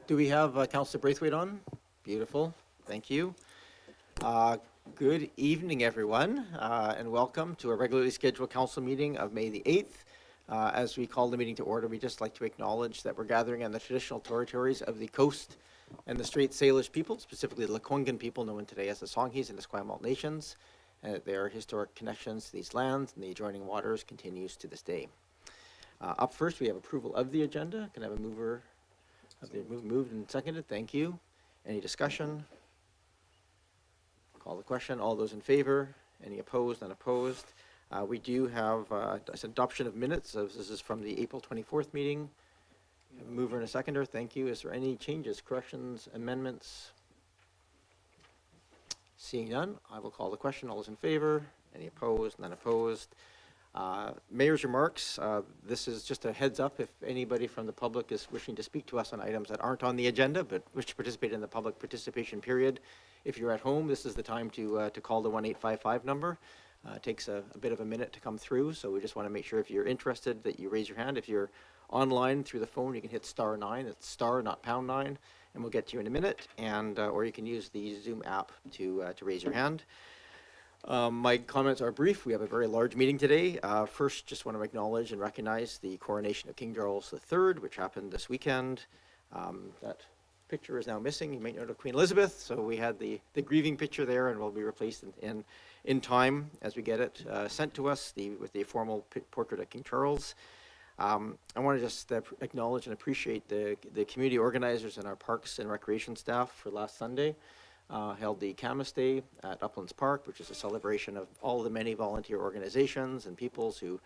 Do we have Councillor Braithwaite on? Beautiful, thank you. Good evening, everyone, and welcome to a regularly scheduled council meeting of May the 8th. As we call the meeting to order, we'd just like to acknowledge that we're gathering on the traditional territories of the Coast and the Straits Salish people, specifically the Lekwungen people known today as the Songhees and Esquimalt nations. Their historic connections to these lands and the adjoining waters continues to this day. Up first, we have approval of the agenda. Can I have a mover? Moved and seconded. Thank you. Any discussion? Call the question. All those in favor? Any opposed? Unopposed? We do have adoption of minutes. This is from the April 24th meeting. A mover and a seconder. Thank you. Is there any changes, corrections, amendments? Seeing none, I will call the question. All those in favor? Any opposed? None opposed? Mayor's remarks. This is just a heads up if anybody from the public is wishing to speak to us on items that aren't on the agenda but wish to participate in the public participation period. If you're at home, this is the time to call the 1855 number. It takes a bit of a minute to come through, so we just want to make sure if you're interested that you raise your hand. If you're online through the phone, you can hit *9. It's star, not #9, and we'll get to you in a minute. And or you can use the Zoom app to raise your hand. My comments are brief. We have a very large meeting today. First, just want to acknowledge and recognize the coronation of King Charles III, which happened this weekend. That picture is now missing. You might know of Queen Elizabeth, so we had the grieving picture there, and will be replaced in time as we get it sent to us with the formal portrait of King Charles. I want to just acknowledge and appreciate the community organizers and our parks and recreation staff for last Sunday. Held the Camas Day at Uplands Park, which is a celebration of all the many volunteer organizations and peoples who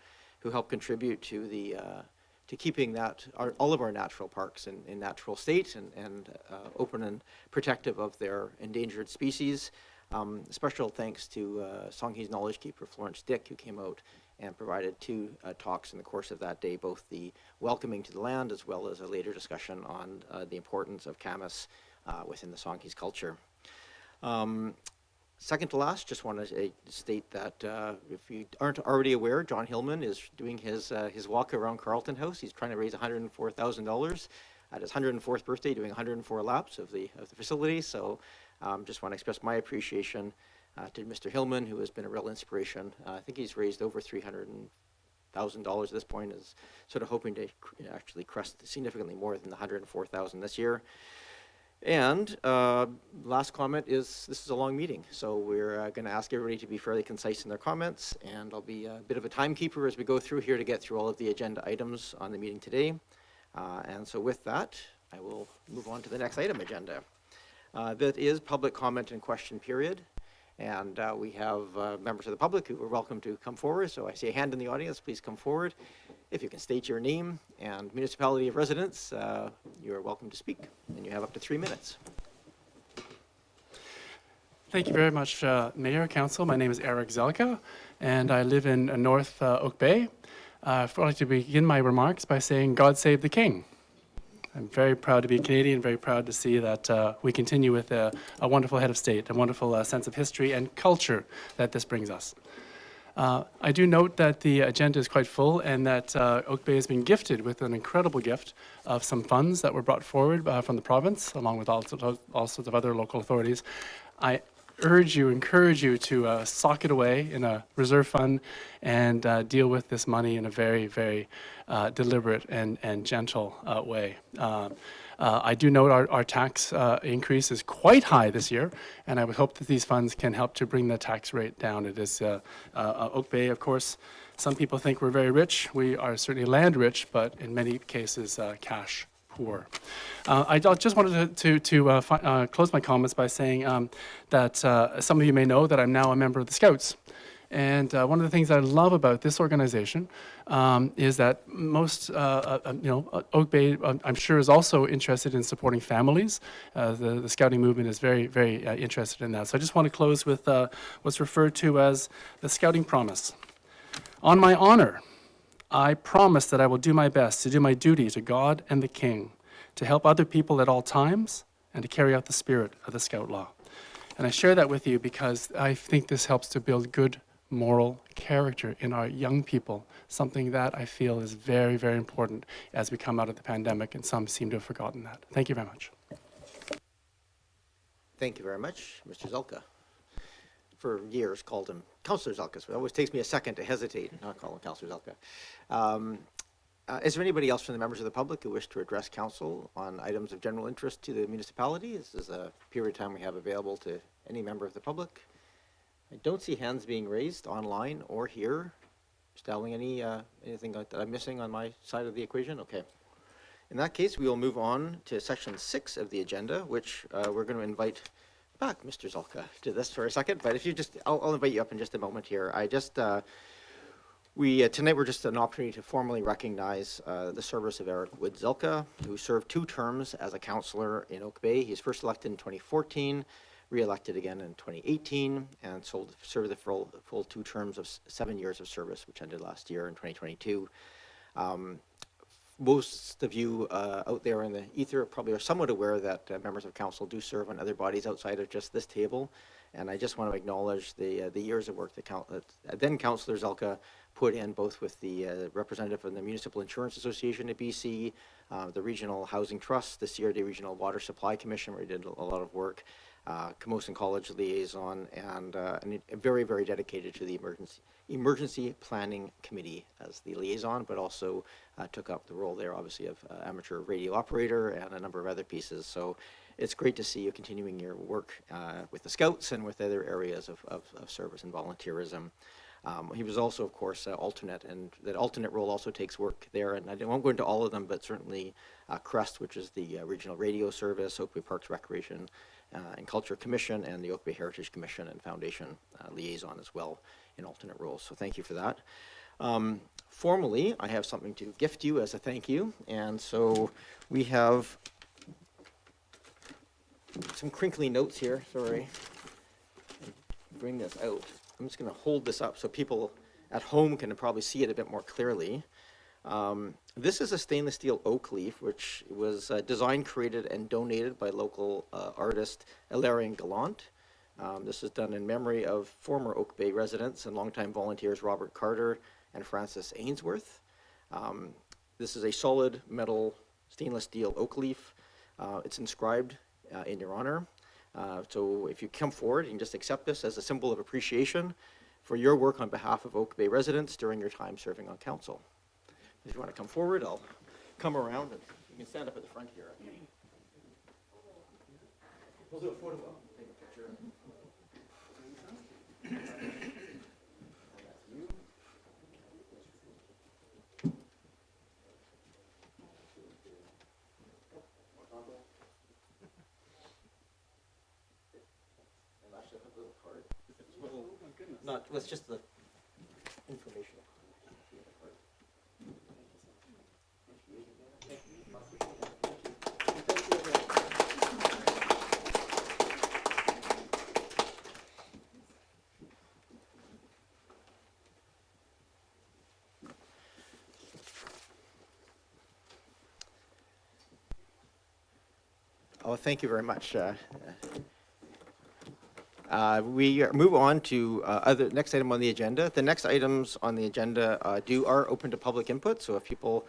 help contribute to keeping all of our natural parks in natural state and open and protective of their endangered species. Special thanks to Songhees Knowledge Keeper Florence Dick, who came out and provided 2 talks in the course of that day, both the welcoming to the land as well as a later discussion on the importance of Camas within the Songhees culture. Second to last, just want to state that if you aren't already aware, John Hillman is doing his walk around Carlton House. He's trying to raise $104,000 at his 104th birthday, doing 104 laps of the facility. So just want to express my appreciation to Mr. Hillman, who has been a real inspiration. I think he's raised over $300,000 at this point, is sort of hoping to actually crest significantly more than the 104,000 this year. And last comment is this is a long meeting, so we're going to ask everybody to be fairly concise in their comments, and I'll be a bit of a timekeeper as we go through here to get through all of the agenda items on the meeting today. And so with that, I will move on to the next item agenda. That is public comment and question period. And we have members of the public who are welcome to come forward. So I see a hand in the audience. Please come forward. If you can state your name and municipality of residence, you are welcome to speak. And you have up to 3 minutes. Thank you very much, Mayor, Council. My name is Eric Zhelka, and I live in North Oak Bay. I'd like to begin my remarks by saying, God save the King. I'm very proud to be Canadian, very proud to see that we continue with a wonderful head of state, a wonderful sense of history and culture that this brings us. I do note that the agenda is quite full and that Oak Bay has been gifted with an incredible gift of some funds that were brought forward from the province, along with all sorts of other local authorities. I encourage you to sock it away in a reserve fund and deal with this money in a very, very deliberate and gentle way. I do note our tax increase is quite high this year, and I would hope that these funds can help to bring the tax rate down. It is Oak Bay, of course. Some people think we're very rich. We are certainly land rich, but in many cases cash poor. I just wanted to close my comments by saying that some of you may know that I'm now a member of the Scouts. And one of the things I love about this organization is that most, Oak Bay, I'm sure, is also interested in supporting families. The Scouting movement is very, very interested in that. So I just want to close with what's referred to as the Scouting Promise. On my honor, I promise that I will do my best to do my duty to God and the King, to help other people at all times, and to carry out the spirit of the Scout Law. And I share that with you because I think this helps to build good moral character in our young people, something that I feel is very, very important as we come out of the pandemic, and some seem to have forgotten that. Thank you very much. Thank you very much, Mr. Zhelka. For years, called him Councillor Zhelka, so it always takes me a second to hesitate and not call him Councillor Zhelka. Is there anybody else from the members of the public who wish to address council on items of general interest to the municipality? This is a period of time we have available to any member of the public. I don't see hands being raised online or here. Mr. Dowling, anything that I'm missing on my side of the equation? Okay. In that case, we will move on to section 6 of the agenda, which we're going to invite back Mr. Zhelka to this for a second. But if you just, I'll invite you up in just a moment here. Tonight we're just an opportunity to formally recognize the service of Eric Wood Zhelka, who served 2 terms as a councillor in Oak Bay. He was first elected in 2014, re-elected again in 2018, and served the full 2 terms of 7 years of service, which ended last year in 2022. Most of you out there in the ether probably are somewhat aware that members of council do serve on other bodies outside of just this table. And I just want to acknowledge the years of work that then Councillor Zhelka put in, both with the representative from the Municipal Insurance Association of BC, the Regional Housing Trust, the CRD Regional Water Supply Commission, where he did a lot of work, Camosun College liaison, and very, very dedicated to the Emergency Planning Committee as the liaison, but also took up the role there, obviously, of amateur radio operator and a number of other pieces. So it's great to see you continuing your work with the Scouts and with other areas of service and volunteerism. He was also, of course, alternate, and that alternate role also takes work there. And I won't go into all of them, but certainly CREST, which is the Regional Radio Service, Oak Bay Parks Recreation and Culture Commission, and the Oak Bay Heritage Commission and Foundation liaison as well in alternate roles. So thank you for that. Formally, I have something to gift you as a thank you. And so we have some crinkly notes here. Sorry. Bring this out. I'm just going to hold this up so people at home can probably see it a bit more clearly. This is a stainless steel oak leaf, which was designed, created, and donated by local artist Hilarion Gallant. This is done in memory of former Oak Bay residents and longtime volunteers Robert Carter and Francis Ainsworth. This is a solid metal stainless steel oak leaf. It's inscribed in your honor. So if you come forward, you can just accept this as a symbol of appreciation for your work on behalf of Oak Bay residents during your time serving on council. If you want to come forward, I'll come around and you can stand up at the front here. We'll do a photo op. Take a picture. And that's you. And actually, I have a little card. Not, it's just the information. Oh, thank you very much. We move on to next item on the agenda. The next items on the agenda are open to public input. So if people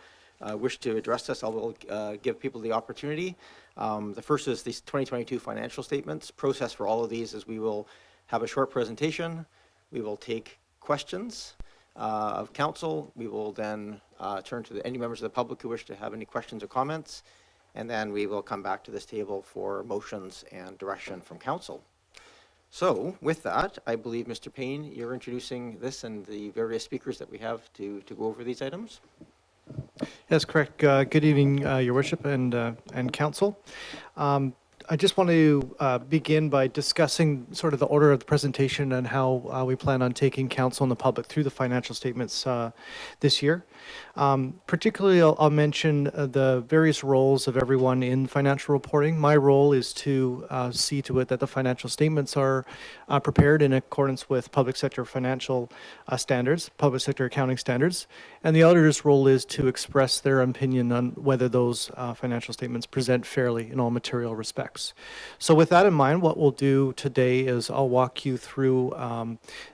wish to address us, I will give people the opportunity. The first is these 2022 financial statements. Process for all of these is we will have a short presentation. We will take questions of council. We will then turn to any members of the public who wish to have any questions or comments. And then we will come back to this table for motions and direction from council. So with that, I believe, Mr. Payne, you're introducing this and the various speakers that we have to go over these items. Yes, correct. Good evening, Your Worship and council. I just want to begin by discussing sort of the order of the presentation and how we plan on taking council and the public through the financial statements this year. Particularly, I'll mention the various roles of everyone in financial reporting. My role is to see to it that the financial statements are prepared in accordance with public sector financial standards, public sector accounting standards, and the auditor's role is to express their opinion on whether those financial statements present fairly in all material respects. So with that in mind, what we'll do today is I'll walk you through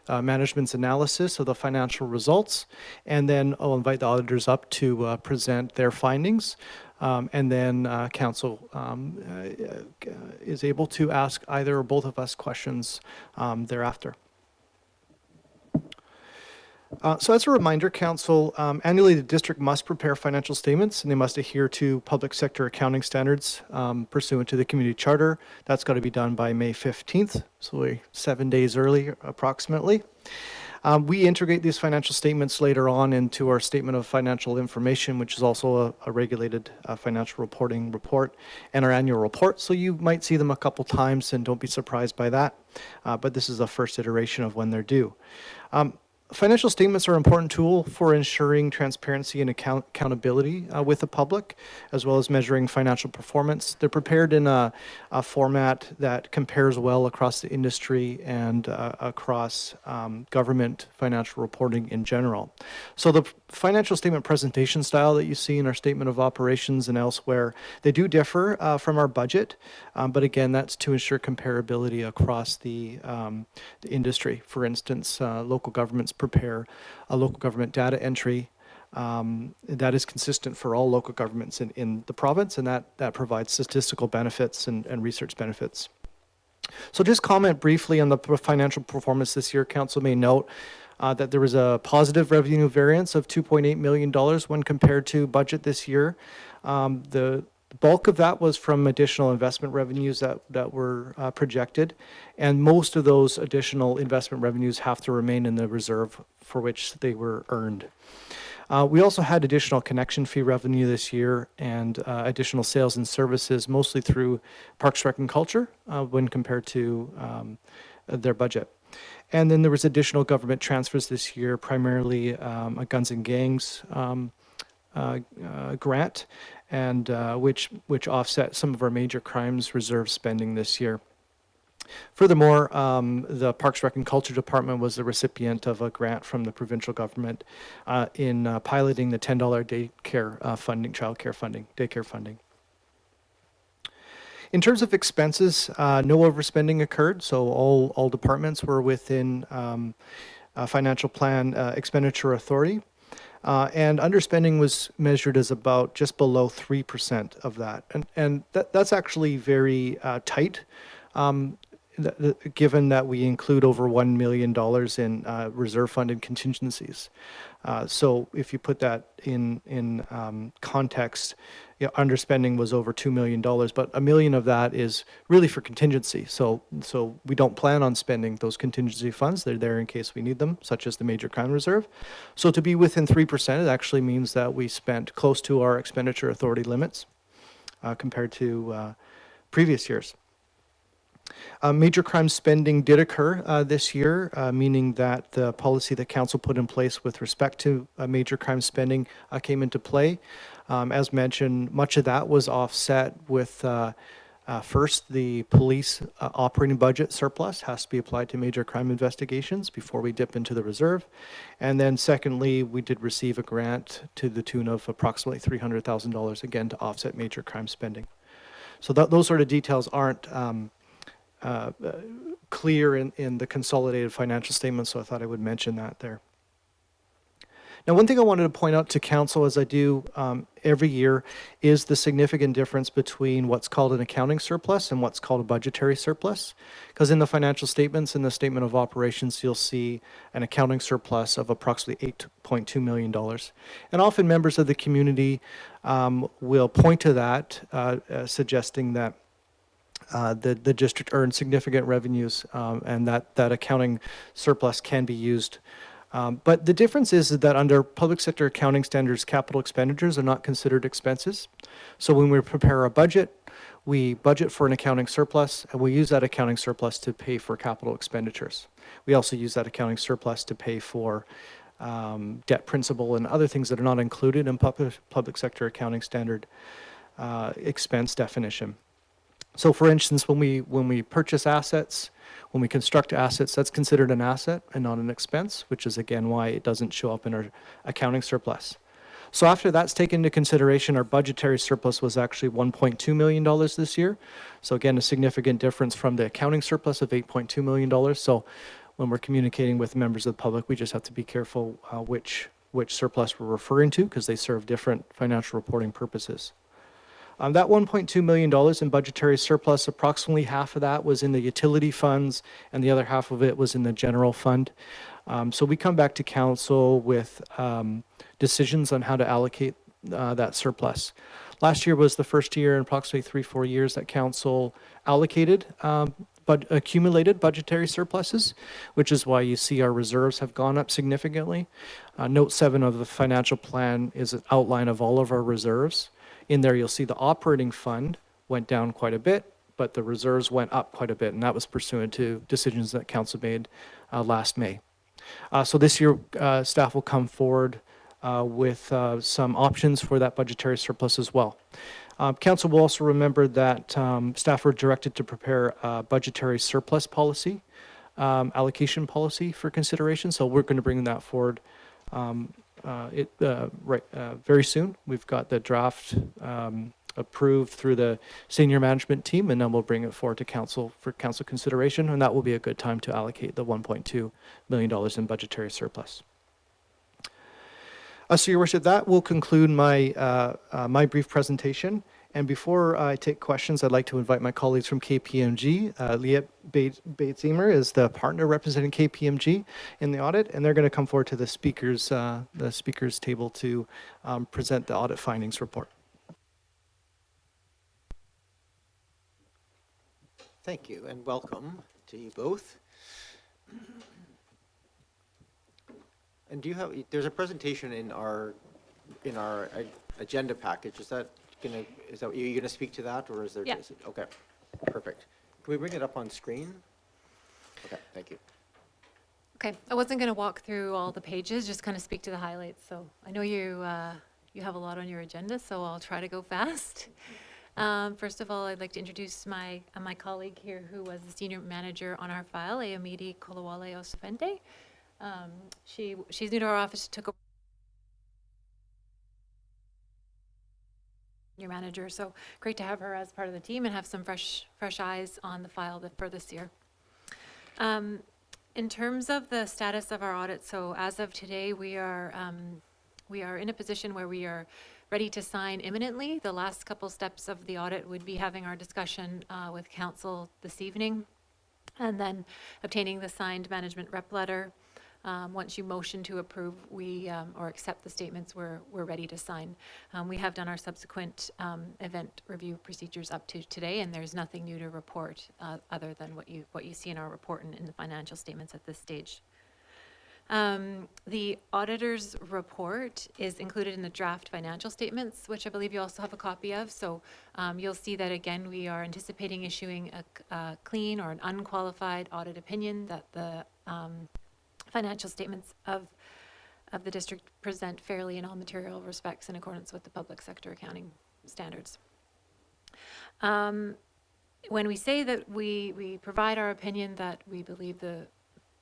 management's analysis of the financial results, and then I'll invite the auditors up to present their findings, and then council is able to ask either or both of us questions thereafter. So as a reminder, Council, annually the district must prepare financial statements and they must adhere to public sector accounting standards pursuant to the community charter. That's got to be done by May 15th, so we're 7 days early approximately. We integrate these financial statements later on into our statement of financial information, which is also a regulated financial reporting report, and our annual report. So you might see them a couple times and don't be surprised by that. But this is the first iteration of when they're due. Financial statements are an important tool for ensuring transparency and accountability with the public, as well as measuring financial performance. They're prepared in a format that compares well across the industry and across government financial reporting in general. So the financial statement presentation style that you see in our statement of operations and elsewhere, they do differ from our budget, but again, that's to ensure comparability across the industry. For instance, local governments prepare a local government data entry that is consistent for all local governments in the province, and that provides statistical benefits and research benefits. So just comment briefly on the financial performance this year. Council may note that there was a positive revenue variance of $2.8 million when compared to budget this year. The bulk of that was from additional investment revenues that were projected, and most of those additional investment revenues have to remain in the reserve for which they were earned. We also had additional connection fee revenue this year and additional sales and services, mostly through Parks, Rec and Culture when compared to their budget. And then there was additional government transfers this year, primarily a Guns and Gangs grant, and which offset some of our major crimes reserve spending this year. Furthermore, the Parks, Rec and Culture Department was the recipient of a grant from the provincial government in piloting the $10 daycare funding, childcare funding, daycare funding. In terms of expenses, no overspending occurred, so all departments were within financial plan expenditure authority. And underspending was measured as about just below 3% of that. And that's actually very tight, given that we include over $1 million in reserve funded contingencies. So if you put that in context, underspending was over $2 million, but $1 million of that is really for contingency. So we don't plan on spending those contingency funds. They're there in case we need them, such as the Major Crime Reserve. So to be within 3%, it actually means that we spent close to our expenditure authority limits compared to previous years. Major crime spending did occur this year, meaning that the policy that council put in place with respect to major crime spending came into play. As mentioned, much of that was offset with first, the police operating budget surplus has to be applied to major crime investigations before we dip into the reserve. And then secondly, we did receive a grant to the tune of approximately $300,000, again, to offset major crime spending. So those sort of details aren't clear in the consolidated financial statements, so I thought I would mention that there. Now, one thing I wanted to point out to council, as I do every year, is the significant difference between what's called an accounting surplus and what's called a budgetary surplus. Because in the financial statements, in the statement of operations, you'll see an accounting surplus of approximately $8.2 million. And often members of the community will point to that, suggesting that the district earned significant revenues and that accounting surplus can be used. But the difference is that under public sector accounting standards, capital expenditures are not considered expenses. So when we prepare a budget, we budget for an accounting surplus, and we use that accounting surplus to pay for capital expenditures. We also use that accounting surplus to pay for debt principal, and other things that are not included in public sector accounting standard expense definition. So for instance, when we purchase assets, when we construct assets, that's considered an asset and not an expense, which is again why it doesn't show up in our accounting surplus. So after that's taken into consideration, our budgetary surplus was actually $1.2 million this year. So again, a significant difference from the accounting surplus of $8.2 million. So when we're communicating with members of the public, we just have to be careful which surplus we're referring to, because they serve different financial reporting purposes. That $1.2 million in budgetary surplus, approximately half of that was in the utility funds and the other half of it was in the general fund. So we come back to council with decisions on how to allocate that surplus. Last year was the first year in approximately 3-4 years that council allocated but accumulated budgetary surpluses, which is why you see our reserves have gone up significantly. Note 7 of the financial plan is an outline of all of our reserves. In there, you'll see the operating fund went down quite a bit, but the reserves went up quite a bit, and that was pursuant to decisions that council made last May. So this year, staff will come forward with some options for that budgetary surplus as well. Council will also remember that staff were directed to prepare a budgetary surplus policy, allocation policy for consideration, so we're going to bring that forward very soon. We've got the draft approved through the senior management team, and then we'll bring it forward to council for council consideration, and that will be a good time to allocate the $1.2 million in budgetary surplus. So your worship, that will conclude my my brief presentation. And before I take questions, I'd like to invite my colleagues from KPMG. Liette Eamer is the partner representing KPMG in the audit, and they're going to come forward to the speakers table to present the audit findings report. Thank you, and welcome to you both. And do you have? There's a presentation in our agenda package. Is that are you gonna speak to that, or is there? Yeah. Just, okay, perfect. Can we bring it up on screen? Okay, thank you. Okay, I wasn't going to walk through all the pages, just kind of speak to the highlights. So I know you have a lot on your agenda, so I'll try to go fast. First of all, I'd like to introduce my colleague here, who was the senior manager on our file, Ayomide Kolawole-Osafehinti. She's new to our office, took over your manager, so great to have her as part of the team and have some fresh eyes on the file for this year. In terms of the status of our audit, so as of today, we are in a position where we are ready to sign imminently. The last couple steps of the audit would be having our discussion with council this evening, and then obtaining the signed management rep letter. Once you motion to approve, or accept the statements, we're ready to sign. We have done our subsequent event review procedures up to today, and there's nothing new to report other than what you see in our report and in the financial statements at this stage. The auditor's report is included in the draft financial statements, which I believe you also have a copy of. So you'll see that again, we are anticipating issuing a clean or an unqualified audit opinion that the financial statements of the district present fairly in all material respects in accordance with the public sector accounting standards. When we say that we provide our opinion that we believe the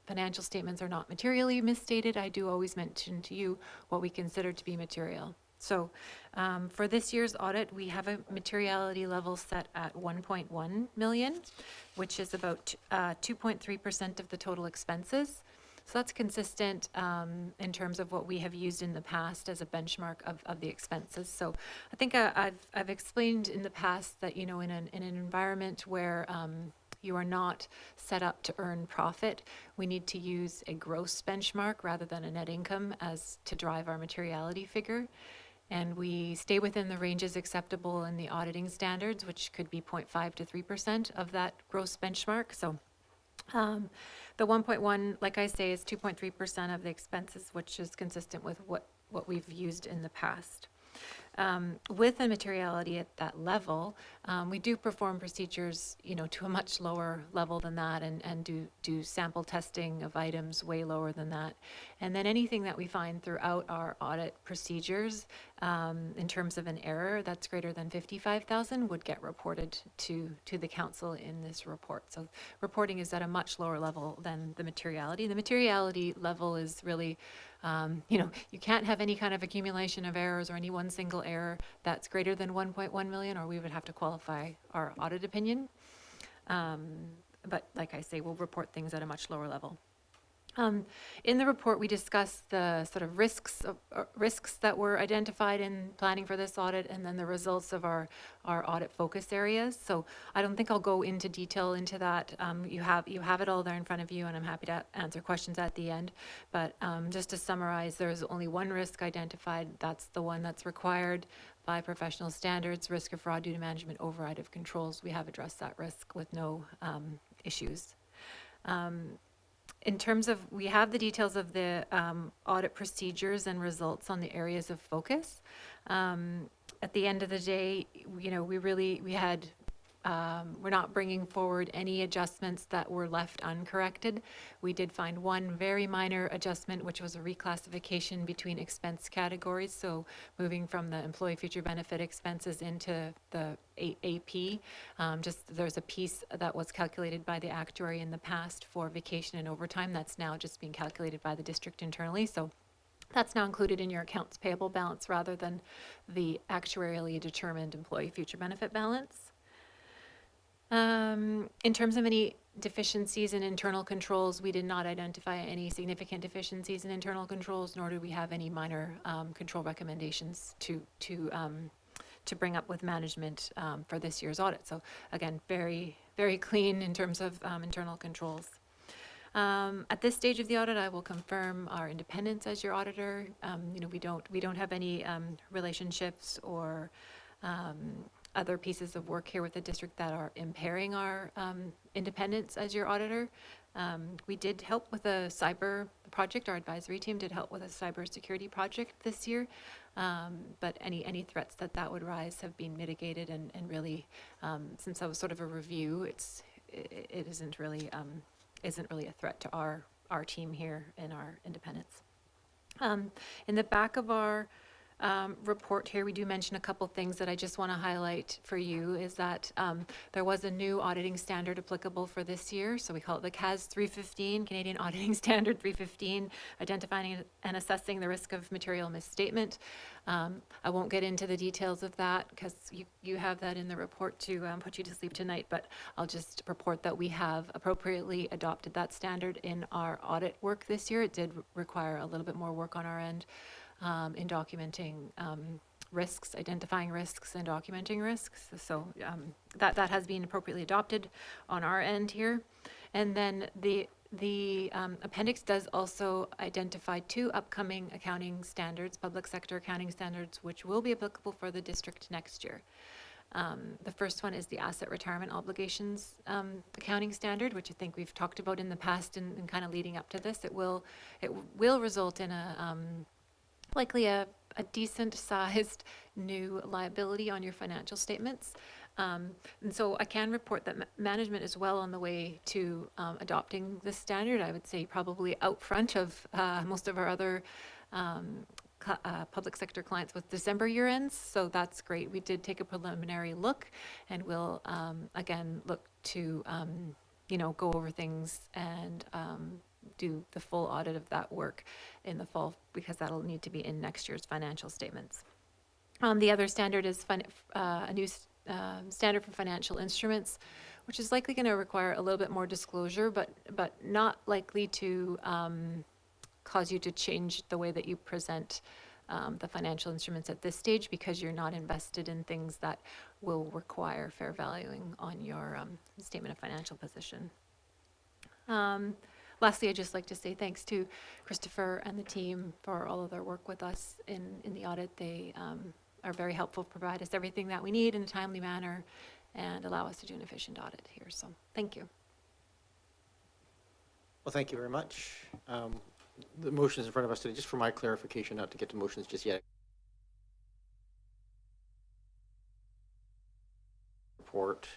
financial statements are not materially misstated, I do always mention to you what we consider to be material. So for this year's audit, we have a materiality level set at 1.1 million, which is about 2.3% of the total expenses. So that's consistent in terms of what we have used in the past as a benchmark of the expenses. So I think I've explained in the past that, you know, in an environment where you are not set up to earn profit, we need to use a gross benchmark rather than a net income as to drive our materiality figure. And we stay within the ranges acceptable in the auditing standards, which could be 0.5 to 3% of that gross benchmark. So the 1.1, like I say, is 2.3% of the expenses, which is consistent with what we've used in the past. With a materiality at that level, we do perform procedures, to a much lower level than that, and do sample testing of items way lower than that. And then anything that we find throughout our audit procedures, in terms of an error that's greater than 55,000 would get reported to the council in this report. So reporting is at a much lower level than the materiality. The materiality level is really, you can't have any kind of accumulation of errors or any one single error that's greater than 1.1 million, or we would have to qualify our audit opinion. But like I say, we'll report things at a much lower level. In the report, we discussed the sort of risks that were identified in planning for this audit, and then the results of our audit focus areas. So I don't think I'll go into detail into that. You have it all there in front of you, and I'm happy to answer questions at the end. But just to summarize, there's only one risk identified. That's the one that's required by professional standards: risk of fraud due to management override of controls. We have addressed that risk with no issues. In terms of, we have the details of the audit procedures and results on the areas of focus. At the end of the day, we're not bringing forward any adjustments that were left uncorrected. We did find one very minor adjustment, which was a reclassification between expense categories. So moving from the employee future benefit expenses into the AP. There's a piece that was calculated by the actuary in the past for vacation and overtime that's now just being calculated by the district internally. So that's now included in your accounts payable balance rather than the actuarially determined employee future benefit balance. In terms of any deficiencies in internal controls, we did not identify any significant deficiencies in internal controls, nor did we have any minor control recommendations to bring up with management for this year's audit. So again, very, very clean in terms of internal controls. At this stage of the audit, I will confirm our independence as your auditor. We don't have any relationships or other pieces of work here with the district that are impairing our independence as your auditor. We did help with a cyber project. Our advisory team did help with a cybersecurity project this year, but any threats that would rise have been mitigated, and really, since that was sort of a review, it isn't really a threat to our team here in our independence. In the back of our report here, we do mention a couple things that I just want to highlight for you. Is that there was a new auditing standard applicable for this year, so we call it the CAS 315, Canadian Auditing Standard 315, identifying and assessing the risk of material misstatement. I won't get into the details of that because you have that in the report to put you to sleep tonight, but I'll just report that we have appropriately adopted that standard in our audit work this year. It did require a little bit more work on our end in documenting risks, identifying risks and documenting risks. So that has been appropriately adopted on our end here. And then the appendix does also identify 2 upcoming accounting standards, public sector accounting standards, which will be applicable for the district next year. The first one is the asset retirement obligations accounting standard, which I think we've talked about in the past and kind of leading up to this. It will result in a likely a decent sized new liability on your financial statements. And so I can report that management is well on the way to adopting this standard. I would say probably out front of most of our other public sector clients with December year ends. So that's great. We did take a preliminary look, and we'll again look to go over things and do the full audit of that work in the fall, because that'll need to be in next year's financial statements. The other standard is a new standard for financial instruments, which is likely going to require a little bit more disclosure, but not likely to cause you to change the way that you present the financial instruments at this stage, because you're not invested in things that will require fair valuing on your statement of financial position. Lastly, I'd just like to say thanks to Christopher and the team for all of their work with us in the audit. They are very helpful, provide us everything that we need in a timely manner, and allow us to do an efficient audit here. So thank you. Well, thank you very much. The motion is in front of us today. Just for my clarification, not to get to motions just yet. report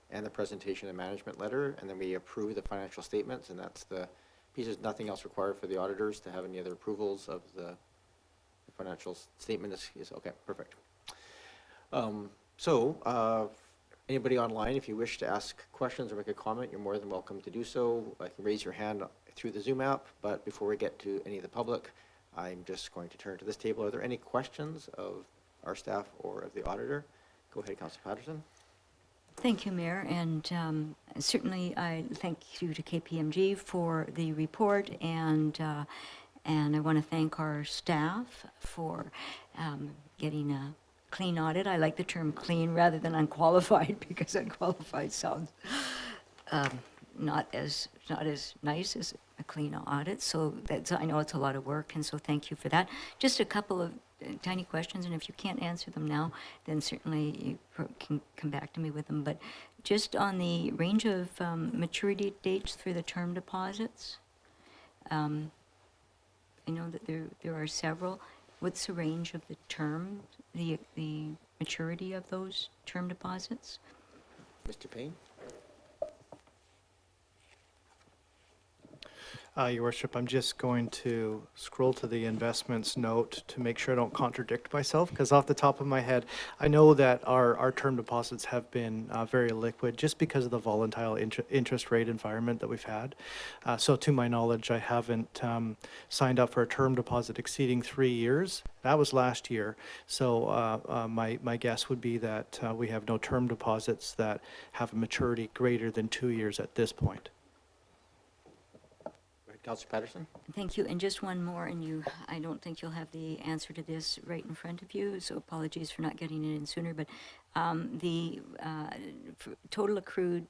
and the presentation and management letter, and then we approve the financial statements, and that's the piece. There's nothing else required for the auditors to have any other approvals of the financial statement is okay, perfect. Anybody online, if you wish to ask questions or make a comment, you're more than welcome to do so. You can raise your hand through the Zoom app, but before we get to any of the public, I'm just going to turn to this table. Are there any questions of our staff or of the auditor? Go ahead, Councillor Patterson. Thank you, Mayor, and certainly I thank you to KPMG for the report, and I want to thank our staff for getting a clean audit. I like the term clean rather than unqualified, because unqualified sounds not as nice as a clean audit. So I know it's a lot of work, and so thank you for that. Just a couple of tiny questions, and if you can't answer them now, then certainly you can come back to me with them. But just on the range of maturity dates for the term deposits, I know that there are several. What's the range of the term, the maturity of those term deposits? Mr. Payne? Your Worship, I'm just going to scroll to the investments note to make sure I don't contradict myself, because off the top of my head, I know that our term deposits have been very liquid just because of the volatile interest rate environment that we've had. So to my knowledge, I haven't signed up for a term deposit exceeding 3 years. That was last year. So my guess would be that we have no term deposits that have a maturity greater than 2 years at this point. Councillor Patterson? Thank you, and just one more, and I don't think you'll have the answer to this right in front of you, so apologies for not getting it in sooner, but the total accrued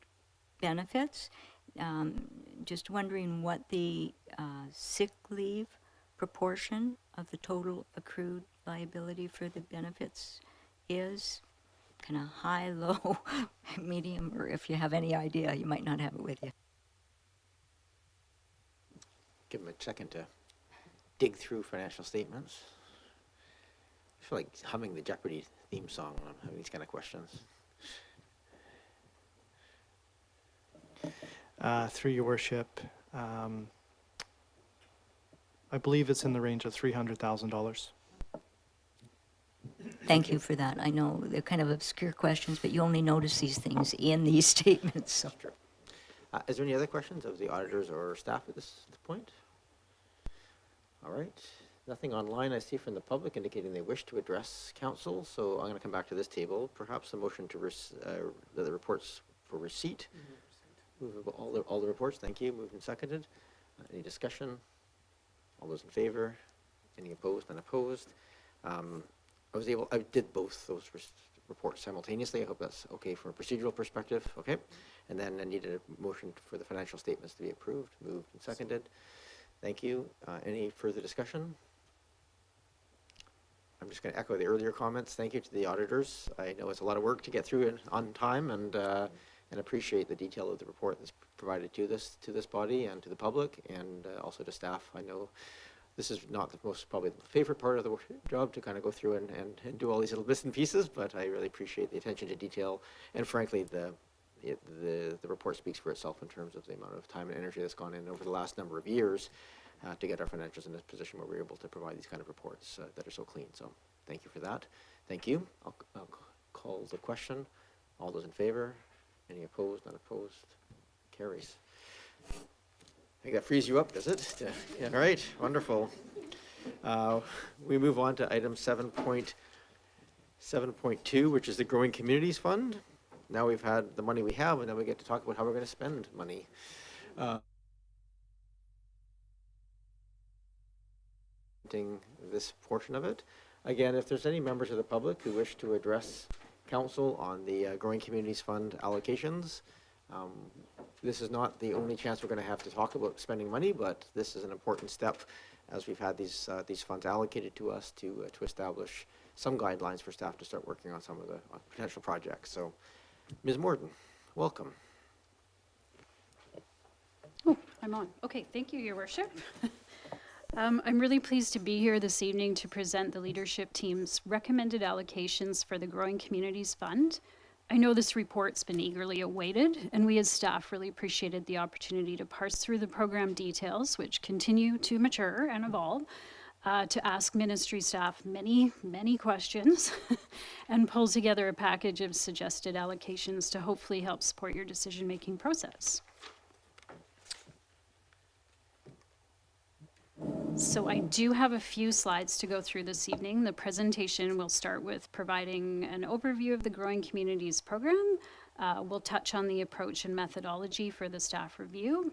benefits, just wondering what the sick leave proportion of the total accrued liability for the benefits is, kind of high, low, medium, or if you have any idea, you might not have it with you. Give them a second to dig through financial statements. I feel like humming the Jeopardy theme song when I'm having these kind of questions. Through your worship, I believe it's in the range of $300,000. Thank you for that. I know they're kind of obscure questions, but you only notice these things in these statements. So. Sure. Is there any other questions of the auditors or staff at this point? All right. Nothing online I see from the public indicating they wish to address council, so I'm going to come back to this table. Perhaps a motion to the reports for receipt. Move all the reports. Thank you. Moved and seconded. Any discussion? All those in favor? Any opposed? Unopposed? I did both those reports simultaneously. I hope that's okay from a procedural perspective. Okay. And then I needed a motion for the financial statements to be approved. Moved and seconded. Thank you. Any further discussion? I'm just going to echo the earlier comments. Thank you to the auditors. I know it's a lot of work to get through it on time, and appreciate the detail of the report that's provided to this body and to the public, and also to staff. I know this is not the most probably the favorite part of the job, to kind of go through and do all these little bits and pieces, but I really appreciate the attention to detail, and frankly the report speaks for itself in terms of the amount of time and energy that's gone in over the last number of years to get our financials in this position where we're able to provide these kind of reports that are so clean. So thank you for that. Thank you. I'll call the question. All those in favor? Any opposed? Unopposed? Carries. I think that frees you up, does it? Yeah. All right. Wonderful. We move on to item 7.2, which is the Growing Communities Fund. Now we've had the money we have, and then we get to talk about how we're going to spend money. This portion of it. Again, if there's any members of the public who wish to address council on the Growing Communities Fund allocations, this is not the only chance we're going to have to talk about spending money, but this is an important step as we've had these funds allocated to us to establish some guidelines for staff to start working on some of the potential projects. So, Ms. Morden, welcome. Oh, I'm on. Okay, thank you, Your Worship. I'm really pleased to be here this evening to present the leadership team's recommended allocations for the Growing Communities Fund I know this report's been eagerly awaited, and we as staff really appreciated the opportunity to parse through the program details, which continue to mature and evolve, to ask ministry staff many, many questions, and pull together a package of suggested allocations to hopefully help support your decision-making process. So I do have a few slides to go through this evening. The presentation will start with providing an overview of the Growing Communities program. We'll touch on the approach and methodology for the staff review.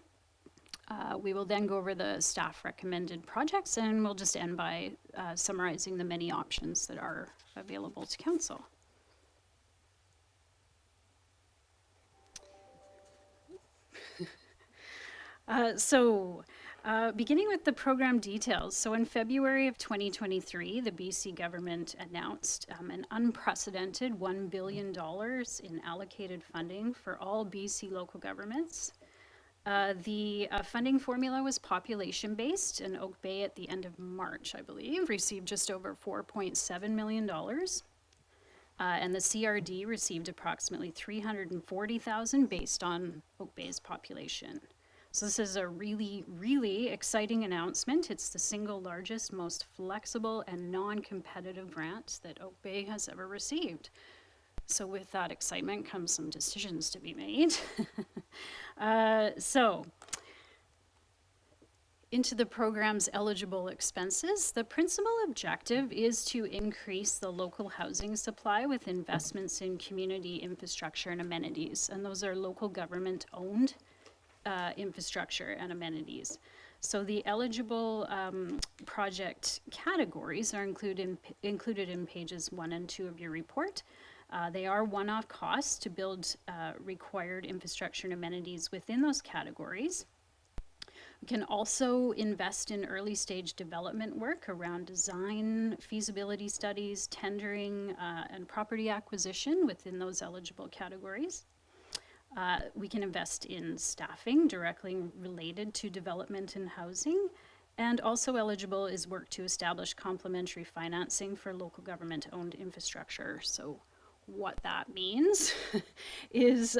We will then go over the staff recommended projects, and we'll just end by summarizing the many options that are available to council. Beginning with the program details, so in February of 2023, the BC government announced an unprecedented $1 billion in allocated funding for all BC local governments. The funding formula was population-based, and Oak Bay at the end of March, I believe, received just over $4.7 million. And the CRD received approximately $340,000 based on Oak Bay's population. So this is a really, really exciting announcement. It's the single largest, most flexible and non-competitive grant that Oak Bay has ever received. So with that excitement comes some decisions to be made. Into the program's eligible expenses, the principal objective is to increase the local housing supply with investments in community infrastructure and amenities. And those are local government-owned infrastructure and amenities. So the eligible project categories are included in pages 1 and 2 of your report. They are one-off costs to build required infrastructure and amenities within those categories. We can also invest in early stage development work around design, feasibility studies, tendering, and property acquisition within those eligible categories. We can invest in staffing directly related to development and housing, and also eligible is work to establish complementary financing for local government-owned infrastructure. So what that means is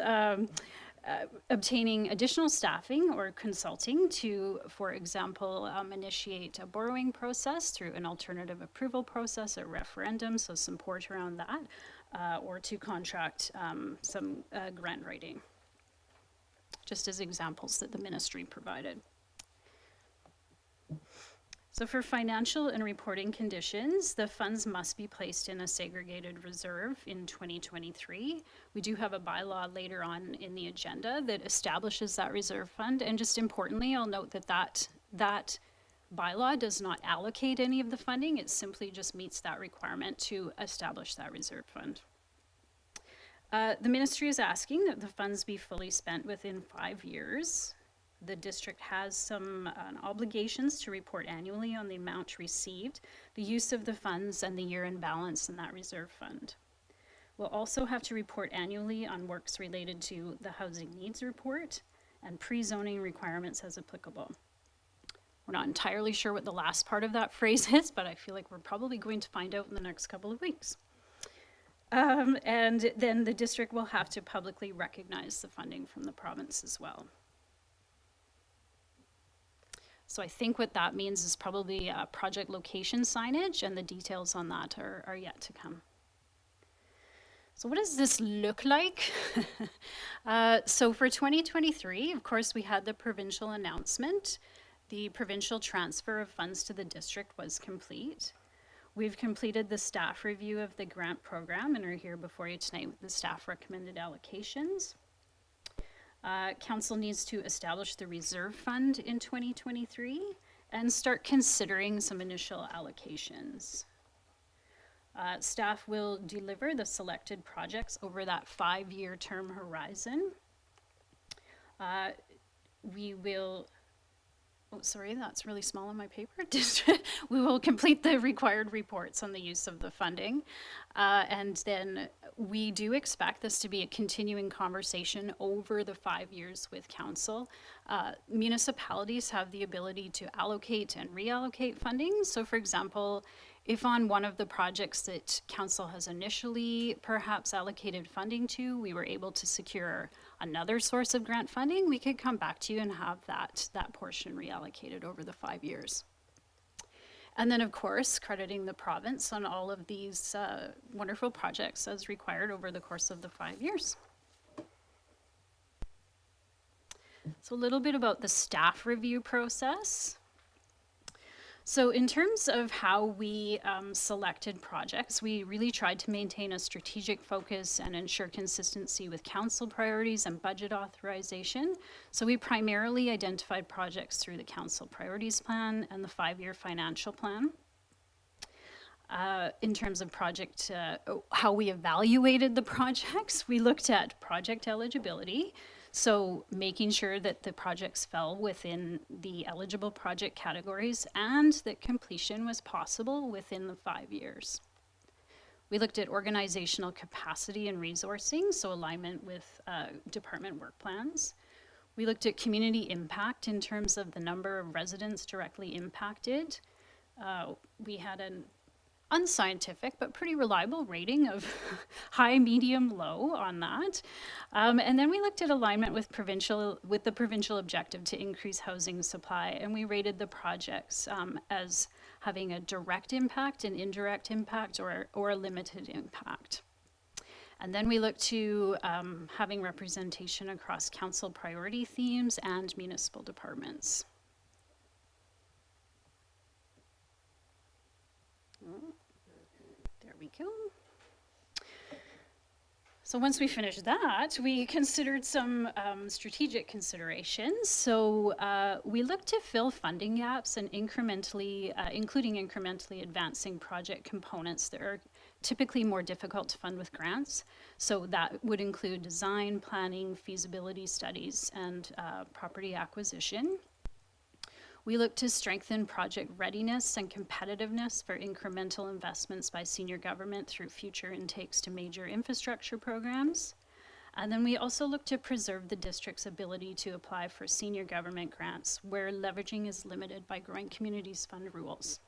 obtaining additional staffing or consulting to, for example, initiate a borrowing process through an alternative approval process or referendum, so support around that, or to contract some grant writing, just as examples that the ministry provided. So for financial and reporting conditions, the funds must be placed in a segregated reserve in 2023. We do have a bylaw later on in the agenda that establishes that reserve fund. And just importantly, I'll note that bylaw does not allocate any of the funding. It simply just meets that requirement to establish that reserve fund. The ministry is asking that the funds be fully spent within 5 years. The district has some obligations to report annually on the amount received, the use of the funds, and the year-end balance in that reserve fund. We'll also have to report annually on works related to the housing needs report and pre-zoning requirements as applicable. We're not entirely sure what the last part of that phrase is, but I feel like we're probably going to find out in the next couple of weeks. And then the district will have to publicly recognize the funding from the province as well. So I think what that means is probably project location signage, and the details on that are yet to come. So what does this look like? So for 2023, of course, we had the provincial announcement. The provincial transfer of funds to the district was complete. We've completed the staff review of the grant program and are here before you tonight with the staff recommended allocations. Council needs to establish the reserve fund in 2023 and start considering some initial allocations. Staff will deliver the selected projects over that 5-year term horizon. We will, oh, sorry, that's really small on my paper. We will complete the required reports on the use of the funding. And then we do expect this to be a continuing conversation over the 5 years with council. Municipalities have the ability to allocate and reallocate funding. So for example, if on one of the projects that council has initially perhaps allocated funding to, we were able to secure another source of grant funding, we could come back to you and have that portion reallocated over the 5 years. And then, of course, crediting the province on all of these wonderful projects as required over the course of the 5 years. So a little bit about the staff review process. So in terms of how we selected projects, we really tried to maintain a strategic focus and ensure consistency with council priorities and budget authorization. So we primarily identified projects through the council priorities plan and the 5-year financial plan. In terms of project, how we evaluated the projects, we looked at project eligibility. So making sure that the projects fell within the eligible project categories and that completion was possible within the 5 years. We looked at organizational capacity and resourcing, so alignment with department work plans. We looked at community impact in terms of the number of residents directly impacted. We had an unscientific but pretty reliable rating of high, medium, low on that. And then we looked at alignment with the provincial objective to increase housing supply, and we rated the projects as having a direct impact, an indirect impact, or a limited impact. And then we looked to having representation across council priority themes and municipal departments. There we go. So once we finished that, we considered some strategic considerations. So we looked to fill funding gaps and incrementally, including incrementally advancing project components that are typically more difficult to fund with grants. So that would include design, planning, feasibility studies, and property acquisition. We look to strengthen project readiness and competitiveness for incremental investments by senior government through future intakes to major infrastructure programs. And then we also look to preserve the district's ability to apply for senior government grants where leveraging is limited by Growing Communities Fund rules.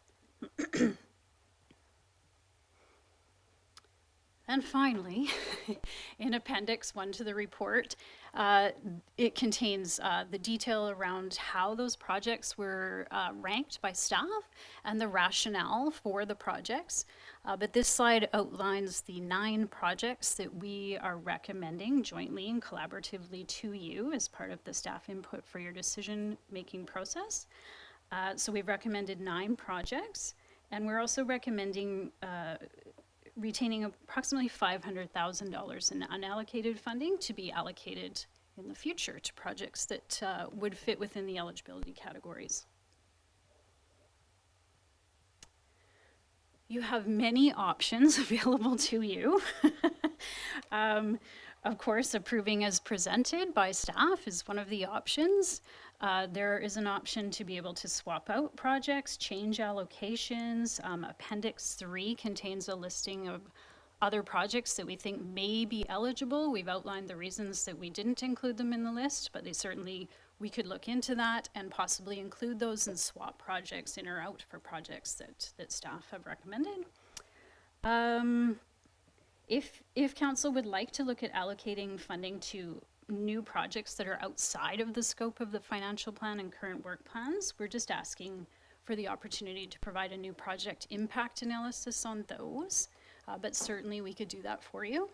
And finally, in Appendix 1 to the report, it contains the detail around how those projects were ranked by staff and the rationale for the projects. But this slide outlines the 9 projects that we are recommending jointly and collaboratively to you as part of the staff input for your decision-making process. So we've recommended 9 projects, and we're also recommending retaining approximately $500,000 in unallocated funding to be allocated in the future to projects that would fit within the eligibility categories. You have many options available to you. Of course, approving as presented by staff is one of the options. There is an option to be able to swap out projects, change allocations. Appendix 3 contains a listing of other projects that we think may be eligible. We've outlined the reasons that we didn't include them in the list, but we could look into that and possibly include those and swap projects in or out for projects that staff have recommended. If council would like to look at allocating funding to new projects that are outside of the scope of the financial plan and current work plans, we're just asking for the opportunity to provide a new project impact analysis on those, but certainly we could do that for you.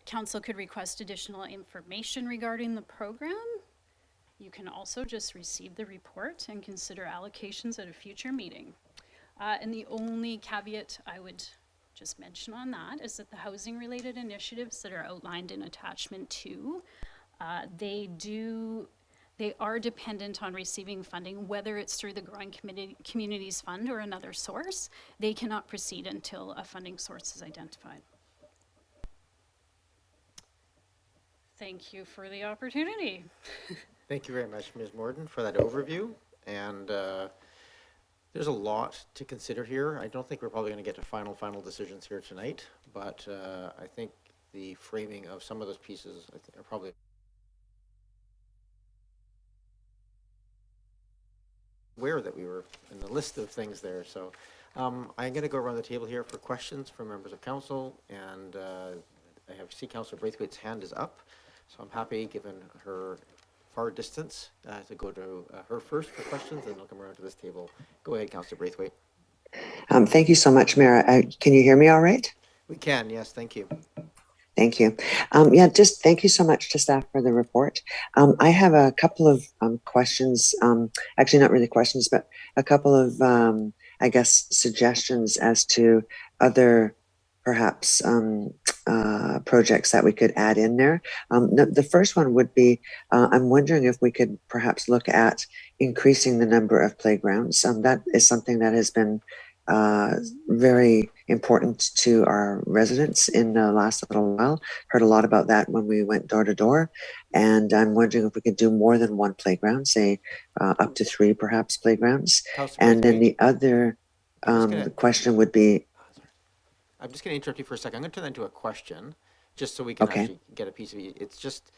Council could request additional information regarding the program. You can also just receive the report and consider allocations at a future meeting. And the only caveat I would just mention on that is that the housing related initiatives that are outlined in attachment 2, they are dependent on receiving funding, whether it's through the Growing Communities Fund or another source. They cannot proceed until a funding source is identified. Thank you for the opportunity. Thank you very much, Ms. Morden, for that overview. And there's a lot to consider here. I don't think we're probably going to get to final decisions here tonight, but I think the framing of some of those pieces are probably aware that we were in the list of things there. So I'm going to go around the table here for questions from members of council, and see Councillor Braithwaite's hand is up, so I'm happy, given her far distance, to go to her first for questions, and I'll come around to this table. Go ahead, Councillor Braithwaite. Thank you so much, Mayor. Can you hear me all right? We can, yes, thank you. Thank you. Yeah, just thank you so much to staff for the report. I have a couple of questions, actually not really questions, but a couple of, I guess, suggestions as to other perhaps projects that we could add in there. The first one would be, I'm wondering if we could perhaps look at increasing the number of playgrounds. That is something that has been very important to our residents in the last little while. Heard a lot about that when we went door to door, and I'm wondering if we could do more than one playground, say up to 3 perhaps playgrounds. Councillor And then Braithwaite, the other question would be, I'm just going to interrupt you for a second. I'm going to turn that into a question, just so we can Okay. actually get a piece of it. It's just,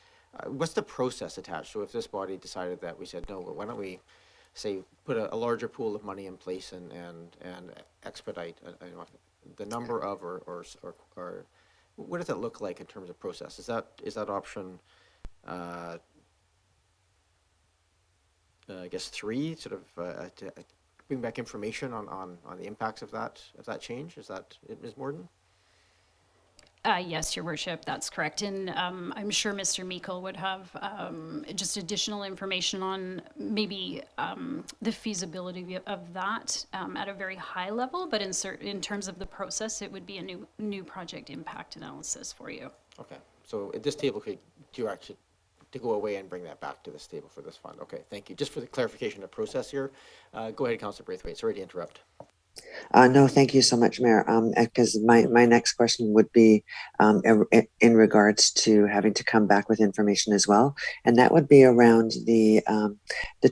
what's the process attached? So if this body decided that, we said, no, why don't we, say, put a larger pool of money in place and expedite the number of, or what does that look like in terms of process? Is that option, I guess 3, sort of to bring back information on the impacts of that change? Is that it, Ms. Morden? Yes, Your Worship, that's correct. And I'm sure Mr. Meikle would have just additional information on maybe the feasibility of that at a very high level, but in terms of the process, it would be a new project impact analysis for you. Okay, so at this table, could you actually to go away and bring that back to this table for this fund? Okay, thank you. Just for the clarification of process here, go ahead, Councillor Braithwaite. Sorry to interrupt. no, thank you so much, Mayor. Because my next question would be in regards to having to come back with information as well, and that would be around the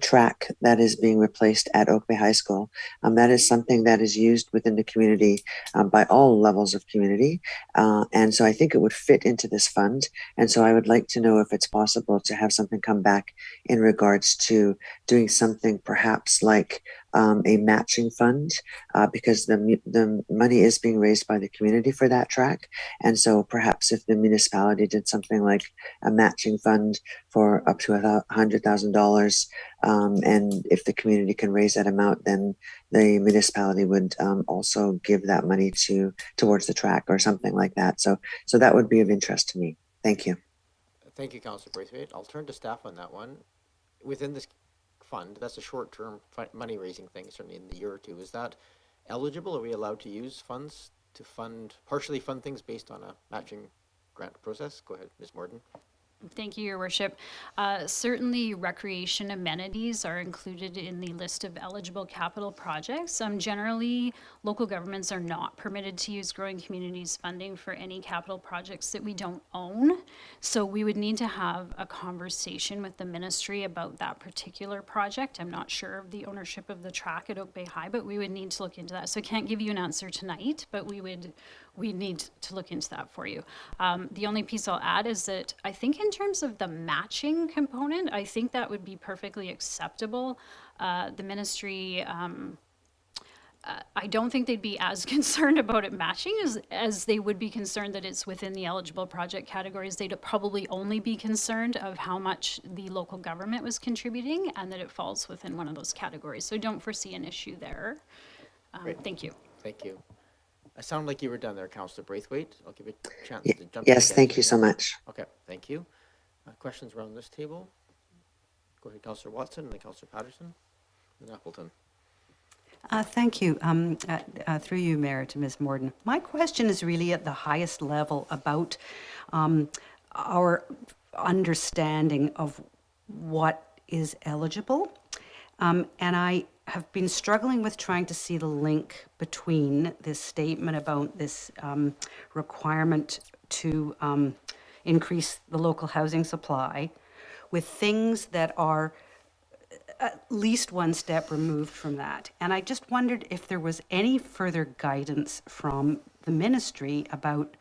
track that is being replaced at Oak Bay High School. That is something that is used within the community by all levels of community, and so I think it would fit into this fund. And so I would like to know if it's possible to have something come back in regards to doing something perhaps like a matching fund, because the money is being raised by the community for that track. And so perhaps if the municipality did something like a matching fund for up to $100,000, and if the community can raise that amount, then the municipality would also give that money towards the track or something like that. So that would be of interest to me. Thank you. Thank you, Councillor Braithwaite. I'll turn to staff on that one. Within this fund, that's a short-term money raising thing, certainly in the year or two. Is that eligible? Are we allowed to use funds to partially fund things based on a matching grant process? Go ahead, Ms. Morden. Thank you, Your Worship. Certainly, recreation amenities are included in the list of eligible capital projects. Generally, local governments are not permitted to use Growing Communities funding for any capital projects that we don't own. So we would need to have a conversation with the ministry about that particular project. I'm not sure of the ownership of the track at Oak Bay High, but we would need to look into that. So I can't give you an answer tonight, but we need to look into that for you. The only piece I'll add is that I think in terms of the matching component, I think that would be perfectly acceptable. The ministry, I don't think they'd be as concerned about it matching as they would be concerned that it's within the eligible project categories. They'd probably only be concerned of how much the local government was contributing and that it falls within one of those categories. So don't foresee an issue there. Thank you. Thank you. I sound like you were done there, Councillor Braithwaite. I'll give you a chance to jump in. Yes, thank you so much. Okay, thank you. Questions around this table? Go ahead, Councillor Watson, and then Councillor Patterson, and Appleton. Thank you. Through you, Mayor, to Ms. Morden. My question is really at the highest level about our understanding of what is eligible. And I have been struggling with trying to see the link between this statement about this requirement to increase the local housing supply with things that are at least one step removed from that. And I just wondered if there was any further guidance from the ministry about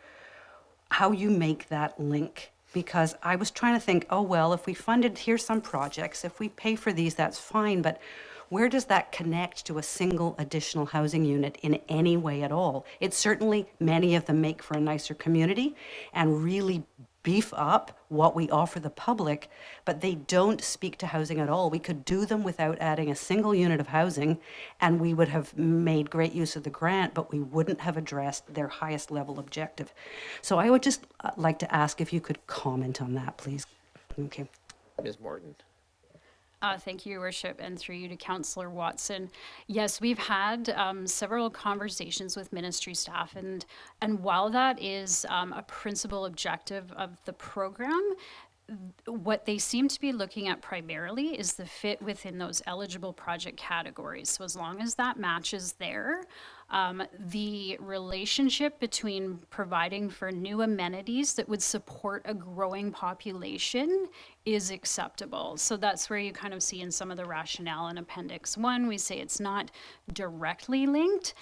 how you make that link. Because I was trying to think, oh, well, if we funded, here's some projects, if we pay for these, that's fine. But where does that connect to a single additional housing unit in any way at all? It's certainly, many of them make for a nicer community and really beef up what we offer the public, but they don't speak to housing at all. We could do them without adding a single unit of housing, and we would have made great use of the grant, but we wouldn't have addressed their highest level objective. So I would just like to ask if you could comment on that, please. Okay. Ms. Morton. Thank you, Your Worship, and through you to Councillor Watson. Yes, we've had several conversations with ministry staff, and while that is a principal objective of the program, what they seem to be looking at primarily is the fit within those eligible project categories. So as long as that matches there, the relationship between providing for new amenities that would support a growing population is acceptable. So that's where you kind of see in some of the rationale in Appendix 1, we say it's not directly linked,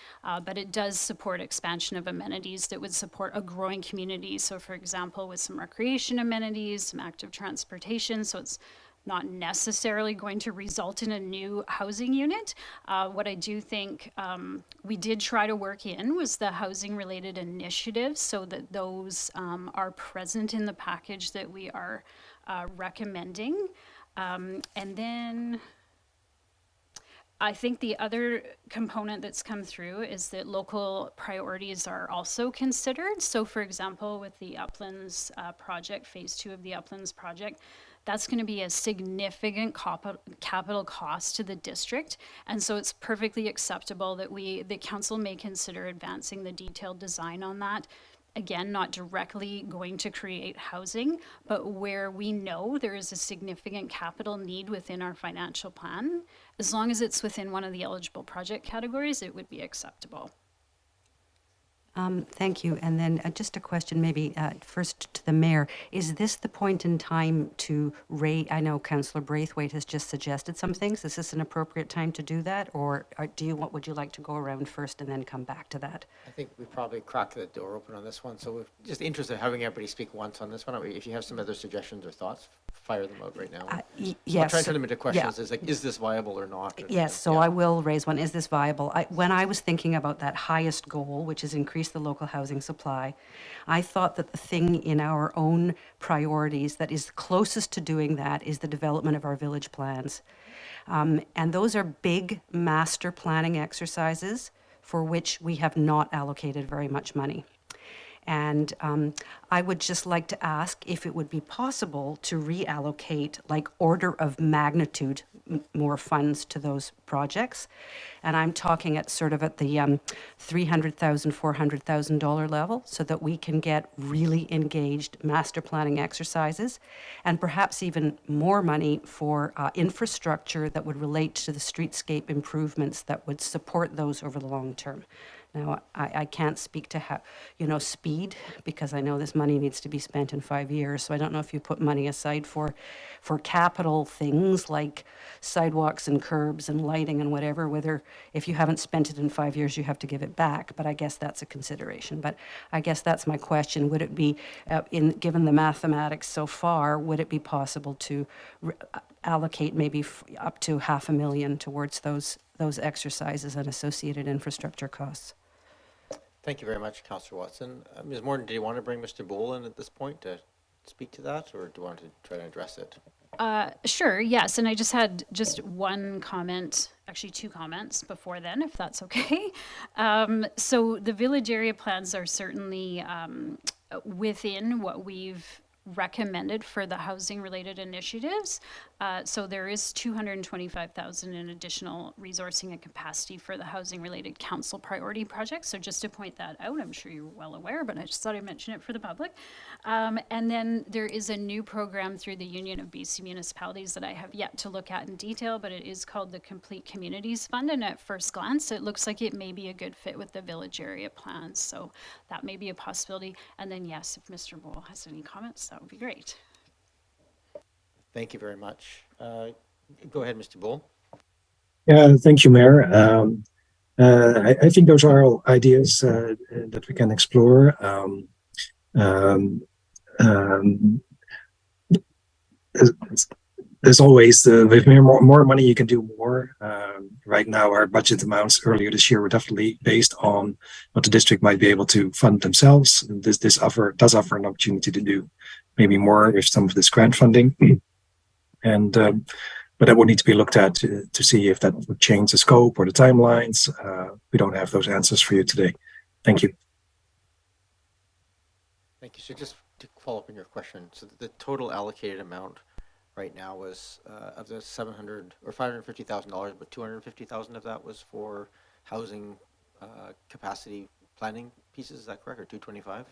but it does support expansion of amenities that would support a growing community. So for example, with some recreation amenities, some active transportation, so it's not necessarily going to result in a new housing unit. What I do think we did try to work in was the housing related initiatives so that those are present in the package that we are recommending. And then I think the other component that's come through is that local priorities are also considered. So for example, with the Uplands project, phase 2 of the Uplands project, that's going to be a significant capital cost to the district. And so it's perfectly acceptable that the council may consider advancing the detailed design on that. Again, not directly going to create housing, but where we know there is a significant capital need within our financial plan, as long as it's within one of the eligible project categories, it would be acceptable. Thank you. And then just a question maybe first to the mayor. Is this the point in time to rate? I know Councillor Braithwaite has just suggested some things. Is this an appropriate time to do that? Or would you like to go around first and then come back to that? I think we probably cracked the door open on this one, so we're just interested in having everybody speak once on this one. If you have some other suggestions or thoughts, fire them out right now. Yes. I'll try to limit the questions. Is like, is this viable or not? Yes, so I will raise one. Is this viable? When I was thinking about that highest goal, which is increase the local housing supply, I thought that the thing in our own priorities that is closest to doing that is the development of our village plans. And those are big master planning exercises for which we have not allocated very much money. And I would just like to ask if it would be possible to reallocate like order of magnitude more funds to those projects. And I'm talking at sort of at the $300,000, $400,000 level so that we can get really engaged master planning exercises and perhaps even more money for infrastructure that would relate to the streetscape improvements that would support those over the long term. Now, I can't speak to how, speed, because I know this money needs to be spent in 5 years. So I don't know if you put money aside for capital things like sidewalks and curbs and lighting and whatever, whether if you haven't spent it in 5 years, you have to give it back. But I guess that's a consideration. But I guess that's my question. Would it be, given the mathematics so far, would it be possible to allocate maybe up to $500,000 towards those exercises and associated infrastructure costs? Thank you very much, Councillor Watson. Ms. Morton, do you want to bring Mr. Bull in at this point to speak to that, or do you want to try to address it? Sure, yes, and I just had one comment, actually 2 comments before then, if that's okay. So the village area plans are certainly within what we've recommended for the housing related initiatives. So there is $225,000 in additional resourcing and capacity for the housing related council priority projects. So just to point that out, I'm sure you're well aware, but I just thought I'd mention it for the public. And then there is a new program through the Union of BC Municipalities that I have yet to look at in detail, but it is called the Complete Communities Fund. And at first glance, it looks like it may be a good fit with the village area plans. So that may be a possibility. And then yes, if Mr. Bull has any comments, that would be great. Thank you very much. Go ahead, Mr. Bull. Yeah, thank you, Mayor. I think those are all ideas that we can explore. There's always with more money you can do more. right now, our budget amounts earlier this year were definitely based on what the district might be able to fund themselves. And this does offer an opportunity to do maybe more with some of this grant funding. And but that would need to be looked at to see if that would change the scope or the timelines. We don't have those answers for you today. Thank you. Thank you. So just to follow up on your question, so the total allocated amount right now was of the $700 or $550,000, but $250,000 of that was for housing capacity planning pieces. Is that correct, or 225?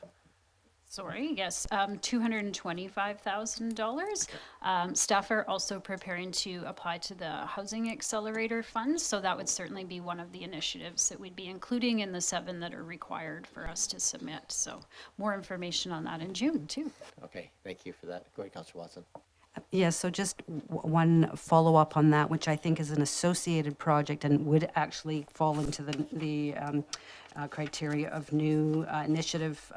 Sorry, yes, $225,000. Staff are also preparing to apply to the Housing Accelerator Funds, so that would certainly be one of the initiatives that we'd be including in the 7 that are required for us to submit. So more information on that in June, too. Okay, thank you for that. Go ahead, Councillor Watson. Yes, so just one follow-up on that, which I think is an associated project and would actually fall into the criteria of new initiative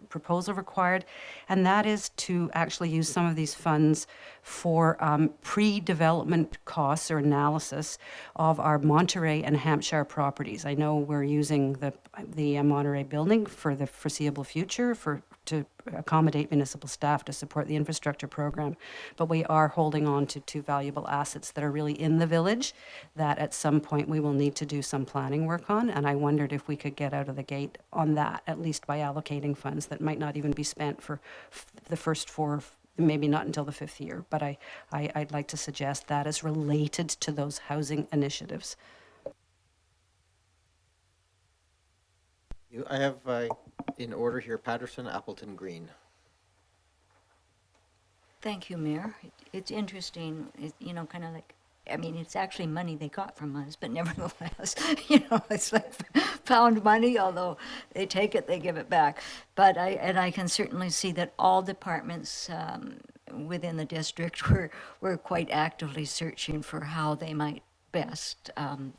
proposal required, and that is to actually use some of these funds for pre-development costs or analysis of our Monterey and Hampshire properties. I know we're using the Monterey building for the foreseeable future to accommodate municipal staff to support the infrastructure program, but we are holding on to 2 valuable assets that are really in the village that at some point we will need to do some planning work on, and I wondered if we could get out of the gate on that, at least by allocating funds that might not even be spent for the first 4, maybe not until the 5th year, but I'd like to suggest that is related to those housing initiatives. I have in order here, Patterson, Appleton, Green. Thank you, Mayor. It's interesting, kind of like, I mean, it's actually money they got from us, but nevertheless, it's like found money, although they take it, they give it back. But I can certainly see that all departments within the district were quite actively searching for how they might best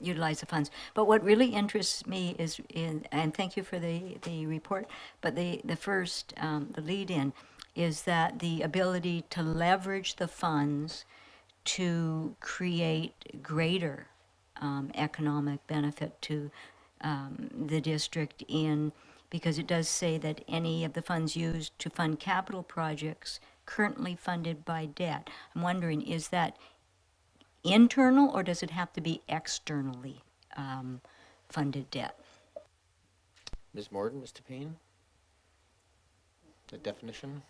utilize the funds. But what really interests me is and thank you for the report, but the first, the lead-in, is that the ability to leverage the funds to create greater economic benefit to the district because it does say that any of the funds used to fund capital projects currently funded by debt. I'm wondering, is that internal or does it have to be externally funded debt? Ms. Morden, Mr. Payne? The definition?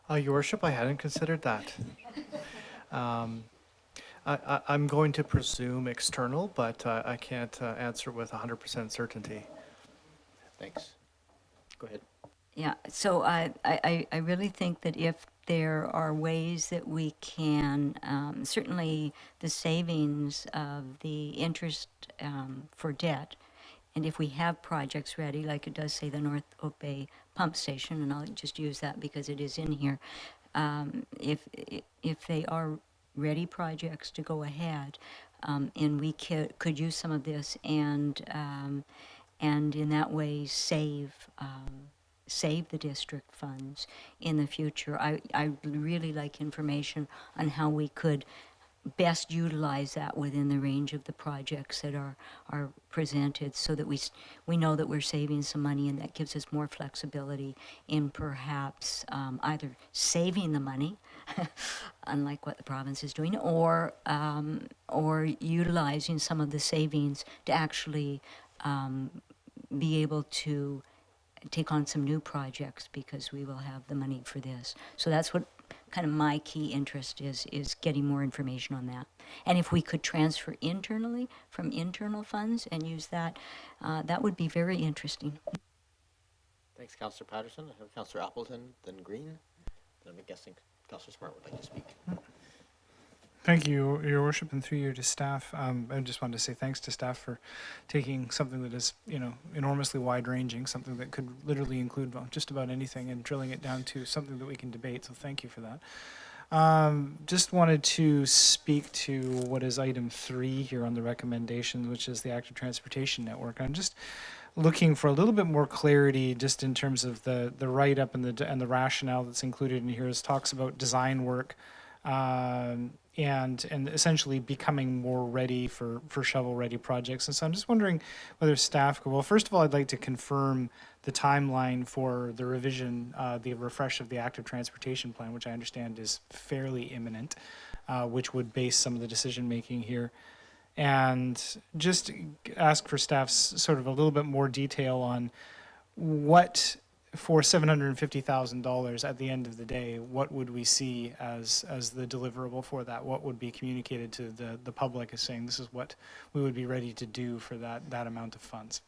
Your Worship, I hadn't considered that. I'm going to presume external, but I can't answer with 100% certainty. Thanks. Go ahead. Yeah, so I really think that if there are ways that we can, certainly the savings of the interest for debt, and if we have projects ready, like it does say the North Oak Bay Pump Station, and I'll just use that because it is in here, if they are ready projects to go ahead, and we could use some of this and in that way save the district funds in the future. I really like information on how we could best utilize that within the range of the projects that are presented, so that we know that we're saving some money, and that gives us more flexibility in perhaps either saving the money, unlike what the province is doing, or utilizing some of the savings to actually be able to take on some new projects because we will have the money for this. So that's what kind of my key interest is getting more information on that. And if we could transfer internally from internal funds and use that, that would be very interesting. Thanks, Councillor Patterson. I have Councillor Appleton, then Green. Then I'm guessing Councillor Smart would like to speak. Thank you, Your Worship, and through you to staff. I just wanted to say thanks to staff for taking something that is, enormously wide-ranging, something that could literally include just about anything, and drilling it down to something that we can debate. So thank you for that. Just wanted to speak to what is item 3 here on the recommendation, which is the active transportation network. I'm just looking for a little bit more clarity, just in terms of the write-up and the rationale that's included in here. It talks about design work. and essentially becoming more ready for shovel-ready projects. And so I'm just wondering whether staff could, well, first of all, I'd like to confirm the timeline for the revision, the refresh of the active transportation plan, which I understand is fairly imminent, which would base some of the decision-making here. And just ask for staff's sort of a little bit more detail on what, for $750,000 at the end of the day, what would we see as the deliverable for that? What would be communicated to the public as saying this is what we would be ready to do for that amount of funds?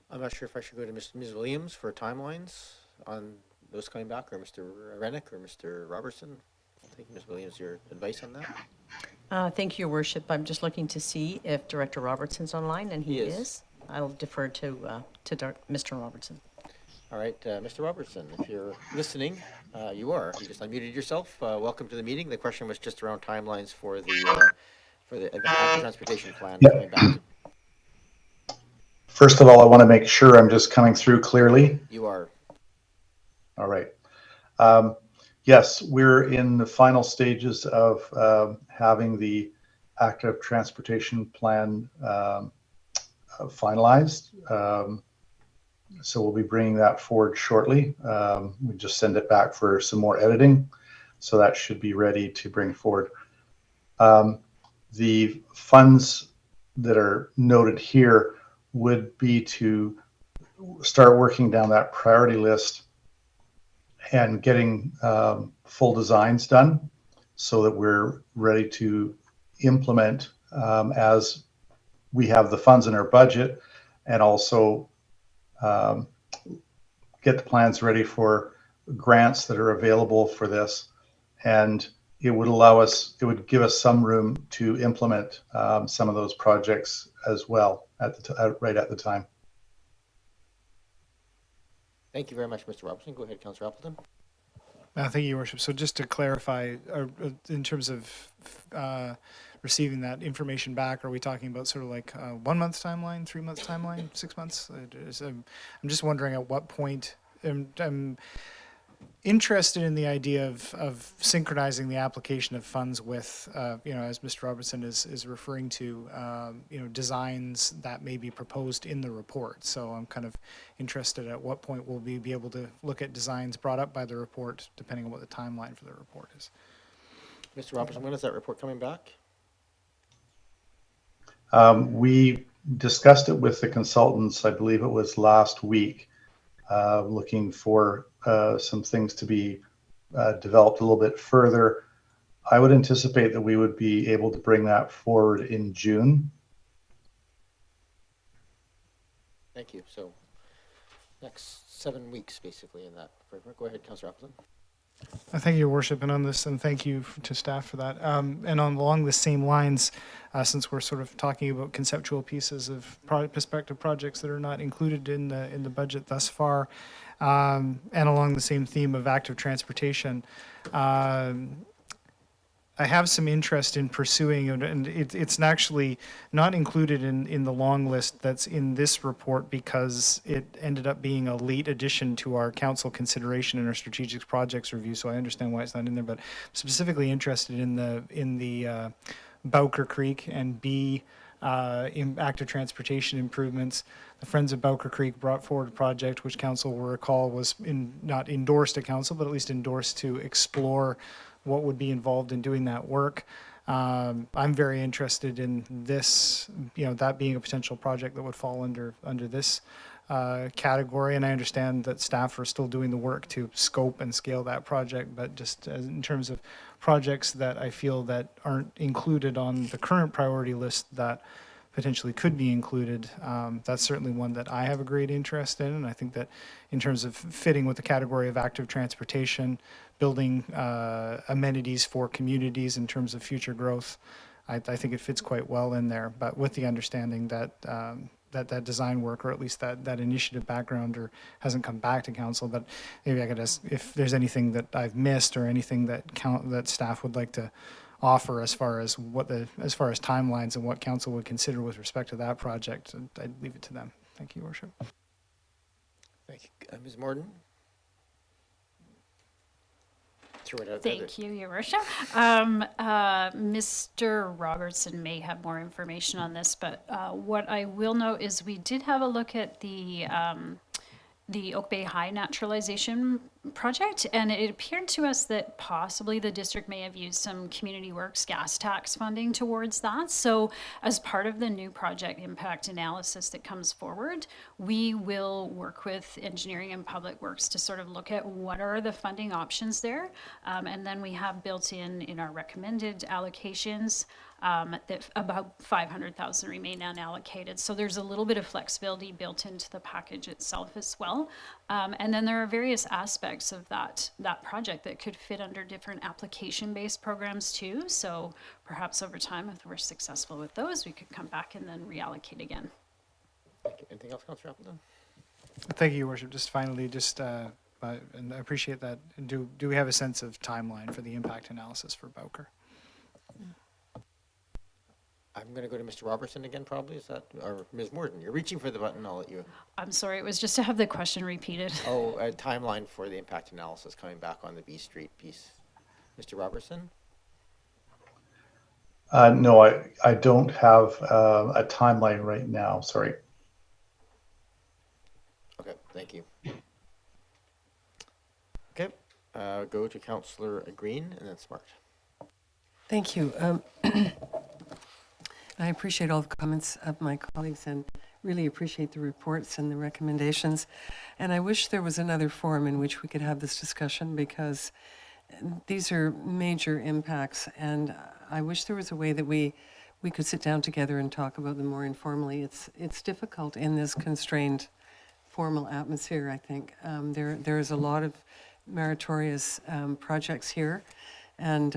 I'm not sure if I should go to Ms. Williams for timelines on those coming back, or Mr. Rennick or Mr. Robertson. I think Ms. Williams, your advice on that? Thank you, Your Worship. I'm just looking to see if Director Robertson's online, and he is. I'll defer to Mr. Robertson. All right, Mr. Robertson, if you're listening, you are. You just unmuted yourself. Welcome to the meeting. The question was just around timelines for the active transportation plan coming back. First of all, I want to make sure I'm just coming through clearly. You are. All right. Yes, we're in the final stages of having the active transportation plan finalized. So we'll be bringing that forward shortly. We just send it back for some more editing. So that should be ready to bring forward. The funds that are noted here would be to start working down that priority list and getting full designs done so that we're ready to implement as we have the funds in our budget, and also get the plans ready for grants that are available for this. And it would allow us, it would give us some room to implement some of those projects as well right at the time. Thank you very much, Mr. Robertson. Go ahead, Councillor Appleton. Thank you, Your Worship. So just to clarify, in terms of receiving that information back, are we talking about sort of like a 1 month timeline, 3 month timeline, 6 months? I'm just wondering at what point. I'm interested in the idea of synchronizing the application of funds with, as Mr. Robertson is referring to, designs that may be proposed in the report. So I'm kind of interested at what point we'll be able to look at designs brought up by the report, depending on what the timeline for the report is. Mr. Robertson, when is that report coming back? We discussed it with the consultants, I believe it was last week, looking for some things to be developed a little bit further. I would anticipate that we would be able to bring that forward in June. Thank you. So next 7 weeks, basically, in that framework. Go ahead, Councillor Appleton. Thank you, Your Worship, and on this, and thank you to staff for that. And along the same lines, since we're sort of talking about conceptual pieces of prospective projects that are not included in the budget thus far, and along the same theme of active transportation, I have some interest in pursuing, and it's actually not included in the long list that's in this report because it ended up being a late addition to our council consideration in our strategic projects review. So I understand why it's not in there, but specifically interested in the Bowker Creek and in active transportation improvements. The Friends of Bowker Creek brought forward a project which council will recall was not endorsed to council, but at least endorsed to explore what would be involved in doing that work. I'm very interested in this, that being a potential project that would fall under this category. And I understand that staff are still doing the work to scope and scale that project, but just in terms of projects that I feel that aren't included on the current priority list that potentially could be included, that's certainly one that I have a great interest in. And I think that in terms of fitting with the category of active transportation, building amenities for communities in terms of future growth, I think it fits quite well in there, but with the understanding that that design work, or at least that initiative background, hasn't come back to council. But maybe I could ask if there's anything that I've missed or anything that staff would like to offer as far as timelines and what council would consider with respect to that project. I'd leave it to them. Thank you, Your Worship. Thank you. Ms. Morden? threw it out there. Thank you, Your Worship. Mr. Robertson may have more information on this, but what I will note is we did have a look at the Oak Bay High naturalization project, and it appeared to us that possibly the district may have used some community works gas tax funding towards that. So as part of the new project impact analysis that comes forward, we will work with engineering and public works to sort of look at what are the funding options there. And then we have built in our recommended allocations that about 500,000 remain unallocated. So there's a little bit of flexibility built into the package itself as well. And then there are various aspects of that project that could fit under different application-based programs too. So perhaps over time, if we're successful with those, we could come back and then reallocate again. Thank you. Anything else, Councillor Appleton? Thank you, Your Worship. Just finally, and I appreciate that. Do we have a sense of timeline for the impact analysis for Bowker? I'm going to go to Mr. Robertson again, probably. Is that, or Ms. Morden? You're reaching for the button. I'll let you. I'm sorry, it was just to have the question repeated. Oh, a timeline for the impact analysis coming back on the B Street piece. Mr. Robertson? No, I don't have a timeline right now. Sorry. Okay, thank you. Okay, go to Councillor Green and then Smart. Thank you. I appreciate all the comments of my colleagues and really appreciate the reports and the recommendations. And I wish there was another forum in which we could have this discussion, because these are major impacts, and I wish there was a way that we could sit down together and talk about them more informally. It's difficult in this constrained formal atmosphere, I think. There is a lot of meritorious projects here. And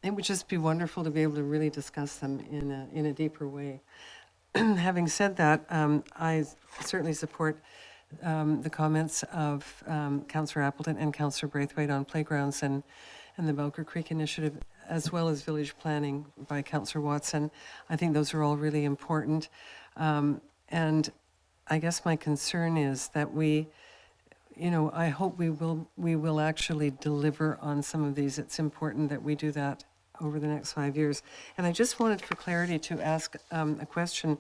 it would just be wonderful to be able to really discuss them in a deeper way. Having said that, I certainly support the comments of Councillor Appleton and Councillor Braithwaite on playgrounds and the Bowker Creek initiative, as well as village planning by Councillor Watson. I think those are all really important. And I guess my concern is that I hope we will actually deliver on some of these. It's important that we do that over the next 5 years. And I just wanted for clarity to ask a question,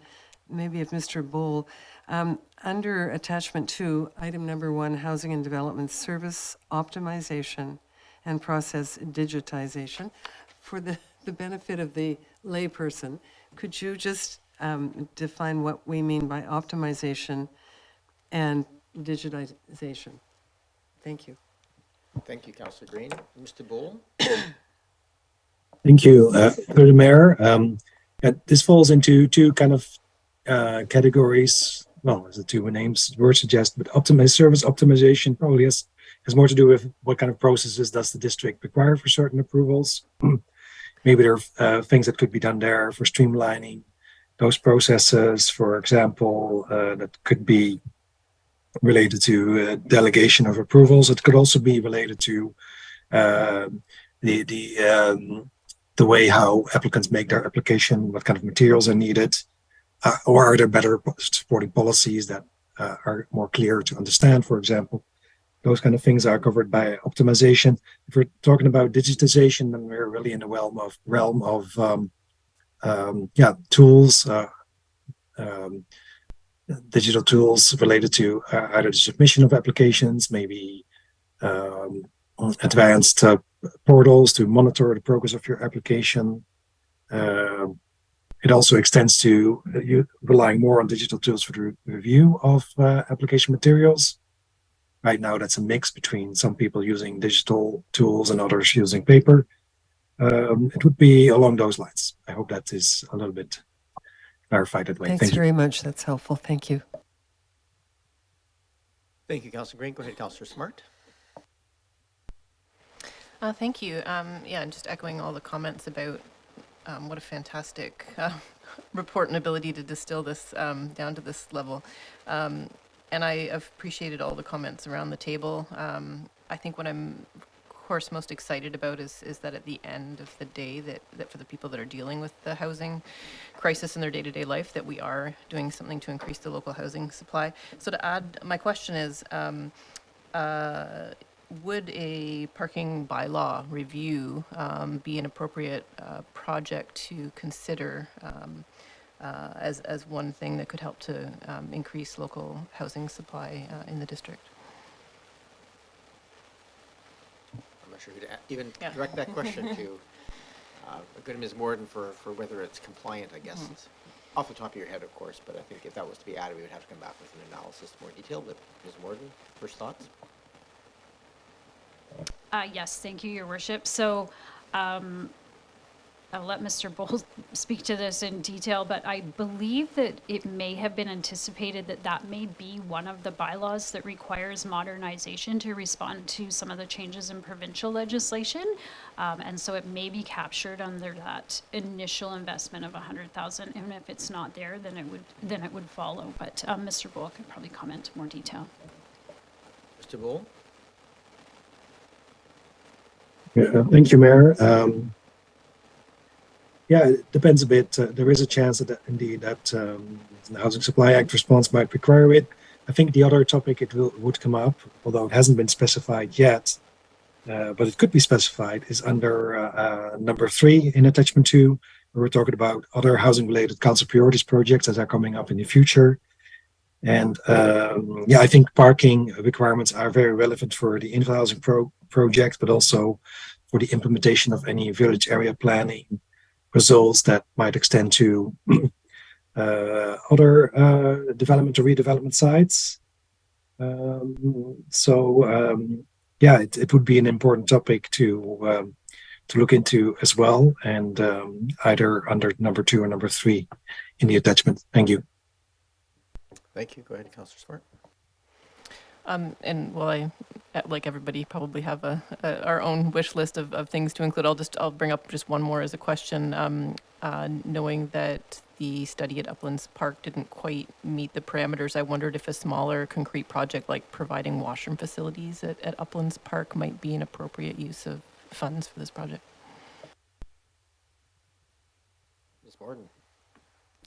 maybe of Mr. Bull. Under attachment 2, item number 1, housing and development service optimization and process digitization. For the benefit of the layperson, could you just define what we mean by optimization and digitization? Thank you. Thank you, Councillor Green. Mr. Bull? Thank you, through the Mayor. This falls into two kind of categories. Well, as the two names word suggest, but service optimization probably has more to do with what kind of processes does the district require for certain approvals. Maybe there are things that could be done there for streamlining those processes, for example, that could be related to delegation of approvals. It could also be related to the way how applicants make their application, what kind of materials are needed, or are there better supporting policies that are more clear to understand, for example. Those kind of things are covered by optimization. If we're talking about digitization, then we're really in the realm of tools, digital tools related to either the submission of applications, maybe advanced portals to monitor the progress of your application. It also extends to you relying more on digital tools for the review of application materials. Right now, that's a mix between some people using digital tools and others using paper. It would be along those lines. I hope that is a little bit clarified that way. Thanks Thank you very much. That's helpful. Thank you. Thank you, Councillor Green. Go ahead, Councillor Smart. Thank you. And just echoing all the comments about what a fantastic report and ability to distill this down to this level. And I have appreciated all the comments around the table. I think what I'm, of course, most excited about is that at the end of the day, that for the people that are dealing with the housing crisis in their day-to-day life, that we are doing something to increase the local housing supply. So to add, my question is, would a parking bylaw review be an appropriate project to consider as one thing that could help to increase local housing supply in the district? I'm not sure who to even direct that question to. Go to Ms. Morden for whether it's compliant, I guess. It's off the top of your head, of course, but I think if that was to be added, we would have to come back with an analysis more detailed. But Ms. Morden, first thoughts? Yes, thank you, Your Worship. So I'll let Mr. Bowles speak to this in detail, but I believe that it may have been anticipated that that may be one of the bylaws that requires modernization to respond to some of the changes in provincial legislation. And so it may be captured under that initial investment of 100,000. And if it's not there, then it would follow. But Mr. Bowles could probably comment in more detail. Mr. Bull? Yeah, thank you, Mayor. Yeah, it depends a bit. There is a chance that indeed that the Housing Supply Act response might require it. I think the other topic would come up, although it hasn't been specified yet, but it could be specified, is under number 3 in attachment 2, where we're talking about other housing-related council priorities projects that are coming up in the future. And yeah, I think parking requirements are very relevant for the infill housing project, but also for the implementation of any village area planning results that might extend to other development or redevelopment sites. Yeah, it would be an important topic to look into as well, and either under number 2 or number 3 in the attachment. Thank you. Thank you. Go ahead, Councillor Smart. And while I, like everybody, probably have our own wish list of things to include, I'll bring up just one more as a question. Knowing that the study at Uplands Park didn't quite meet the parameters, I wondered if a smaller concrete project like providing washroom facilities at Uplands Park might be an appropriate use of funds for this project. Ms. Morden.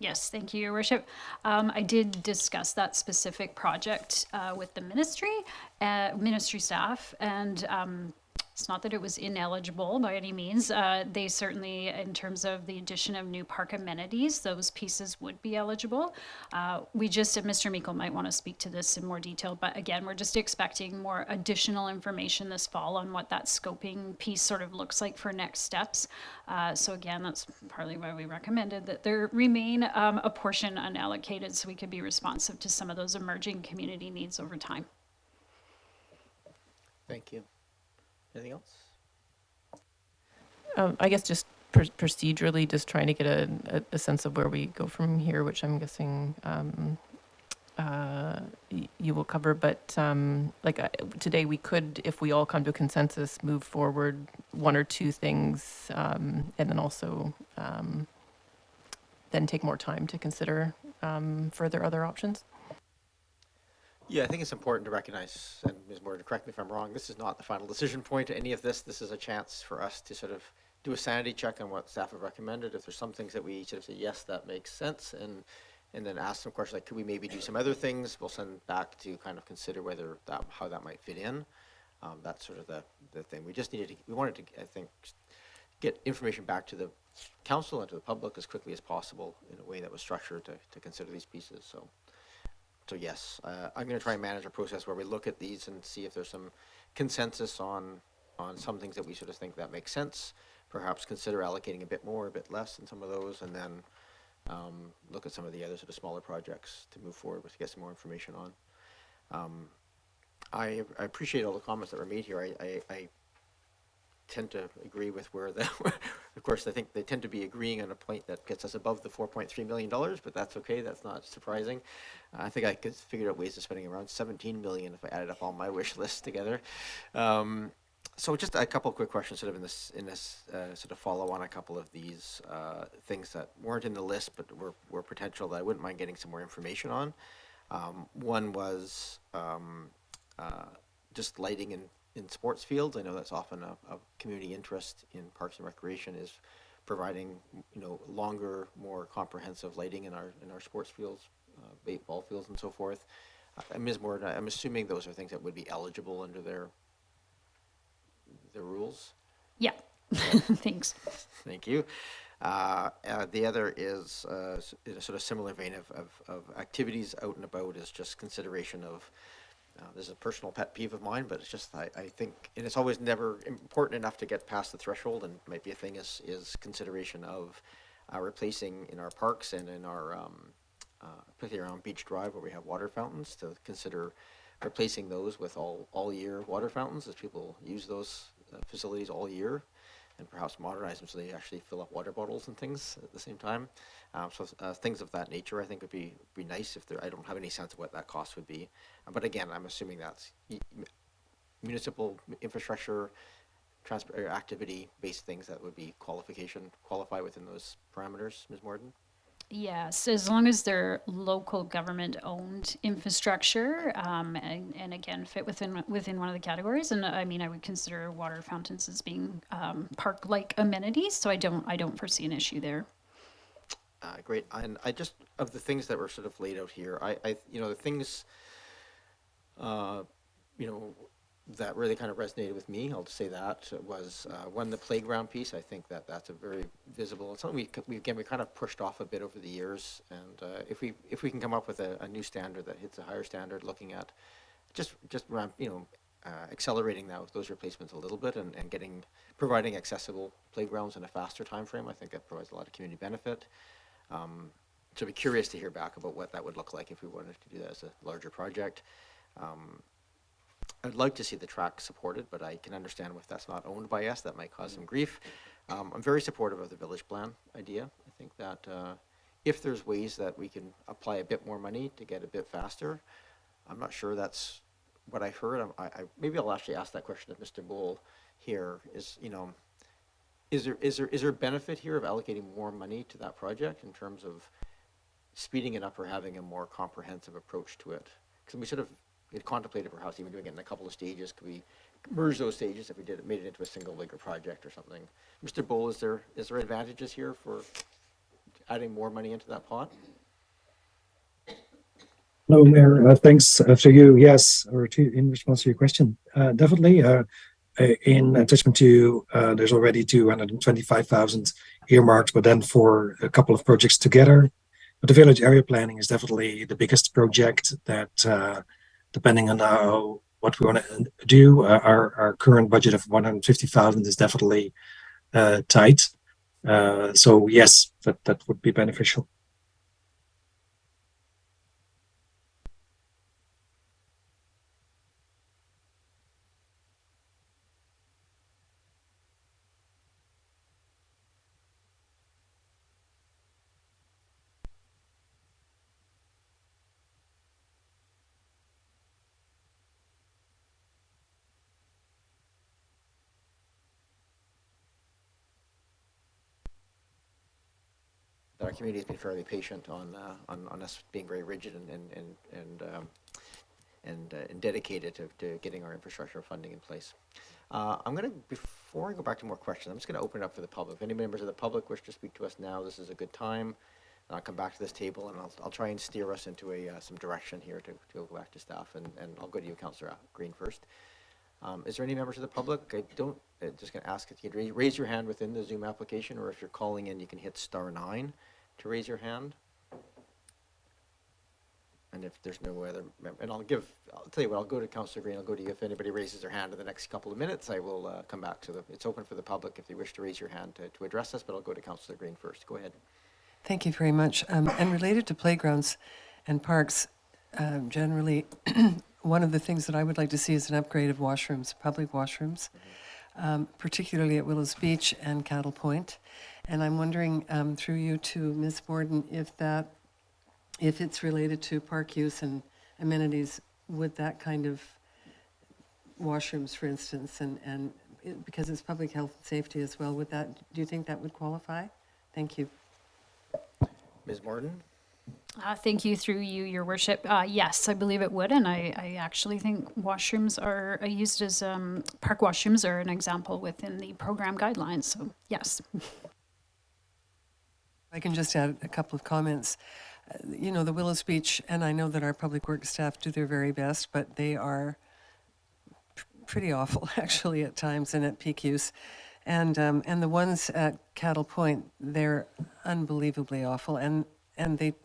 Yes, thank you, Your Worship. I did discuss that specific project with the ministry staff, and it's not that it was ineligible by any means. They certainly, in terms of the addition of new park amenities, those pieces would be eligible. We just, and Mr. Meikle might want to speak to this in more detail, but again, we're just expecting more additional information this fall on what that scoping piece sort of looks like for next steps. So again, that's partly why we recommended that there remain a portion unallocated so we could be responsive to some of those emerging community needs over time. Thank you. Anything else? I guess just procedurally, just trying to get a sense of where we go from here, which I'm guessing you will cover. But today we could, if we all come to a consensus, move forward 1 or 2 things, and then also then take more time to consider further other options. Yeah, I think it's important to recognize, and Ms. Morden, correct me if I'm wrong, this is not the final decision point to any of this. This is a chance for us to sort of do a sanity check on what staff have recommended. If there's some things that we sort of say, yes, that makes sense, and then ask some questions like, could we maybe do some other things? We'll send back to kind of consider whether how that might fit in. That's sort of the thing. We just needed to, we wanted to, I think, get information back to the council and to the public as quickly as possible in a way that was structured to consider these pieces. So yes, I'm going to try and manage a process where we look at these and see if there's some consensus on some things that we sort of think that makes sense. Perhaps consider allocating a bit more, a bit less in some of those, and then look at some of the other sort of smaller projects to move forward with to get some more information on. I appreciate all the comments that were made here. I tend to agree with where of course, I think they tend to be agreeing on a point that gets us above the $4.3 million, but that's okay. That's not surprising. I think I could figure out ways of spending around $17 million if I added up all my wish lists together. So just a couple of quick questions sort of in this sort of follow on a couple of these things that weren't in the list, but were potential that I wouldn't mind getting some more information on. One was just lighting in sports fields. I know that's often a community interest in Parks and Recreation, is providing longer, more comprehensive lighting in our sports fields, ball fields, and so forth. Ms. Morden, I'm assuming those are things that would be eligible under their the rules? Yeah, thanks. Thank you. The other is in a sort of similar vein of activities out and about is just consideration of, this is a personal pet peeve of mine, but it's just, I think, and it's always never important enough to get past the threshold, and might be a thing is consideration of replacing in our parks and in our, particularly around Beach Drive where we have water fountains, to consider replacing those with all year water fountains as people use those facilities all year, and perhaps modernize them so they actually fill up water bottles and things at the same time. So things of that nature, I think, would be nice if there. I don't have any sense of what that cost would be, but again, I'm assuming that's municipal infrastructure, activity-based things that would be qualify within those parameters. Ms. Morden. Yes, as long as they're local government-owned infrastructure, and again, fit within one of the categories. And I mean, I would consider water fountains as being park-like amenities, so I don't foresee an issue there. Great. And I just, of the things that were sort of laid out here, the things, that really kind of resonated with me, I'll just say that, was one, the playground piece. I think that's a very visible, it's something we kind of pushed off a bit over the years. And if we can come up with a new standard that hits a higher standard, looking at just around, accelerating those replacements a little bit and providing accessible playgrounds in a faster time frame, I think that provides a lot of community benefit. So I'd be curious to hear back about what that would look like if we wanted to do that as a larger project. I'd like to see the track supported, but I can understand if that's not owned by us, that might cause some grief. I'm very supportive of the village plan idea. I think that if there's ways that we can apply a bit more money to get a bit faster, I'm not sure that's what I heard. Maybe I'll actually ask that question of Mr. Bull here. Is there benefit here of allocating more money to that project in terms of speeding it up or having a more comprehensive approach to it? Because we sort of contemplated perhaps even doing it in a couple of stages. Could we merge those stages if we made it into a single bigger project or something? Mr. Bull, is there advantages here for adding more money into that pot? Hello, Mayor. Thanks to you. Yes, in response to your question, definitely. In attachment to, there's already 225,000 earmarked, but then for a couple of projects together. But the village area planning is definitely the biggest project that, depending on what we want to do, our current budget of 150,000 is definitely tight. So yes, that would be beneficial. That our community has been fairly patient on us being very rigid and dedicated to getting our infrastructure funding in place. Before I go back to more questions, I'm just going to open it up for the public. If any members of the public wish to speak to us now, this is a good time. I'll come back to this table and I'll try and steer us into some direction here to go back to staff, and I'll go to you, Councillor Green, first. Is there any members of the public? Just going to ask if you could raise your hand within the Zoom application, or if you're calling in, you can hit *9 to raise your hand. And if there's no other, and I'll tell you what, I'll go to Councillor Green, I'll go to you. If anybody raises their hand in the next couple of minutes, I will come back to it's open for the public if they wish to raise your hand to address us, but I'll go to Councillor Green first. Go ahead. Thank you very much. And related to playgrounds and parks, generally, one of the things that I would like to see is an upgrade of washrooms, public washrooms, particularly at Willows Beach and Cattle Point. And I'm wondering, through you to Ms. Borden, if it's related to park use and amenities, would that kind of washrooms, for instance, and because it's public health and safety as well, do you think that would qualify? Thank you. Ms. Morden? Thank you, through you, Your Worship. Yes, I believe it would, and I actually think washrooms are used as, park washrooms are an example within the program guidelines, so yes. I can just add a couple of comments. The Willows Beach, and I know that our public works staff do their very best, but they are pretty awful, actually, at times and at peak use. And the ones at Cattle Point, they're unbelievably awful, and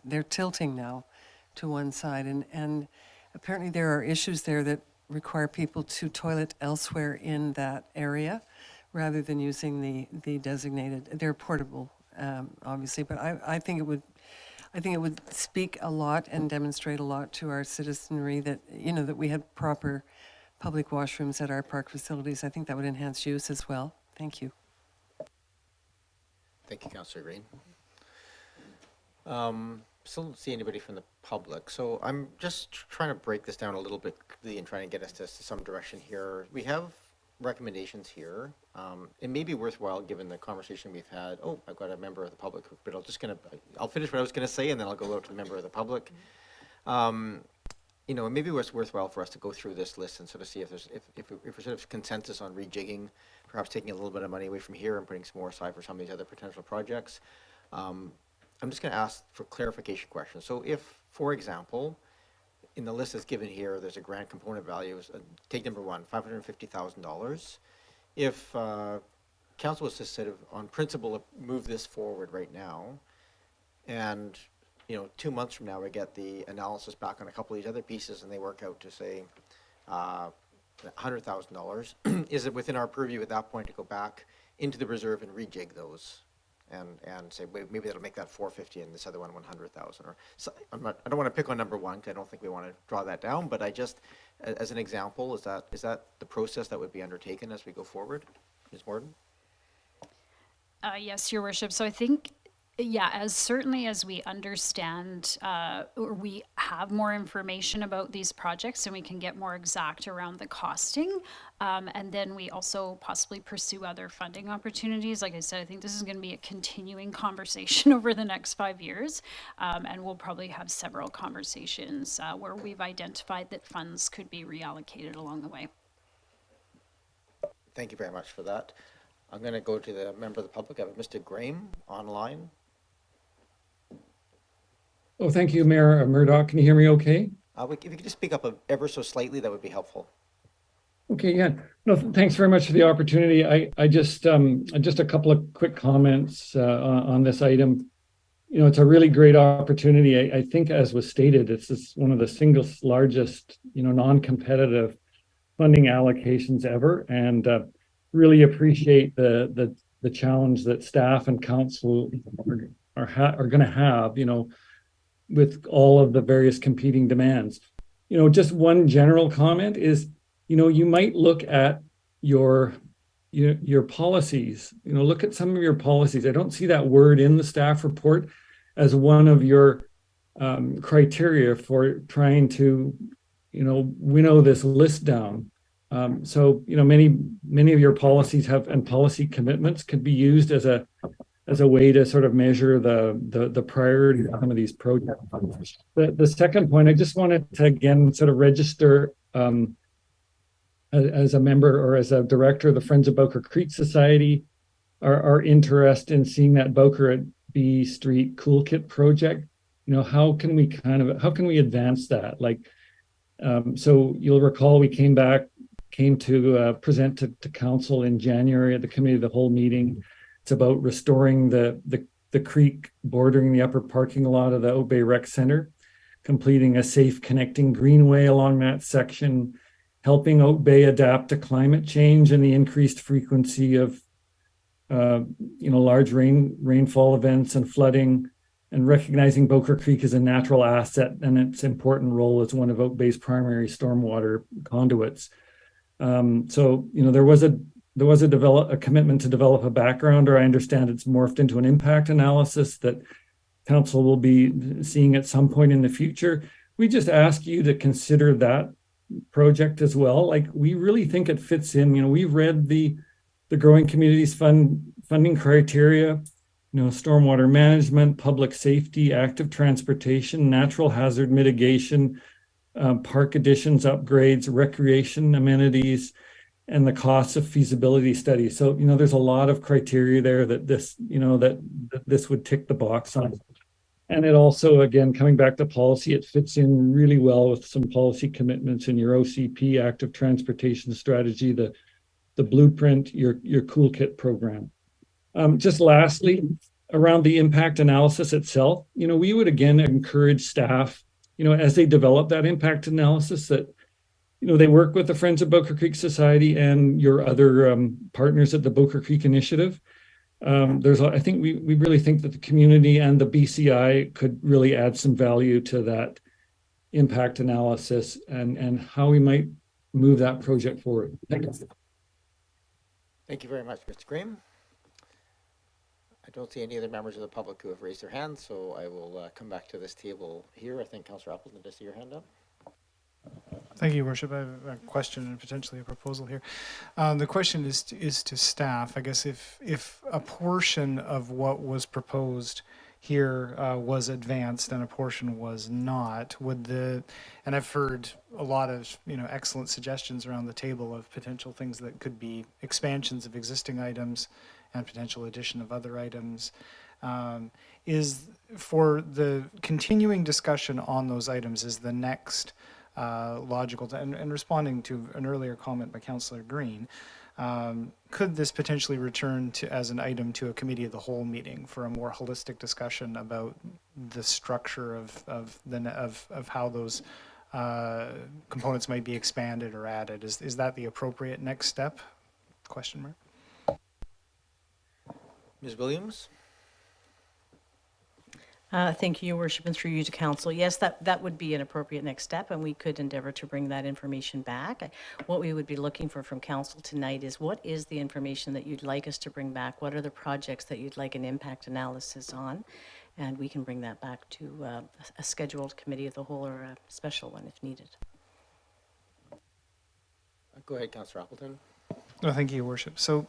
they're tilting now to one side. And apparently there are issues there that require people to toilet elsewhere in that area rather than using the designated. They're portable, obviously, but I think it would speak a lot and demonstrate a lot to our citizenry that, you know, that we had proper public washrooms at our park facilities. I think that would enhance use as well. Thank you. Thank you, Councillor Green. Still don't see anybody from the public, so I'm just trying to break this down a little bit and trying to get us to some direction here. We have recommendations here. It may be worthwhile, given the conversation we've had. Oh, I've got a member of the public, but I'll finish what I was going to say, and then I'll go out to the member of the public. You know, maybe it's worthwhile for us to go through this list and sort of see if there's if there's sort of consensus on rejigging, perhaps taking a little bit of money away from here and putting some more aside for some of these other potential projects. I'm just going to ask for clarification questions. So if, for example, in the list that's given here, there's a grant component value, take number one, $550,000. If council was to sort of, on principle, move this forward right now, and, you know, 2 months from now, we get the analysis back on a couple of these other pieces, and they work out to, say, $100,000, is it within our purview at that point to go back into the reserve and rejig those? And say, wait, maybe that'll make that 450 and this other one 100,000. Or so, I don't want to pick on number one because I don't think we want to draw that down. But I just, as an example, is that the process that would be undertaken as we go forward, Ms. Morden? Yes, Your Worship. So I think, yeah, as certainly as we understand, or we have more information about these projects and we can get more exact around the costing, and then we also possibly pursue other funding opportunities. Like I said, I think this is going to be a continuing conversation over the next 5 years, and we'll probably have several conversations where we've identified that funds could be reallocated along the way. Thank you very much for that. I'm going to go to the member of the public. I have Mr. Graeme online. Oh, thank you, Mayor Murdoch. Can you hear me okay? If you could just speak up ever so slightly, that would be helpful. Okay, yeah. No, thanks very much for the opportunity. I just a couple of quick comments on this item. You know, it's a really great opportunity. I think, as was stated, it's one of the single largest, you know, non-competitive funding allocations ever, and really appreciate the challenge that staff and council are going to have, you know, with all of the various competing demands. You know, just one general comment is, you know, you might look at your policies, you know, look at some of your policies. I don't see that word in the staff report as one of your criteria for trying to, you know, winnow this list down. So, you know, many of your policies and policy commitments could be used as a way to sort of measure the priority of some of these projects. The second point, I just wanted to again sort of register as a member or as a director of the Friends of Bowker Creek Society, our interest in seeing that Bowker at B Street Coolkit project. You know, how can we advance that? Like, so you'll recall we came to present to council in January at the committee of the whole meeting. It's about restoring the creek bordering the upper parking lot of the Oak Bay Rec Center, completing a safe connecting greenway along that section, helping Oak Bay adapt to climate change and the increased frequency of you know, large rainfall events and flooding, and recognizing Bowker Creek as a natural asset and its important role as one of Oak Bay's primary stormwater conduits. So, you know, there was a commitment to develop a background, or I understand it's morphed into an impact analysis that council will be seeing at some point in the future. We just ask you to consider that project as well. Like, we really think it fits in. You know, we've read the Growing Communities funding criteria, you know, stormwater management, public safety, active transportation, natural hazard mitigation, park additions, upgrades, recreation amenities, and the costs of feasibility studies. So, you know, there's a lot of criteria there that this, you know, that this would tick the box on. And it also, again, coming back to policy, it fits in really well with some policy commitments in your OCP, active transportation strategy, the blueprint, your Coolkit program. Just lastly, around the impact analysis itself, we would again encourage staff, as they develop that impact analysis, that they work with the Friends of Bowker Creek Society and your other partners at the Bowker Creek Initiative. I think we really think that the community and the BCI could really add some value to that impact analysis and how we might move that project forward. Thank you. Thank you very much, Mr. Graeme. I don't see any other members of the public who have raised their hands, so I will come back to this table here. I think Councillor Appleton, does see your hand up? Thank you, Your Worship. I have a question and potentially a proposal here. The question is to staff. I guess if a portion of what was proposed here was advanced and a portion was not, and I've heard a lot of excellent suggestions around the table of potential things that could be expansions of existing items and potential addition of other items. Is for the continuing discussion on those items is the next logical, and responding to an earlier comment by Councillor Green, could this potentially return as an item to a committee of the whole meeting for a more holistic discussion about the structure of how those components might be expanded or added? Is that the appropriate next step? Question mark. Ms. Williams? Thank you, Your Worship, and through you to Council. Yes, that would be an appropriate next step, and we could endeavour to bring that information back. What we would be looking for from Council tonight is what is the information that you'd like us to bring back? What are the projects that you'd like an impact analysis on? And we can bring that back to a scheduled committee of the whole or a special one if needed. Go ahead, Councillor Appleton. Oh, thank you, Your Worship. So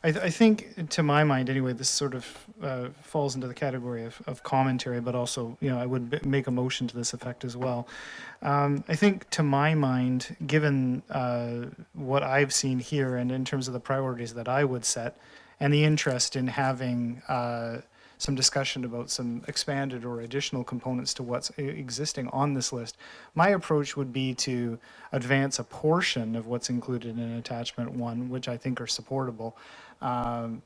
I think, to my mind anyway, this sort of falls into the category of commentary, but also, I would make a motion to this effect as well. I think, to my mind, given what I've seen here and in terms of the priorities that I would set and the interest in having some discussion about some expanded or additional components to what's existing on this list, my approach would be to advance a portion of what's included in attachment 1, which I think are supportable, and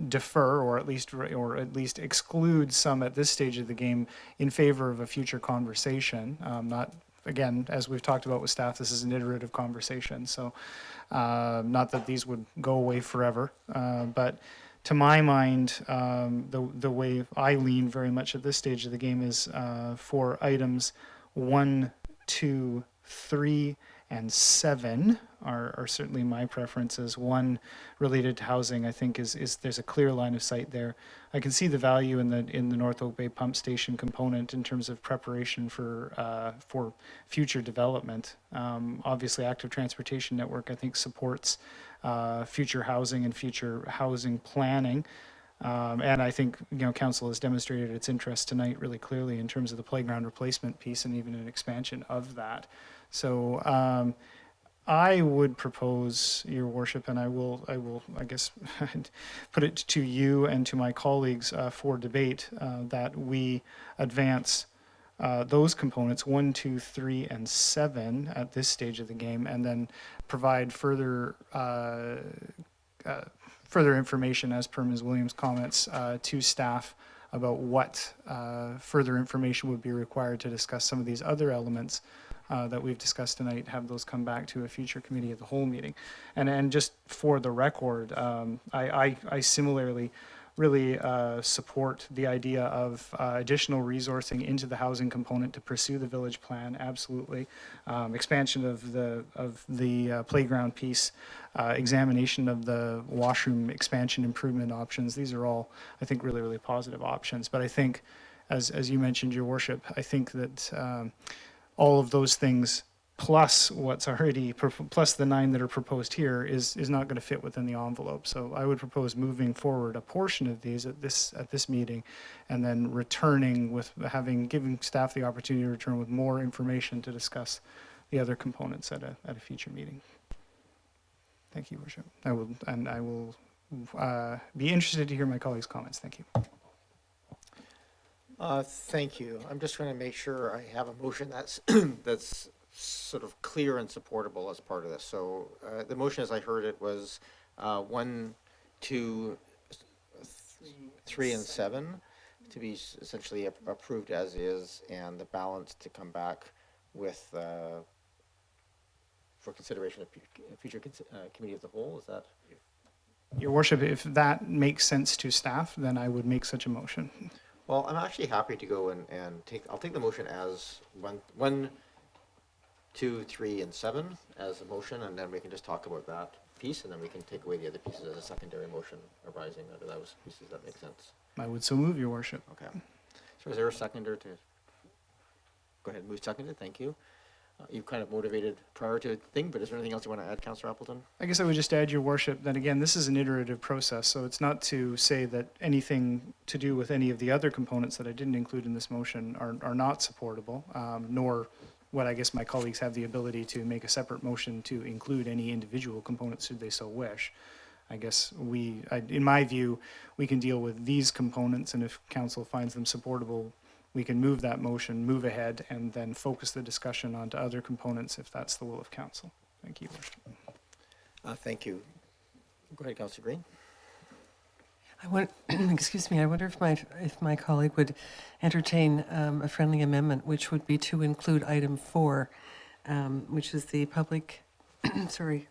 defer or at least exclude some at this stage of the game in favor of a future conversation. Not, again, as we've talked about with staff, this is an iterative conversation, so not that these would go away forever, but to my mind, the way I lean very much at this stage of the game is for items 1, 2, 3, and 7 are certainly my preferences. 1 related to housing, I think is there's a clear line of sight there. I can see the value in the North Oak Bay pump station component in terms of preparation for future development. Obviously, active transportation network I think supports future housing and future housing planning. And I think, Council has demonstrated its interest tonight really clearly in terms of the playground replacement piece and even an expansion of that. So I would propose, Your Worship, and I will, I guess, put it to you and to my colleagues for debate, that we advance those components 1, 2, 3, and 7 at this stage of the game, and then provide further information as per Ms. Williams' comments to staff about what further information would be required to discuss some of these other elements that we've discussed tonight, have those come back to a future committee of the whole meeting. And just for the record, I similarly really support the idea of additional resourcing into the housing component to pursue the village plan, absolutely. Expansion of the playground piece, examination of the washroom expansion improvement options. These are all, I think, really, really positive options. But I think, as you mentioned, Your Worship, I think that all of those things plus what's already, plus the 9 that are proposed here is not going to fit within the envelope. So I would propose moving forward a portion of these at this meeting, and then returning with giving staff the opportunity to return with more information to discuss the other components at a future meeting. Thank you, Worship. I will be interested to hear my colleagues' comments. Thank you. Thank you. I'm just trying to make sure I have a motion that's, that's sort of clear and supportable as part of this. So the motion, as I heard it, was 1, 2, 3, and 7 to be essentially approved as is, and the balance to come back with, for consideration of future committee of the whole. Is that? Your worship, if that makes sense to staff, then I would make such a motion. Well, I'm actually happy to go and I'll take the motion as 1, 2, 3, and 7 as a motion, and then we can just talk about that piece, and then we can take away the other pieces as a secondary motion arising out of those pieces. That makes sense. I would so move, your worship. Okay. So is there a seconder to? Go ahead, move seconded. Thank you. You've kind of motivated prior to the thing, but is there anything else you want to add, Councillor Appleton? I guess I would just add, your worship, that again, this is an iterative process, so it's not to say that anything to do with any of the other components that I didn't include in this motion are not supportable, nor what I guess my colleagues have the ability to make a separate motion to include any individual components should they so wish. I guess in my view, we can deal with these components, and if council finds them supportable, we can move that motion, move ahead, and then focus the discussion onto other components if that's the will of council. Thank you, Worship. Thank you. Go ahead, Councillor Green. I want, excuse me, I wonder if my colleague would entertain a friendly amendment, which would be to include item 4, which is the public, sorry,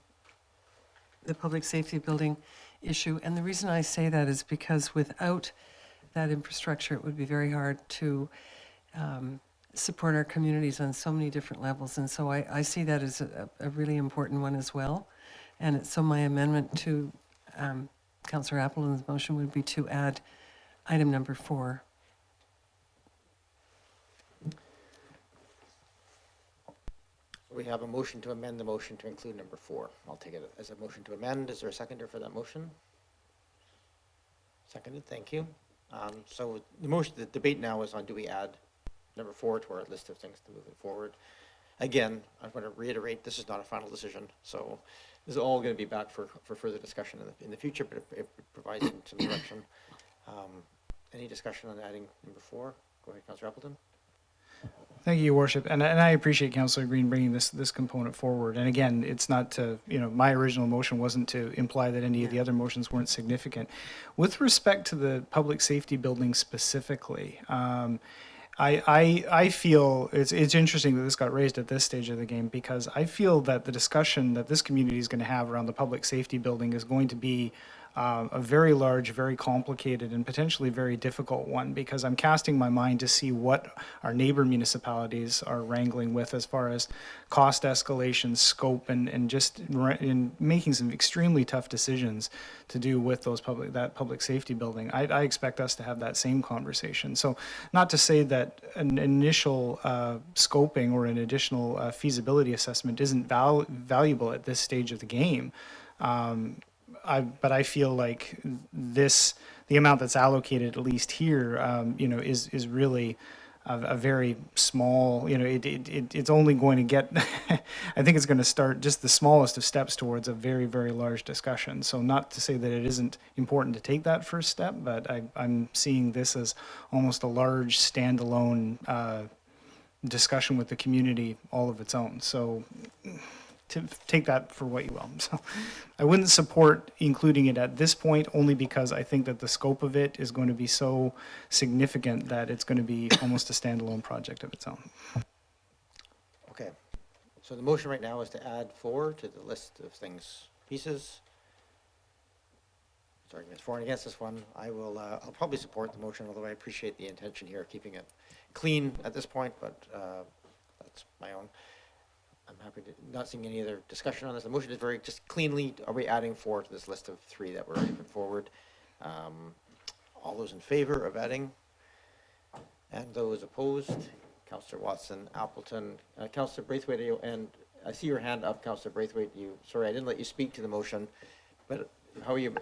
the public safety building issue. And the reason I say that is because without that infrastructure, it would be very hard to support our communities on so many different levels. And so I see that as a really important one as well. And so my amendment to Councillor Appleton's motion would be to add item number 4. We have a motion to amend the motion to include number 4. I'll take it as a motion to amend. Is there a seconder for that motion? Seconded, thank you. So the debate now is on, do we add number 4 to our list of things to move it forward? Again, I'm going to reiterate, this is not a final decision, so this is all going to be back for further discussion in the future, but it provides some direction. Any discussion on adding number 4? Go ahead, Councillor Appleton. Thank you, Your Worship, and I appreciate Councillor Green bringing this component forward. And again, it's not to, my original motion wasn't to imply that any of the other motions weren't significant. With respect to the public safety building specifically, I feel it's interesting that this got raised at this stage of the game, because I feel that the discussion that this community is going to have around the public safety building is going to be a very large, very complicated, and potentially very difficult one, because I'm casting my mind to see what our neighbor municipalities are wrangling with as far as cost escalation, scope, and just in making some extremely tough decisions to do with that public safety building. I expect us to have that same conversation. So not to say that an initial scoping or an additional feasibility assessment isn't valuable at this stage of the game. But I feel like the amount that's allocated, at least here, is really a very small, it's only going to get, I think it's going to start just the smallest of steps towards a very, very large discussion. So not to say that it isn't important to take that first step, but I'm seeing this as almost a large standalone discussion with the community all of its own. So to take that for what you will. So I wouldn't support including it at this point, only because I think that the scope of it is going to be so significant that it's going to be almost a standalone project of its own. Okay. So the motion right now is to add 4 to the list of pieces. Sorry, against 4 and against this one. I'll probably support the motion, although I appreciate the intention here, keeping it clean at this point, but that's my own. I'm happy to not seeing any other discussion on this. The motion is very just cleanly, are we adding 4 to this list of 3 that were already put forward? All those in favor of adding? And those opposed? Councillor Watson, Appleton, Councillor Braithwaite, and I see your hand up, Councillor Braithwaite. Sorry, I didn't let you speak to the motion, but how are you,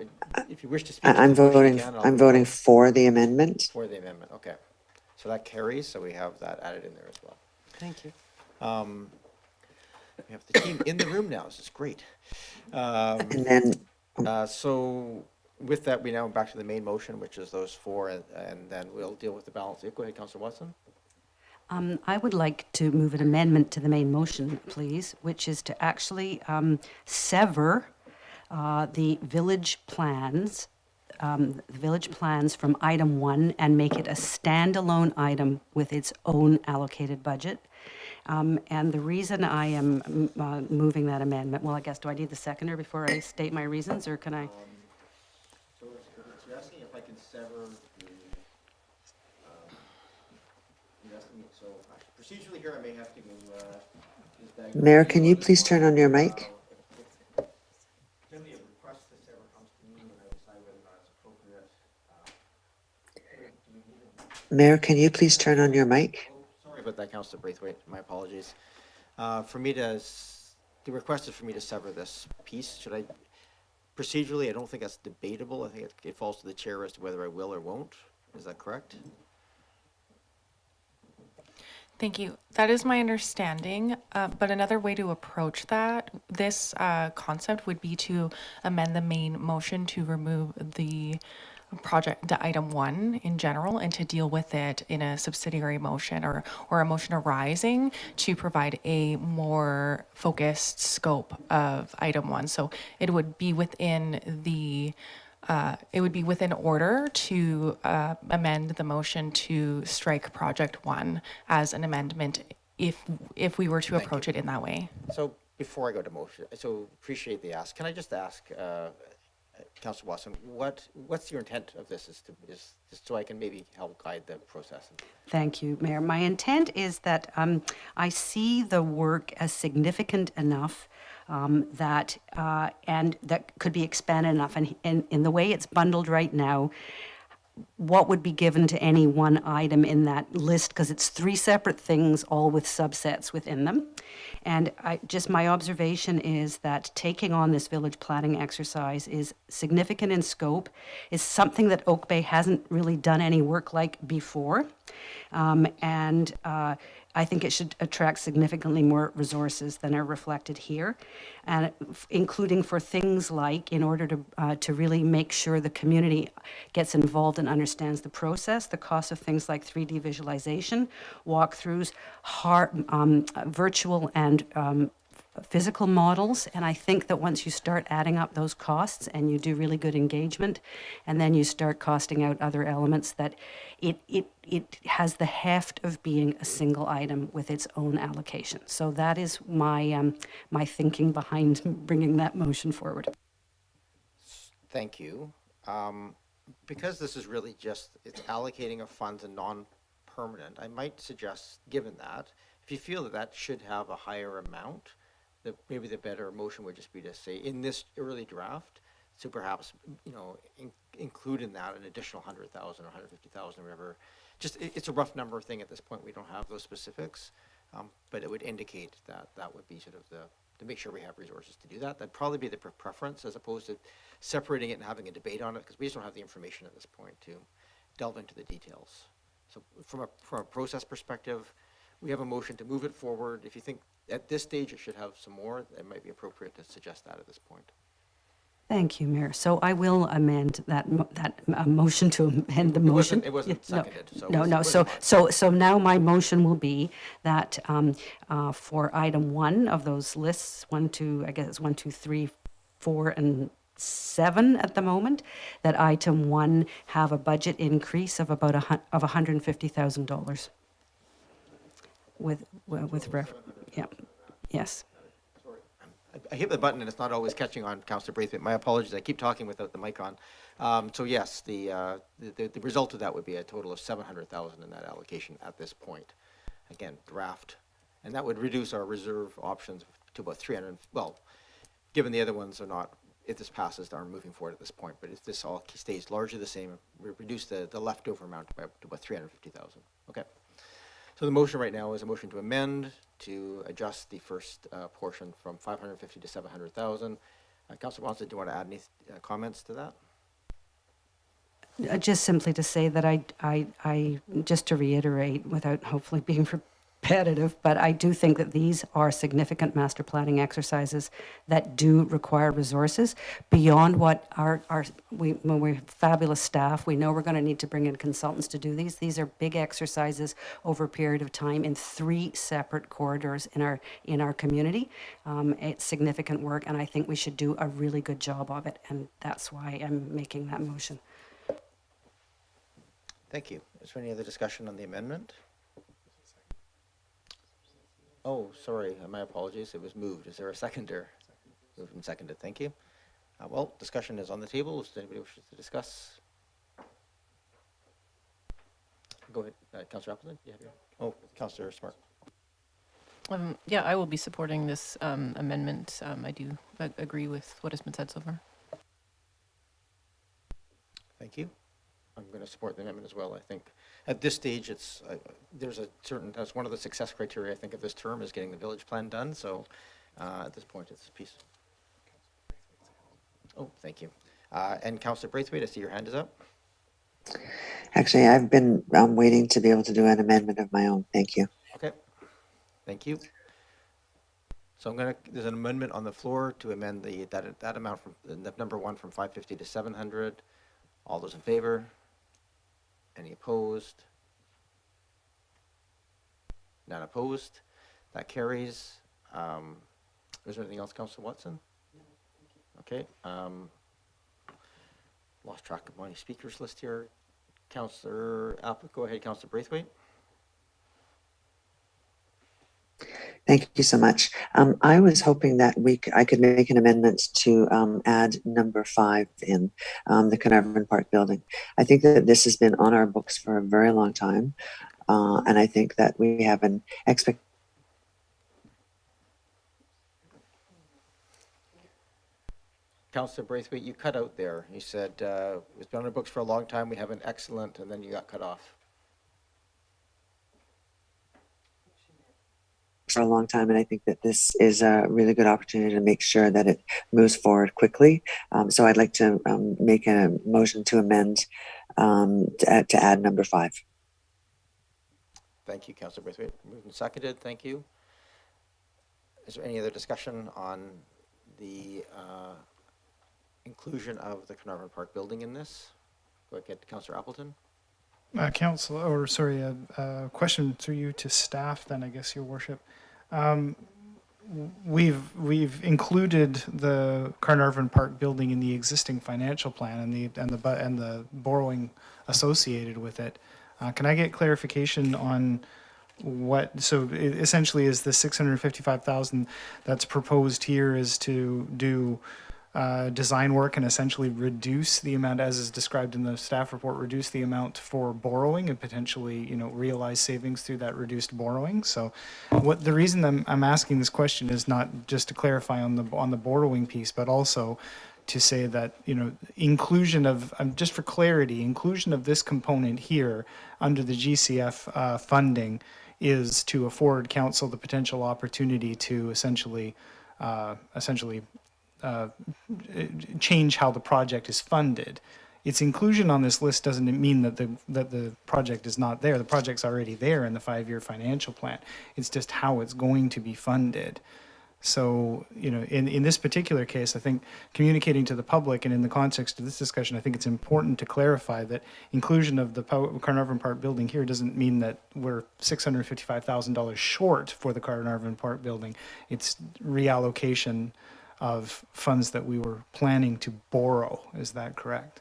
if you wish to speak I'm to the motion, voting, you can. I'm voting for the amendment. For the amendment, okay. So that carries, so we have that added in there as well. Thank you. We have the team in the room now. This is great. And then, So with that, we now back to the main motion, which is those four, and then we'll deal with the balance. Go ahead, Councillor Watson. I would like to move an amendment to the main motion, please, which is to actually sever the village plans from item 1 and make it a standalone item with its own allocated budget. And the reason I am moving that amendment, well, I guess, do I need the seconder before I state my reasons, or can I? So you're asking if I can sever the, you're asking me, so procedurally here I may have to go, Mayor, can you please turn on your mic? Generally, a request to sever comes to me when I decide whether or not it's appropriate. Mayor, can you please turn on your mic? Sorry about that, Councillor Braithwaite. My apologies. For me to, the request is for me to sever this piece. Should I, procedurally, I don't think that's debatable. I think it falls to the chair as to whether I will or won't. Is that correct? Thank you. That is my understanding. But another way to approach this concept would be to amend the main motion to remove the item 1 in general, and to deal with it in a subsidiary motion or a motion arising to provide a more focused scope of item 1. So it would be within order to amend the motion to strike project 1 as an amendment if we were to approach it in that way. So before I go to motion, so appreciate the ask. Can I just ask, Councillor Watson, what's your intent of this? Is just so I can maybe help guide the process. Thank you, Mayor. My intent is that I see the work as significant enough that could be expanded enough. And in the way it's bundled right now, what would be given to any one item in that list, because it's 3 separate things, all with subsets within them. And my observation is that taking on this village planning exercise is significant in scope, is something that Oak Bay hasn't really done any work like before. I think it should attract significantly more resources than are reflected here, and including for things like, in order to really make sure the community gets involved and understands the process, the cost of things like 3D visualization, walkthroughs, virtual and physical models. And I think that once you start adding up those costs and you do really good engagement, and then you start costing out other elements, that it has the heft of being a single item with its own allocation. So that is my my thinking behind bringing that motion forward. Thank you. Because this is really just, it's allocating of funds and non-permanent, I might suggest, given that, if you feel that that should have a higher amount, that maybe the better motion would just be to say, in this early draft, so perhaps, include in that an additional 100,000 or 150,000 or whatever. Just, it's a rough number thing at this point. We don't have those specifics, but it would indicate that that would be sort of to make sure we have resources to do that. That'd probably be the preference, as opposed to separating it and having a debate on it, because we just don't have the information at this point to delve into the details. So from a process perspective, we have a motion to move it forward. If you think at this stage it should have some more, it might be appropriate to suggest that at this point. Thank you, Mayor. So I will amend that motion to amend the motion. It wasn't seconded. No. So now my motion will be that for item 1 of those lists, 1, 2, I guess it's 1, 2, 3, 4, and 7 at the moment, that item 1 have a budget increase of about $150,000. Yes. I hit the button and it's not always catching on, Councillor Braithwaite. My apologies. I keep talking without the mic on. So yes, the result of that would be a total of $700,000 in that allocation at this point. Again, draft, and that would reduce our reserve options to about 300. Well, given the other ones are not, if this passes, are moving forward at this point. But if this all stays largely the same, we reduce the leftover amount to about 350,000. Okay. So the motion right now is a motion to amend to adjust the first portion from 550 to 700,000. Councillor Watson, do you want to add any comments to that? Just simply to say that I just to reiterate, without hopefully being repetitive, but I do think that these are significant master planning exercises that do require resources beyond what when we have fabulous staff, we know we're going to need to bring in consultants to do these. These are big exercises over a period of time in 3 separate corridors in our community. It's significant work, and I think we should do a really good job of it, and that's why I'm making that motion. Thank you. Is there any other discussion on the amendment? Oh, sorry, my apologies. It was moved. Is there a seconder? Moved and seconded. Thank you. Well, discussion is on the table. Does anybody wish to discuss? Go ahead, Councillor Appleton. You have your. Oh, Councillor Smart. Yeah, I will be supporting this amendment. I do agree with what has been said so far. Thank you. I'm going to support the amendment as well. I think at this stage, it's there's a certain, that's one of the success criteria, I think, of this term is getting the village plan done. So at this point, it's a piece. Oh, thank you. And Councillor Braithwaite, I see your hand is up. Actually, I've been waiting to be able to do an amendment of my own. Thank you. Okay. Thank you. So there's an amendment on the floor to amend that amount from the number 1 from 550 to 700. All those in favor? Any opposed? None opposed. That carries. Is there anything else, Councillor Watson? Okay. Lost track of my speakers list here. Councillor Appleton, go ahead, Councillor Braithwaite. Thank you so much. I was hoping that I could make an amendment to add number 5 in the Carnarvon Park building. I think that this has been on our books for a very long time, and I think that we have an expectation. Councillor Braithwaite, you cut out there. You said it's been on our books for a long time. We have an excellent, and then you got cut off. For a long time, and I think that this is a really good opportunity to make sure that it moves forward quickly. So I'd like to make a motion to amend to add number 5. Thank you, Councillor Braithwaite. Moved and seconded. Thank you. Is there any other discussion on the inclusion of the Carnarvon Park building in this? Go ahead, Councillor Appleton. A question through you to staff then, I guess, Your Worship. We've included the Carnarvon Park building in the existing financial plan and the borrowing associated with it. Can I get clarification on what? So essentially, is the $655,000 that's proposed here is to do design work and essentially reduce the amount, as is described in the staff report, reduce the amount for borrowing and potentially, realize savings through that reduced borrowing. So the reason I'm asking this question is not just to clarify on the borrowing piece, but also to say that, inclusion of, just for clarity, inclusion of this component here under the GCF funding is to afford council the potential opportunity to essentially change how the project is funded. Its inclusion on this list doesn't mean that the project is not there. The project's already there in the 5-year financial plan. It's just how it's going to be funded. So, in this particular case, I think communicating to the public and in the context of this discussion, I think it's important to clarify that inclusion of the Carnarvon Park building here doesn't mean that we're $655,000 short for the Carnarvon Park building. It's reallocation of funds that we were planning to borrow. Is that correct?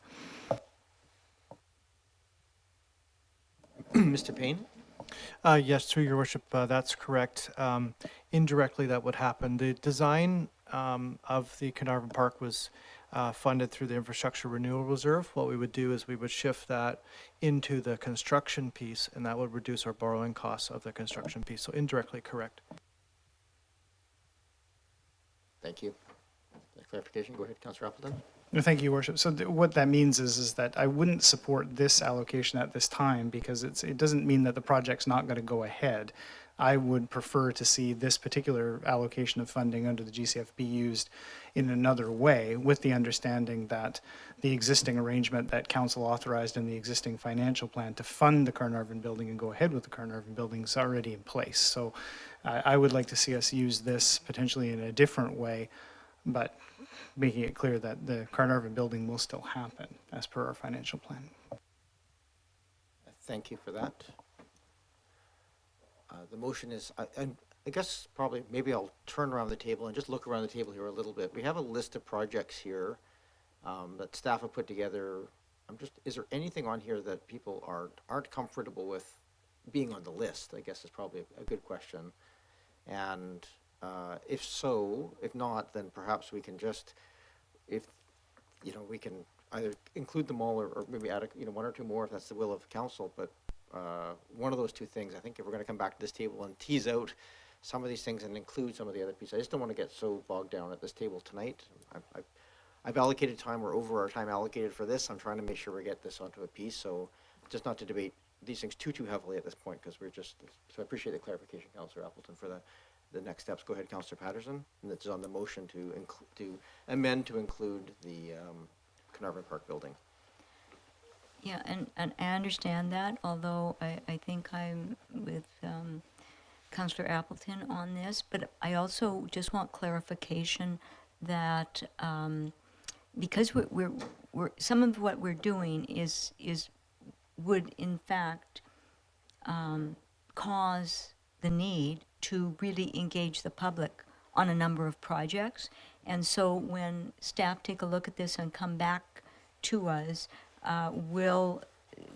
Mr. Payne? Yes, through your worship, that's correct. Indirectly, that would happen. The design of the Carnarvon Park was funded through the Infrastructure Renewal Reserve. What we would do is we would shift that into the construction piece, and that would reduce our borrowing costs of the construction piece. So indirectly correct. Thank you. Clarification. Go ahead, Councillor Appleton. No, thank you, Your Worship. So what that means is that I wouldn't support this allocation at this time because it doesn't mean that the project's not going to go ahead. I would prefer to see this particular allocation of funding under the GCF be used in another way, with the understanding that the existing arrangement that council authorized in the existing financial plan to fund the Carnarvon building and go ahead with the Carnarvon building is already in place. So I would like to see us use this potentially in a different way, but making it clear that the Carnarvon building will still happen as per our financial plan. Thank you for that. The motion is, I guess probably, maybe I'll turn around the table and just look around the table here a little bit. We have a list of projects here that staff have put together. Is there anything on here that people aren't comfortable with being on the list? I guess is probably a good question. And if so, if not, then perhaps we can just, we can either include them all or maybe add one or two more if that's the will of council. But one of those two things, I think if we're going to come back to this table and tease out some of these things and include some of the other pieces, I just don't want to get so bogged down at this table tonight. I've allocated time. We're over our time allocated for this. I'm trying to make sure we get this onto a piece. So just not to debate these things too heavily at this point, because so I appreciate the clarification, Councillor Appleton, for the next steps. Go ahead, Councillor Patterson. And it's on the motion to amend to include the Carnarvon Park building. Yeah, and I understand that, although I think I'm with Councillor Appleton on this, but I also just want clarification that because we're some of what we're doing would in fact cause the need to really engage the public on a number of projects. And so when staff take a look at this and come back to us, will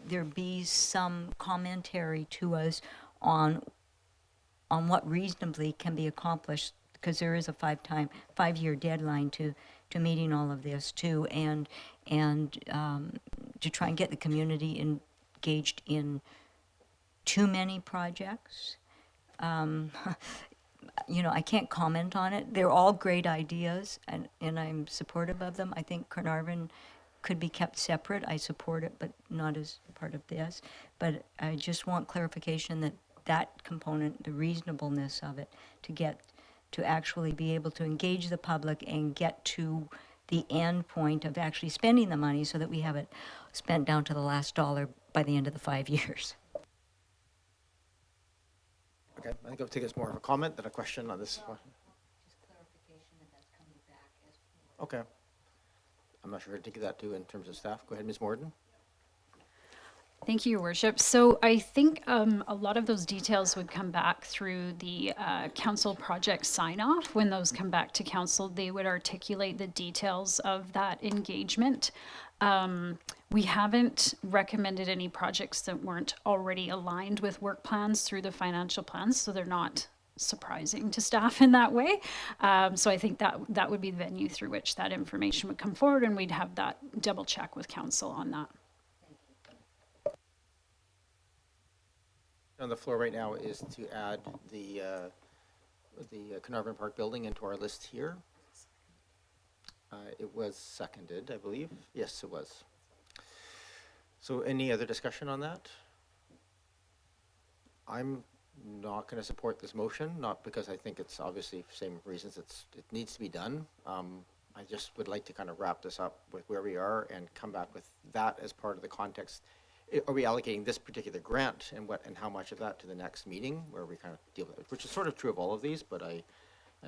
there be some commentary to us on what reasonably can be accomplished? Because there is a 5-year deadline to meeting all of this too, and to try and get the community engaged in too many projects. I can't comment on it. They're all great ideas, and I'm supportive of them. I think Carnarvon could be kept separate. I support it, but not as part of this. But I just want clarification that component, the reasonableness of it, to actually be able to engage the public and get to the end point of actually spending the money so that we have it spent down to the last dollar by the end of the 5 years. Okay, I think I'll take this more of a comment than a question on this one. Just clarification that that's coming back as. Okay. I'm not sure how to take that too in terms of staff. Go ahead, Ms. Morden. Thank you, Your Worship. So I think a lot of those details would come back through the council project sign-off. When those come back to council, they would articulate the details of that engagement. We haven't recommended any projects that weren't already aligned with work plans through the financial plans, so they're not surprising to staff in that way. So I think that would be the venue through which that information would come forward, and we'd have that double check with council on that. On the floor right now is to add the Carnarvon Park building into our list here. It was seconded, I believe. Yes, it was. So any other discussion on that? I'm not going to support this motion, not because I think it's obviously for the same reasons it needs to be done. I just would like to kind of wrap this up with where we are and come back with that as part of the context. Are we allocating this particular grant and how much of that to the next meeting where we kind of deal with it, which is sort of true of all of these, but I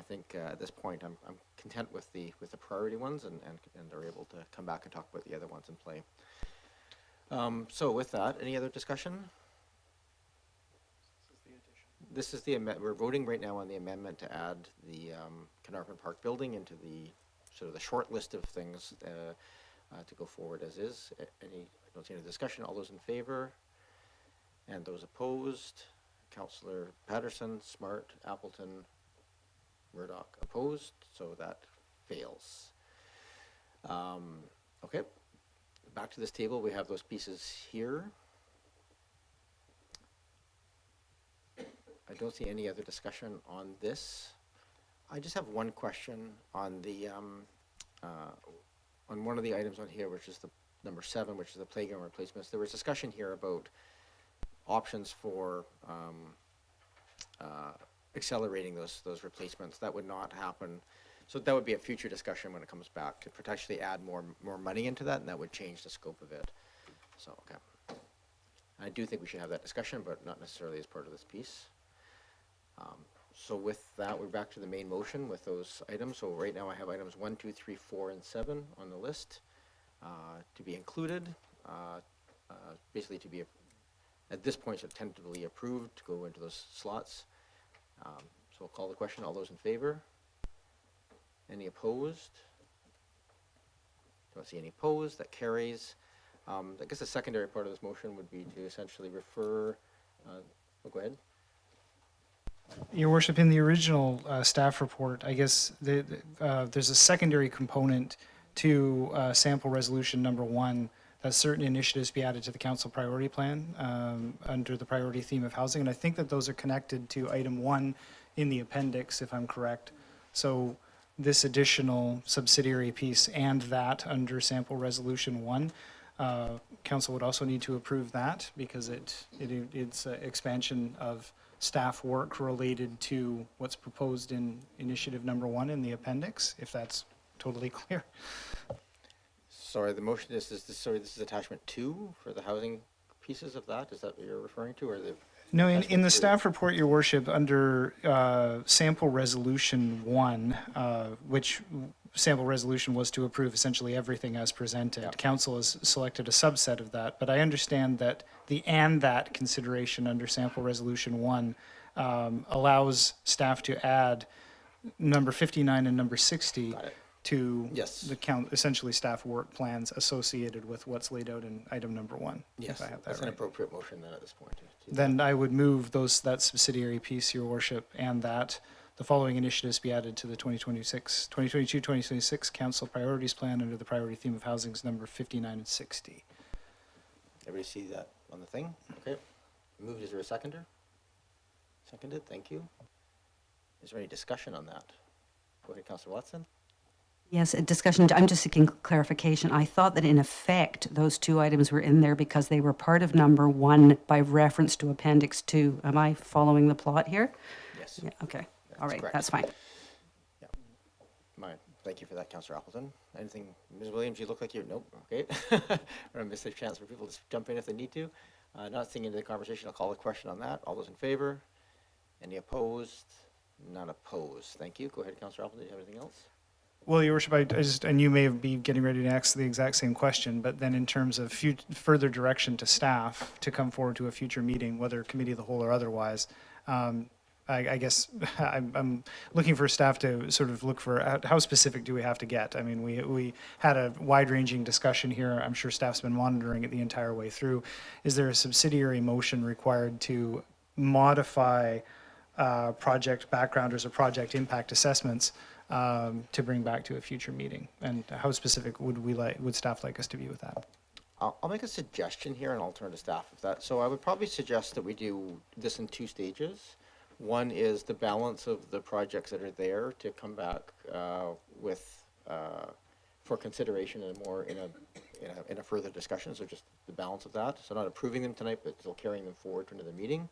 think at this point I'm content with the priority ones and are able to come back and talk about the other ones in play. So with that, any other discussion? This is the amendment. We're voting right now on the amendment to add the Carnarvon Park building into the sort of the short list of things to go forward as is. I don't see any discussion. All those in favor and those opposed? Councillor Patterson, Smart, Appleton, Murdoch opposed, so that fails. Okay, back to this table. We have those pieces here. I don't see any other discussion on this. I just have one question on the on one of the items on here, which is the number 7, which is the playground replacements. There was discussion here about options for accelerating those replacements. That would not happen. So that would be a future discussion when it comes back to potentially add more money into that, and that would change the scope of it. So, okay. I do think we should have that discussion, but not necessarily as part of this piece. So with that, we're back to the main motion with those items. So right now I have items 1, 2, 3, 4, and 7 on the list to be included, basically to be, at this point, tentatively approved to go into those slots. So I'll call the question. All those in favor? Any opposed? Don't see any opposed. That carries. I guess the secondary part of this motion would be to essentially refer, go ahead. Your Worship, in the original staff report, I guess there's a secondary component to sample resolution number 1, that certain initiatives be added to the council priority plan under the priority theme of housing. And I think that those are connected to item 1 in the appendix, if I'm correct. So this additional subsidiary piece and that under sample resolution 1, council would also need to approve that because it's expansion of staff work related to what's proposed in initiative number 1 in the appendix, if that's totally clear. Sorry, the motion this is attachment 2 for the housing pieces of that. Is that what you're referring to, or the? No, in the staff report, Your Worship, under sample resolution 1, which sample resolution was to approve essentially everything as presented. Yeah. Council has selected a subset of that, but I understand that the and that consideration under sample resolution 1 allows staff to add number 59 and number 60 to the essentially staff work plans associated with what's laid out in item number 1. Yes, if I have that that's right. an appropriate motion then at this point. Then I would move that subsidiary piece, Your Worship, and that the following initiatives be added to the 2022-2026 Council Priorities Plan under the priority theme of housings number 59 and 60. Everybody see that on the thing? Okay. Moved. Is there a seconder? Seconded. Thank you. Is there any discussion on that? Go ahead, Councillor Watson. Yes, a discussion. I'm just seeking clarification. I thought that in effect those 2 items were in there because they were part of number 1 by reference to appendix 2. Am I following the plot here? Yes. Yeah, okay. All right, correct. that's fine. Yeah. Thank you for that, Councillor Appleton. Anything, Ms. Williams, you look like you're, nope, okay. We're going to miss a chance for people to jump in if they need to. Not seeing into the conversation, I'll call the question on that. All those in favor? Any opposed? None opposed. Thank you. Go ahead, Councillor Appleton. Do you have anything else? Well, Your Worship, I just, and you may be getting ready to ask the exact same question, but then in terms of further direction to staff to come forward to a future meeting, whether committee of the whole or otherwise, I guess I'm looking for staff to sort of look for how specific do we have to get. I mean, we had a wide-ranging discussion here. I'm sure staff's been monitoring it the entire way through. Is there a subsidiary motion required to modify project backgrounders or project impact assessments to bring back to a future meeting? And how specific would staff like us to be with that? I'll make a suggestion here, and I'll turn to staff with that. So I would probably suggest that we do this in 2 stages. One is the balance of the projects that are there to come back with for consideration and more in a further discussion. So just the balance of that. So not approving them tonight, but still carrying them forward to another meeting.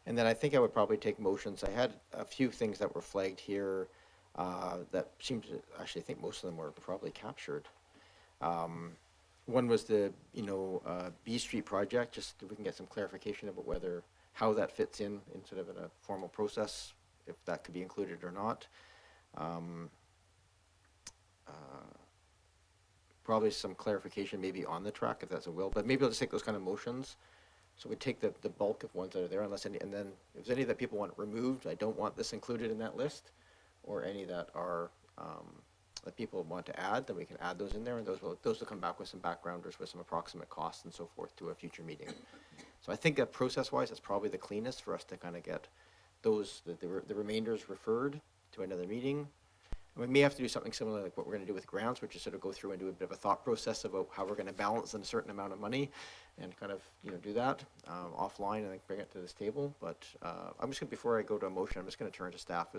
And then I think I would probably take motions. I had a few things that were flagged here that seemed to, actually I think most of them were probably captured. One was the, B Street project, just if we can get some clarification about how that fits in sort of in a formal process, if that could be included or not. Probably some clarification maybe on the track, if that's a will, but maybe I'll just take those kind of motions. So we take the bulk of ones that are there, and then if there's any that people want removed, I don't want this included in that list, or any that are that people want to add, then we can add those in there, and those will come back with some backgrounders, with some approximate costs and so forth to a future meeting. So I think that process-wise, it's probably the cleanest for us to kind of get those the remainders referred to another meeting. And we may have to do something similar like what we're going to do with grants, which is sort of go through and do a bit of a thought process about how we're going to balance in a certain amount of money, and kind of do that offline and then bring it to this table. But I'm just going to, before I go to a motion, I'm just going to turn to staff.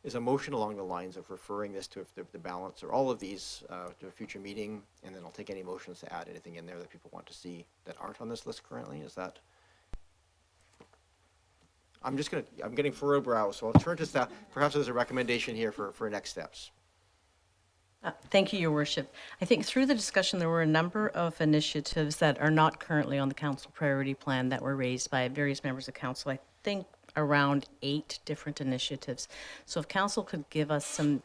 Is a motion along the lines of referring this to the balance or all of these to a future meeting, and then I'll take any motions to add anything in there that people want to see that aren't on this list currently. Is that I'm getting furrowed brow, so I'll turn to staff. Perhaps there's a recommendation here for next steps. Thank you, Your Worship. I think through the discussion, there were a number of initiatives that are not currently on the council priority plan that were raised by various members of council. I think around 8 different initiatives. So if council could give us some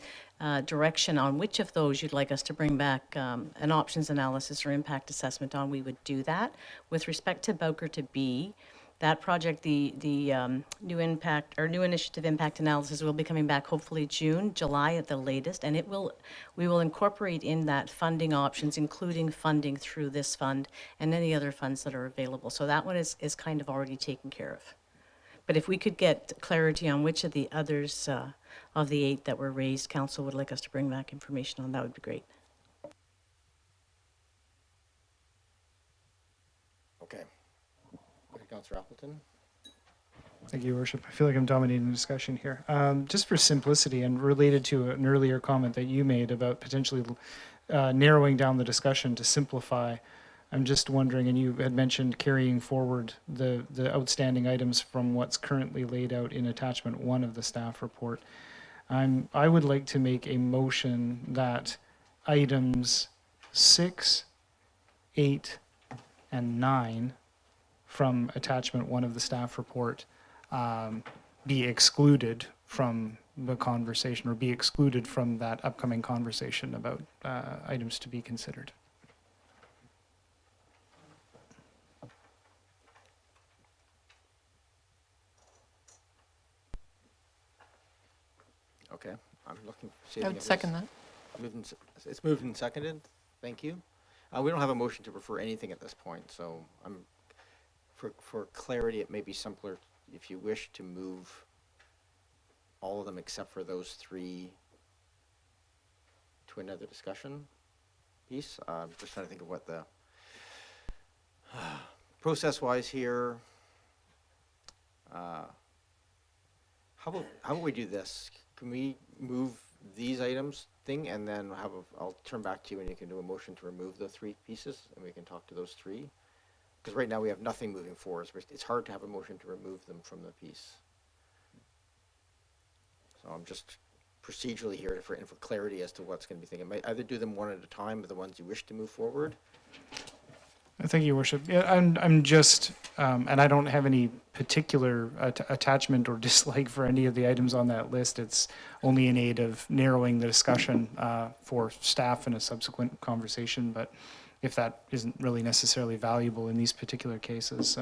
direction on which of those you'd like us to bring back an options analysis or impact assessment on, we would do that. With respect to Bowker to B, that project, the new initiative impact analysis will be coming back hopefully June, July at the latest, and we will incorporate in that funding options, including funding through this fund and any other funds that are available. So that one is kind of already taken care of. But if we could get clarity on which of the others of the 8 that were raised, council would like us to bring back information on, that would be great. Okay. Councillor Appleton. Thank you, Your Worship. I feel like I'm dominating the discussion here. Just for simplicity and related to an earlier comment that you made about potentially narrowing down the discussion to simplify, I'm just wondering, and you had mentioned carrying forward the outstanding items from what's currently laid out in attachment 1 of the staff report. I would like to make a motion that items 6, 8, and 9 from attachment 1 of the staff report be excluded from the conversation, or be excluded from that upcoming conversation about items to be considered. Okay, I'm looking. I would second that. It's moved and seconded. Thank you. We don't have a motion to refer anything at this point, so for clarity, it may be simpler if you wish to move all of them except for those 3 to another discussion piece. I'm just trying to think of what the process-wise here. How about we do this? Can we move these items and then I'll turn back to you and you can do a motion to remove the 3 pieces and we can talk to those 3. Because right now we have nothing moving forward. So it's hard to have a motion to remove them from the piece. So I'm just procedurally here for clarity as to what's going to be thinking. I might either do them one at a time with the ones you wish to move forward. Thank you, Your Worship. Yeah, I'm just, and I don't have any particular attachment or dislike for any of the items on that list. It's only in aid of narrowing the discussion for staff in a subsequent conversation. But if that isn't really necessarily valuable in these particular cases,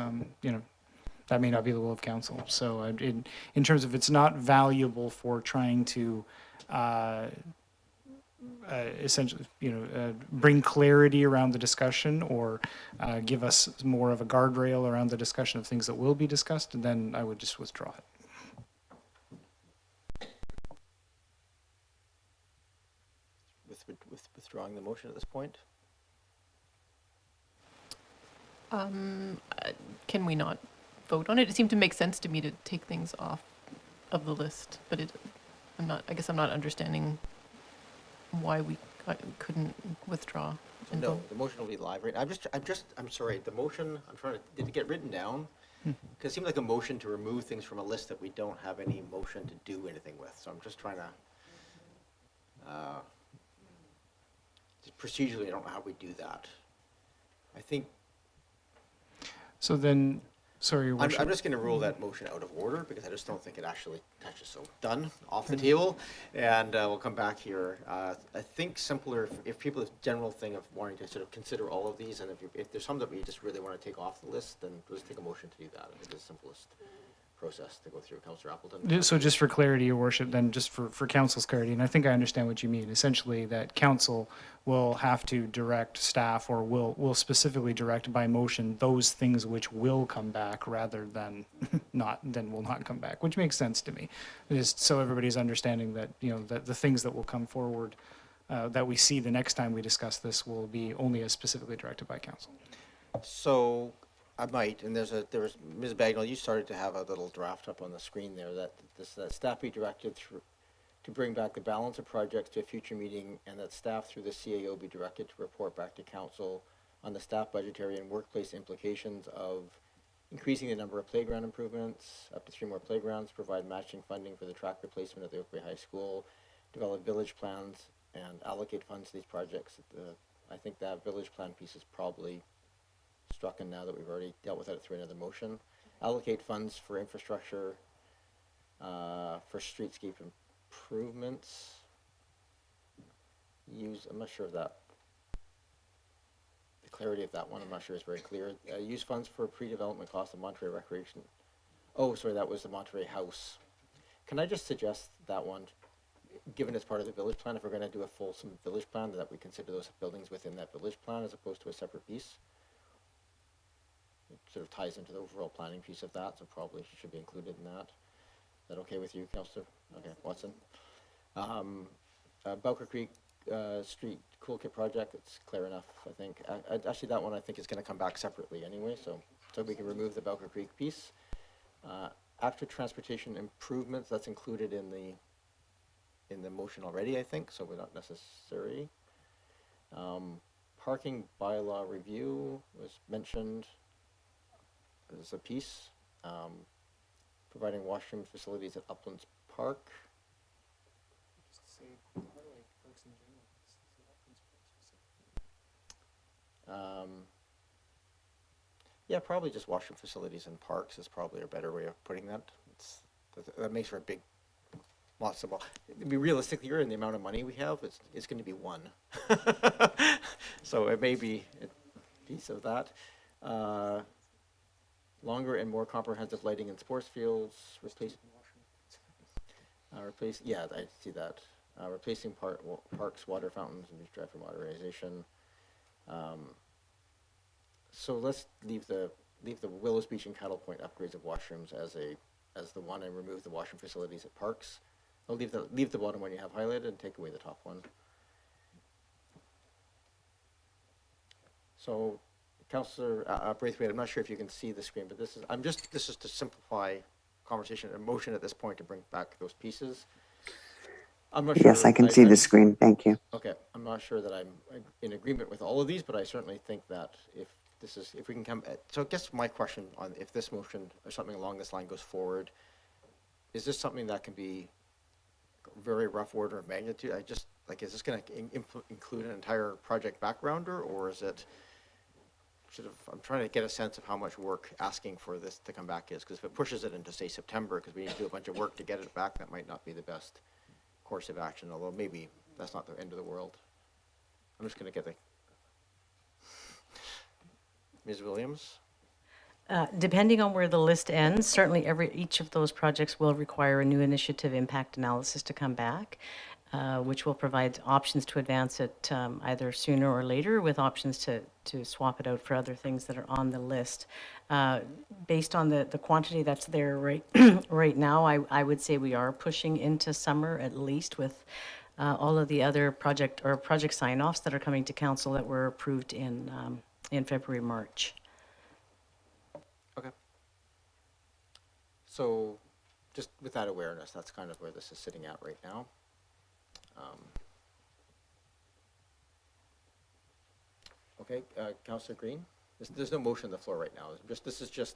that may not be the will of council. So in terms of it's not valuable for trying to essentially, bring clarity around the discussion or give us more of a guardrail around the discussion of things that will be discussed, and then I would just withdraw it. With withdrawing the motion at this point? Can we not vote on it? It seemed to make sense to me to take things off of the list, but I guess I'm not understanding why we couldn't withdraw. And No, vote. the motion will be live right now. I'm sorry, the motion, did it get written down? Because it seemed like a motion to remove things from a list that we don't have any motion to do anything with. So I'm just trying to, procedurally, I don't know how we do that. I think. So then, sorry, Your Worship. I'm just going to rule that motion out of order because I just don't think it actually touches. So done, off the table, and we'll come back here. I think simpler if people have general thing of wanting to sort of consider all of these, and if there's some that we just really want to take off the list, then just take a motion to do that. I think it's the simplest process to go through. Councillor Appleton. So just for clarity, Your Worship, then just for council's clarity, and I think I understand what you mean. Essentially, that council will have to direct staff, or will specifically direct by motion those things which will come back rather than will not come back, which makes sense to me. Just so everybody's understanding that that the things that will come forward that we see the next time we discuss this will be only as specifically directed by council. So I might, and there was Ms. Bagnall, you started to have a little draft up on the screen there that staff be directed to bring back the balance of projects to a future meeting, and that staff through the CAO be directed to report back to council on the staff budgetary and workplace implications of increasing the number of playground improvements, up to 3 more playgrounds, provide matching funding for the track replacement at the Oak Bay High School, develop village plans, and allocate funds to these projects. I think that village plan piece is probably struck in now that we've already dealt with that through another motion. Allocate funds for infrastructure, for streetscape improvements. I'm not sure of that. The clarity of that one, I'm not sure is very clear. Use funds for pre-development costs of Monterey Recreation. Oh, sorry, that was the Monterey House. Can I just suggest that one, given it's part of the village plan, if we're going to do a fulsome village plan, that we consider those buildings within that village plan as opposed to a separate piece? It sort of ties into the overall planning piece of that, so probably should be included in that. Is that okay with you, Councillor? Okay, Watson. Bowker Creek Street Coolkit project, it's clear enough, I think. Actually, that one I think is going to come back separately anyway, so we can remove the Bowker Creek piece. After transportation improvements, that's included in the motion already, I think, so we're not necessary. Parking bylaw review was mentioned as a piece. Providing washroom facilities at Uplands Park. Yeah, probably just washroom facilities and parks is probably a better way of putting that. That makes for a big, lots of, realistically, in the amount of money we have, it's going to be one. So it may be a piece of that. Longer and more comprehensive lighting in sports fields. Yeah, I see that. Replacing parks, water fountains, and drive for modernization. So let's leave the Willows Beach and Cattle Point upgrades of washrooms as the one, and remove the washroom facilities at parks. I'll leave the bottom one you have highlighted and take away the top one. So, Councillor Braithwaite, I'm not sure if you can see the screen, but this is to simplify conversation and motion at this point to bring back those pieces. I'm not sure. Yes, I can see the screen. Thank you. Okay, I'm not sure that I'm in agreement with all of these, but I certainly think that if we can come, so I guess my question on if this motion or something along this line goes forward, is this something that can be very rough order of magnitude? Is this going to include an entire project backgrounder, or is it I'm trying to get a sense of how much work asking for this to come back is, because if it pushes it into, say, September, because we need to do a bunch of work to get it back, that might not be the best course of action, although maybe that's not the end of the world. I'm just going to get Ms. Williams? Depending on where the list ends, certainly each of those projects will require a new initiative impact analysis to come back, which will provide options to advance it either sooner or later, with options to swap it out for other things that are on the list. Based on the quantity that's there right now, I would say we are pushing into summer at least, with all of the other project sign-offs that are coming to council that were approved in February, March. Okay. So just with that awareness, that's kind of where this is sitting at right now. Okay, Councillor Green? There's no motion on the floor right now. This is just,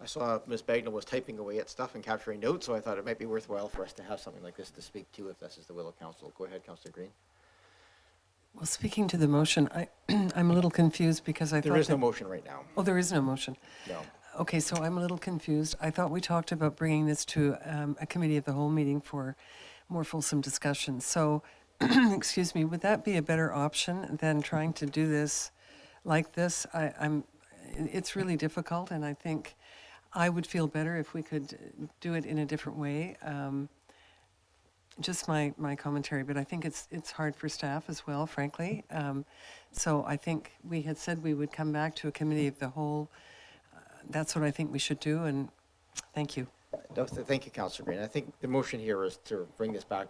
I saw Ms. Bagnall was typing away at stuff and capturing notes, so I thought it might be worthwhile for us to have something like this to speak to if this is the will of council. Go ahead, Councillor Green. Well, speaking to the motion, I'm a little confused because I thought there is no motion right now. Oh, there is no motion. No. Okay, so I'm a little confused. I thought we talked about bringing this to a committee of the whole meeting for more fulsome discussion. So, excuse me, would that be a better option than trying to do this like this? It's really difficult, and I think I would feel better if we could do it in a different way. Just my commentary, but I think it's hard for staff as well, frankly. So I think we had said we would come back to a committee of the whole. That's what I think we should do, and thank you. Thank you, Councillor Green. I think the motion here is to bring this back,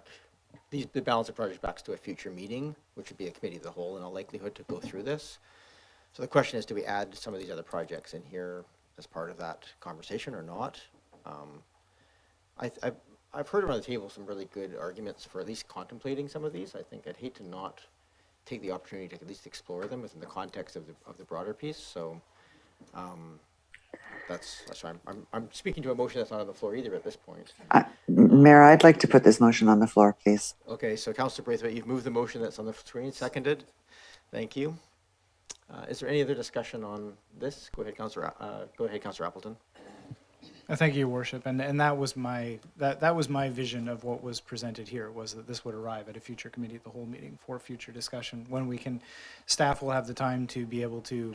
the balance of projects back to a future meeting, which would be a committee of the whole in all likelihood to go through this. So the question is, do we add some of these other projects in here as part of that conversation or not? I've heard around the table some really good arguments for at least contemplating some of these. I think I'd hate to not take the opportunity to at least explore them within the context of the broader piece. So That's why I'm speaking to a motion that's not on the floor either at this point. Mayor, I'd like to put this motion on the floor, please. Okay, so Councillor Braithwaite, you've moved the motion that's on the screen, seconded. Thank you. Is there any other discussion on this? Go ahead, Councillor Appleton. Thank you, Your Worship, and that was my that was my vision of what was presented here, was that this would arrive at a future committee of the whole meeting for future discussion when we can. Staff will have the time to be able to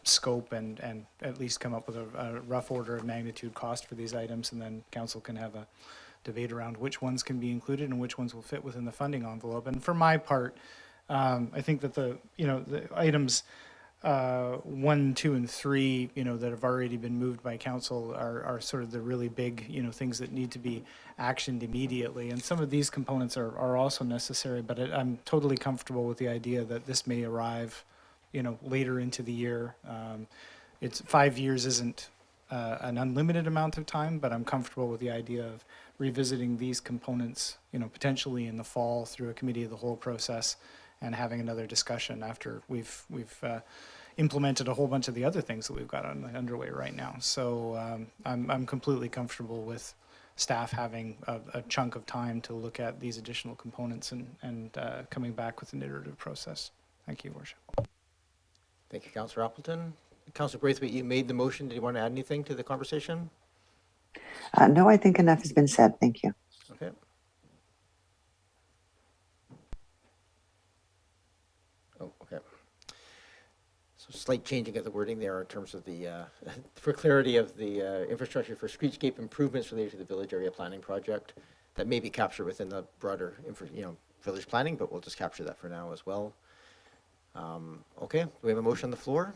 scope and at least come up with a rough order of magnitude cost for these items, and then council can have a debate around which ones can be included and which ones will fit within the funding envelope. And for my part, I think that the items 1, 2, and 3, that have already been moved by council are sort of the really big, things that need to be actioned immediately. And some of these components are also necessary, but I'm totally comfortable with the idea that this may arrive, later into the year. It's 5 years isn't an unlimited amount of time, but I'm comfortable with the idea of revisiting these components, potentially in the fall through a committee of the whole process, and having another discussion after we've implemented a whole bunch of the other things that we've got underway right now. So I'm completely comfortable with staff having a chunk of time to look at these additional components and coming back with an iterative process. Thank you, Your Worship. Thank you, Councillor Appleton. Councillor Braithwaite, you made the motion. Did you want to add anything to the conversation? No, I think enough has been said. Thank you. Okay. Oh, okay. So slight changing of the wording there in terms of the, for clarity of the infrastructure for streetscape improvements related to the village area planning project that may be captured within the broader, village planning, but we'll just capture that for now as well. Okay, we have a motion on the floor.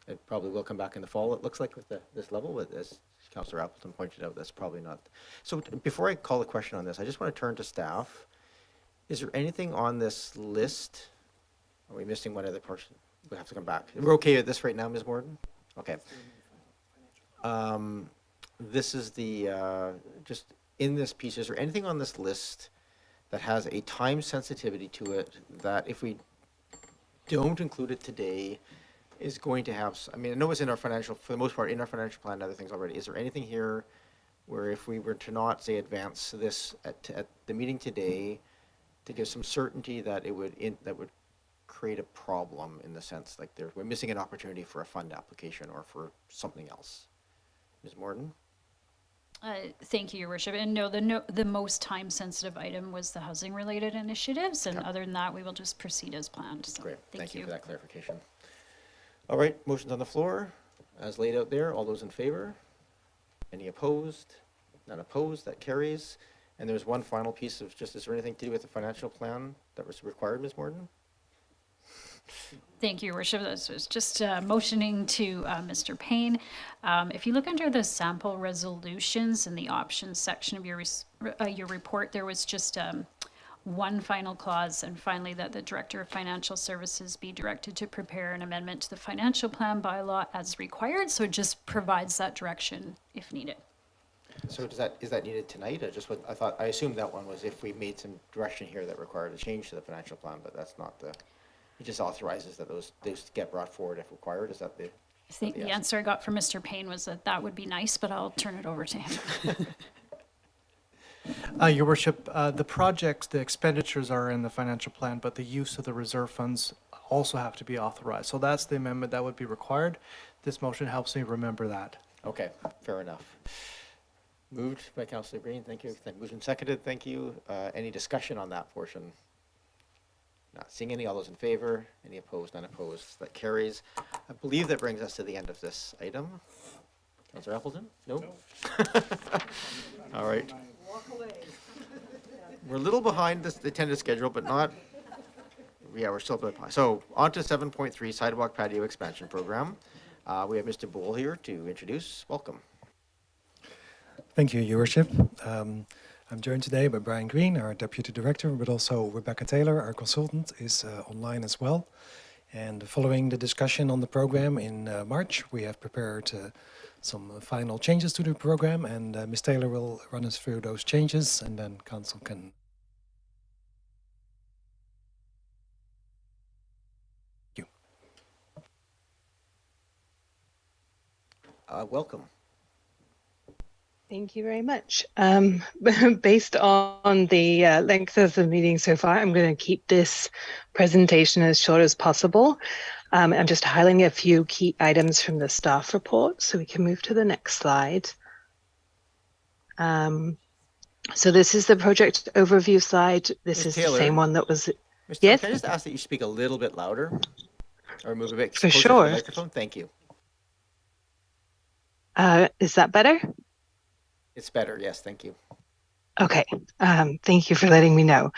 It probably will come back in the fall, it looks like, with this level, but as Councillor Appleton pointed out, that's probably not. So before I call a question on this, I just want to turn to staff. Is there anything on this list? Are we missing one other person? We have to come back. We're okay with this right now, Ms. Morden? Okay. This is the, just in this piece, is there anything on this list that has a time sensitivity to it that if we don't include it today, is going to have, I mean, I know it's in our financial, for the most part, in our financial plan and other things already. Is there anything here where if we were to not, say, advance this at the meeting today, to give some certainty that it would, that would create a problem in the sense like we're missing an opportunity for a fund application or for something else? Ms. Morden? Thank you, Your Worship. And no, the most time-sensitive item was the housing-related initiatives, and other than that, we will just proceed as planned. So, great. Thank you for that clarification. All right, motion's on the floor, as laid out there. All those in favor? Any opposed? None opposed, that carries. And there's one final piece of just, is there anything to do with the financial plan that was required, Ms. Morden? Thank you, Your Worship. This was just motioning to Mr. Payne. If you look under the sample resolutions in the options section of your report, there was just one final clause, and finally that the Director of Financial Services be directed to prepare an amendment to the financial plan bylaw as required. So it just provides that direction if needed. So is that needed tonight? I assumed that one was if we made some direction here that required a change to the financial plan, but that's not the, it just authorizes that those get brought forward if required. Is that the? I think the answer I got from Mr. Payne was that would be nice, but I'll turn it over to him. Your Worship, the projects, the expenditures are in the financial plan, but the use of the reserve funds also have to be authorized. So that's the amendment that would be required. This motion helps me remember that. Okay, fair enough. Moved by Councillor Green, thank you. Moved and seconded, thank you. Any discussion on that portion? Not seeing any. All those in favor? Any opposed? None opposed. That carries. I believe that brings us to the end of this item. Councillor Appleton? No? All right. We're a little behind the intended schedule, but not, yeah, we're still behind. So on to 7.3, Sidewalk Patio Expansion Program. We have Mr. Bull here to introduce. Welcome. Thank you, Your Worship. I'm joined today by Brian Green, our Deputy Director, but also Rebecca Taylor, our consultant, is online as well. And following the discussion on the program in March, we have prepared some final changes to the program, and Ms. Taylor will run us through those changes, and then Council can. Thank you. welcome. Thank you very much. Based on the length of the meeting so far, I'm going to keep this presentation as short as possible. I'm just highlighting a few key items from the staff report, so we can move to the next slide. So this is the project overview slide. This Ms. is Taylor, the same one that was. Mr. Yes, Can I just ask that you speak a little bit louder or move a bit for closer to sure. the microphone? Thank you. Is that better? It's better. Yes, thank you. Okay, thank you for letting me know.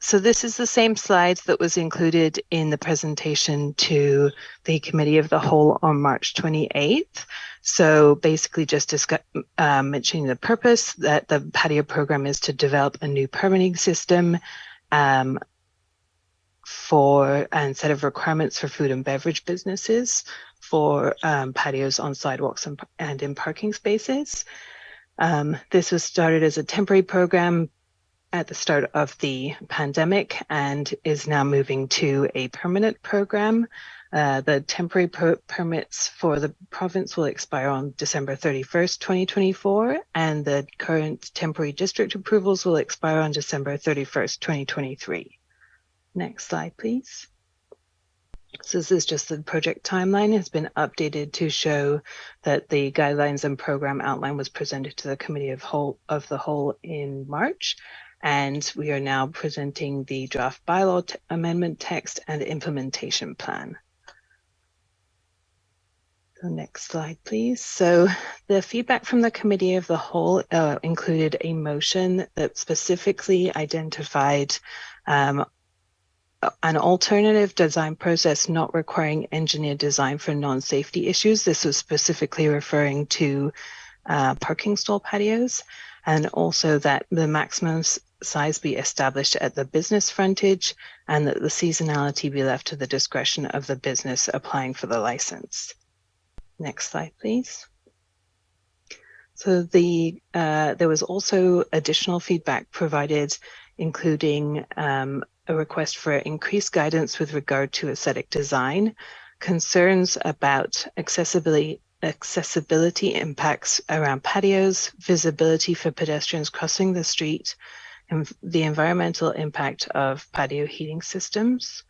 So this is the same slides that was included in the presentation to the Committee of the Whole on March 28th. So basically just mentioning the purpose, that the patio program is to develop a new permitting system for and set of requirements for food and beverage businesses for patios on sidewalks and in parking spaces. This was started as a temporary program at the start of the pandemic and is now moving to a permanent program. The temporary permits for the province will expire on December 31st, 2024, and the current temporary district approvals will expire on December 31st, 2023. Next slide, please. So this is just the project timeline has been updated to show that the guidelines and program outline was presented to the Committee of the Whole in March. And we are now presenting the draft bylaw amendment text and implementation plan. The next slide, please. So the feedback from the Committee of the Whole included a motion that specifically identified an alternative design process not requiring engineered design for non-safety issues. This was specifically referring to parking stall patios, and also that the maximum size be established at the business frontage and that the seasonality be left to the discretion of the business applying for the license. Next slide, please. So there was also additional feedback provided, including a request for increased guidance with regard to aesthetic design, concerns about accessibility impacts around patios, visibility for pedestrians crossing the street, and the environmental impact of patio heating systems.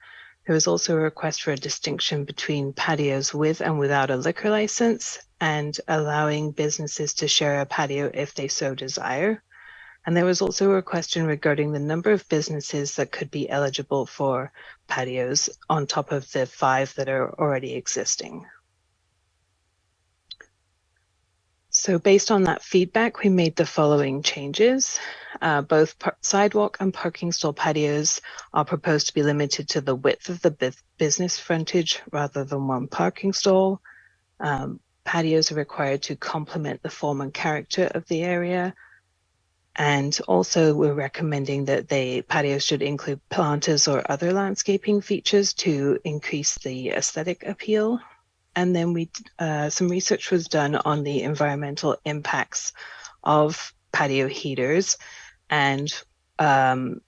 There was also a request for a distinction between patios with and without a liquor license and allowing businesses to share a patio if they so desire. And there was also a question regarding the number of businesses that could be eligible for patios on top of the 5 that are already existing. So based on that feedback, we made the following changes. Both sidewalk and parking stall patios are proposed to be limited to the width of the business frontage rather than one parking stall. Patios are required to complement the form and character of the area. And also we're recommending that the patios should include planters or other landscaping features to increase the aesthetic appeal. And then some research was done on the environmental impacts of patio heaters, and the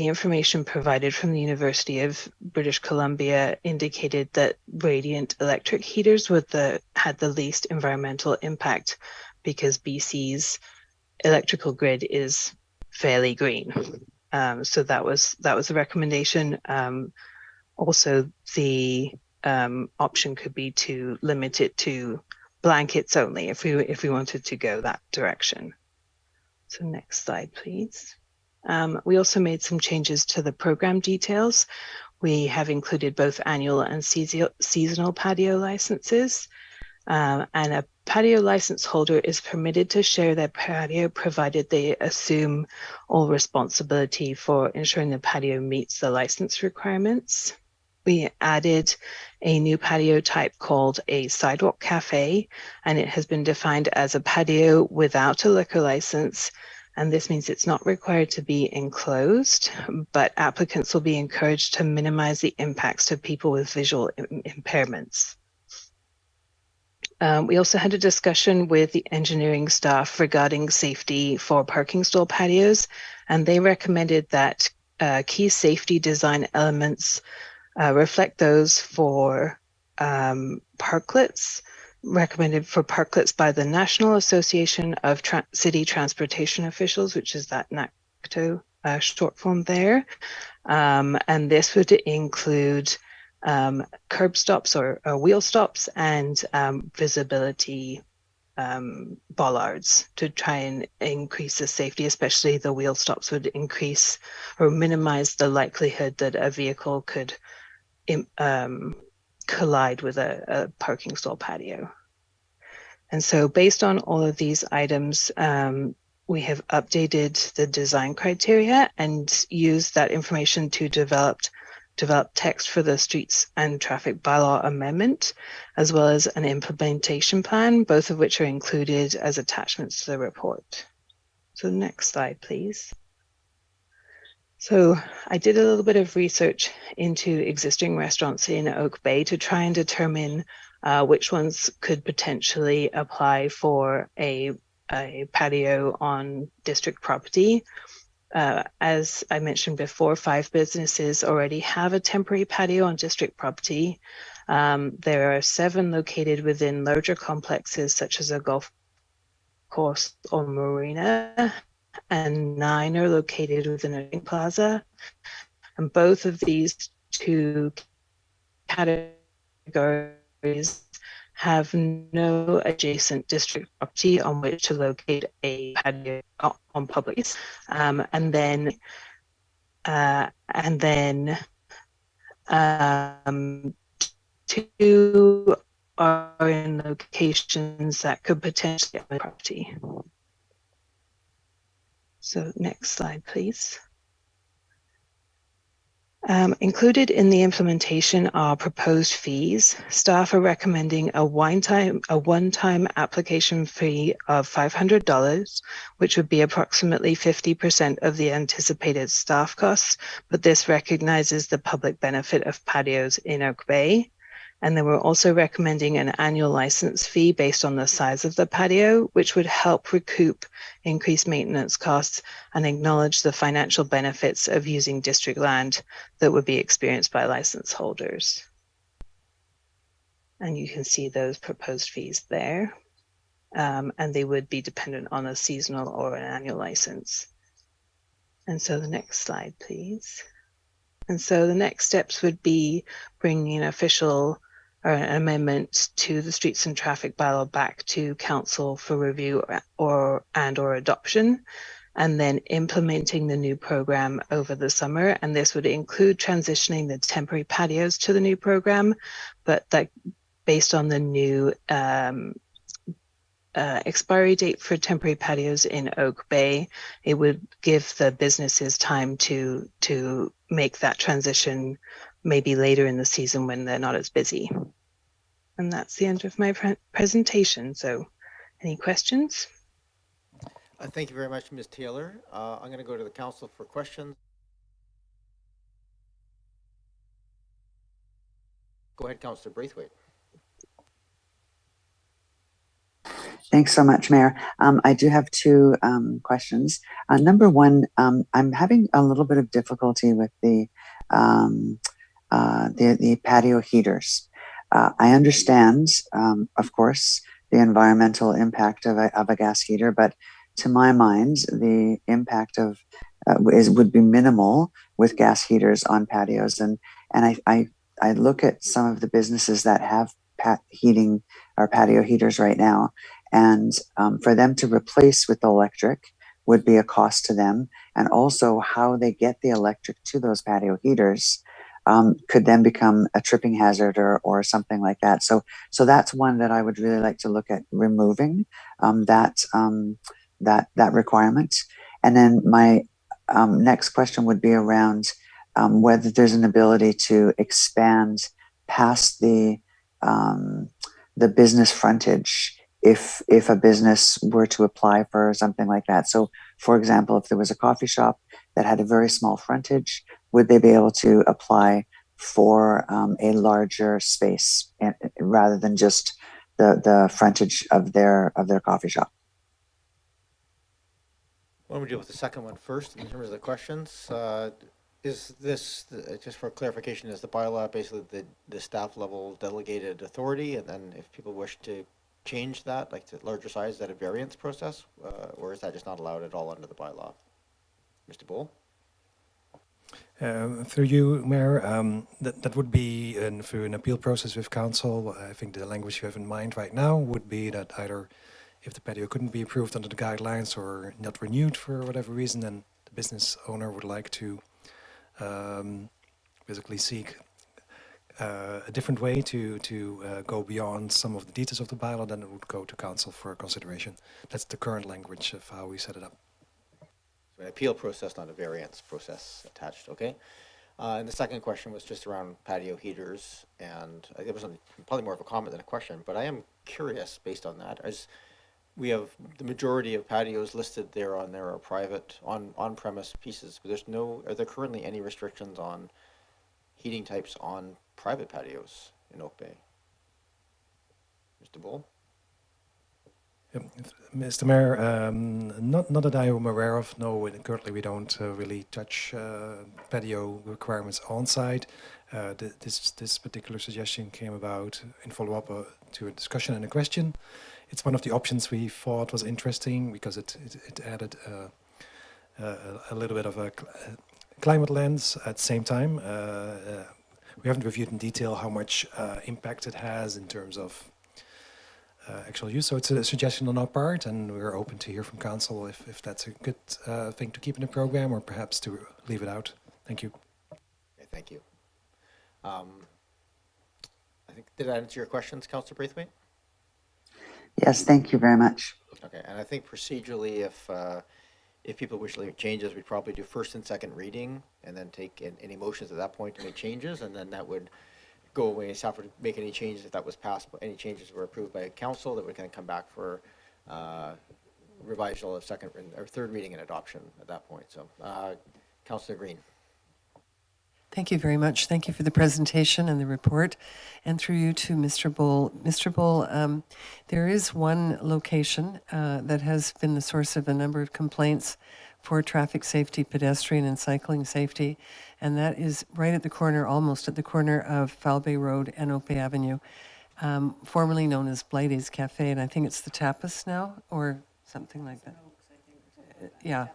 information provided from the University of British Columbia indicated that radiant electric heaters had the least environmental impact because BC's electrical grid is fairly green. So that was the recommendation. Also, the option could be to limit it to blankets only if we wanted to go that direction. So next slide, please. We also made some changes to the program details. We have included both annual and seasonal patio licenses, and a patio license holder is permitted to share their patio provided they assume all responsibility for ensuring the patio meets the license requirements. We added a new patio type called a sidewalk cafe, and it has been defined as a patio without a liquor license. And this means it's not required to be enclosed, but applicants will be encouraged to minimize the impacts to people with visual impairments. We also had a discussion with the engineering staff regarding safety for parking stall patios, and they recommended that key safety design elements reflect those for parklets, recommended for parklets by the National Association of City Transportation Officials, which is that NACTO short form there. And this would include curb stops or wheel stops and visibility bollards to try and increase the safety, especially the wheel stops would increase or minimize the likelihood that a vehicle could collide with a parking stall patio. And so based on all of these items, we have updated the design criteria and used that information to develop text for the Streets and Traffic Bylaw amendment, as well as an implementation plan, both of which are included as attachments to the report. So next slide, please. So I did a little bit of research into existing restaurants in Oak Bay to try and determine which ones could potentially apply for a patio on district property. As I mentioned before, 5 businesses already have a temporary patio on district property. There are 7 located within larger complexes such as a golf course or marina, and 9 are located within a shopping plaza. And both of these 2 categories have no adjacent district property on which to locate a patio on public space. And then 2 are in locations that could potentially have a property. So next slide, please. Included in the implementation are proposed fees. Staff are recommending a one-time application fee of $500, which would be approximately 50% of the anticipated staff costs, but this recognizes the public benefit of patios in Oak Bay. And then we're also recommending an annual license fee based on the size of the patio, which would help recoup increased maintenance costs and acknowledge the financial benefits of using district land that would be experienced by license holders. And you can see those proposed fees there. And they would be dependent on a seasonal or an annual license. And so the next slide, please. And so the next steps would be bringing an official or an amendment to the Streets and Traffic Bylaw back to Council for review or adoption, and then implementing the new program over the summer. And this would include transitioning the temporary patios to the new program, but that based on the new expiry date for temporary patios in Oak Bay, it would give the businesses time to make that transition maybe later in the season when they're not as busy. And that's the end of my presentation. So any questions? Thank you very much, Ms. Taylor. I'm going to go to the council for questions. Go ahead, Councillor Braithwaite. Thanks so much, Mayor. I do have 2 questions. Number 1, I'm having a little bit of difficulty with the patio heaters. I understand, of course, the environmental impact of a gas heater, but to my mind, the impact of would be minimal with gas heaters on patios. And I look at some of the businesses that have heating or patio heaters right now, and for them to replace with electric would be a cost to them, and also how they get the electric to those patio heaters could then become a tripping hazard or something like that. So that's one that I would really like to look at removing that requirement. And then my next question would be around whether there's an ability to expand past the business frontage if a business were to apply for something like that. So, for example, if there was a coffee shop that had a very small frontage, would they be able to apply for a larger space rather than just the frontage of their coffee shop? Why don't we deal with the second one first in terms of the questions? Is this, just for clarification, is the bylaw basically the staff level delegated authority, and then if people wish to change that, like to larger size, is that a variance process, or is that just not allowed at all under the bylaw? Mr. Bull? Through you, Mayor, that would be through an appeal process with council. I think the language you have in mind right now would be that either if the patio couldn't be approved under the guidelines or not renewed for whatever reason, then the business owner would like to basically seek a different way to go beyond some of the details of the bylaw, then it would go to council for consideration. That's the current language of how we set it up. So an appeal process, not a variance process attached, okay? And the second question was just around patio heaters, and it was probably more of a comment than a question, but I am curious based on that, as we have the majority of patios listed there on there are private, on-premise pieces, but are there currently any restrictions on heating types on private patios in Oak Bay? Mr. Bull? Mr. Mayor, not that I am aware of. No, currently we don't really touch patio requirements on site. This particular suggestion came about in follow-up to a discussion and a question. It's one of the options we thought was interesting because it added a little bit of a climate lens at the same time. We haven't reviewed in detail how much impact it has in terms of actual use. So it's a suggestion on our part, and we're open to hear from council if that's a good thing to keep in the program or perhaps to leave it out. Thank you. Okay, thank you. I think, did I answer your questions, Councillor Braithwaite? Yes, thank you very much. Okay, and I think procedurally, if people wish to make changes, we'd probably do first and second reading, and then take any motions at that point to make changes, and then that would go away. Staff would make any changes if that was passed, but any changes were approved by council, that would kind of come back for revisal of second or third reading and adoption at that point. So, Councillor Green. Thank you very much. Thank you for the presentation and the report. And through you to Mr. Bull. Mr. Bull, there is one location that has been the source of a number of complaints for traffic safety, pedestrian and cycling safety, and that is right at the corner, almost at the corner of Foul Bay Road and Oak Bay Avenue, formerly known as Blighty's Cafe, and I think it's the Tapas now, or something like that. Yeah.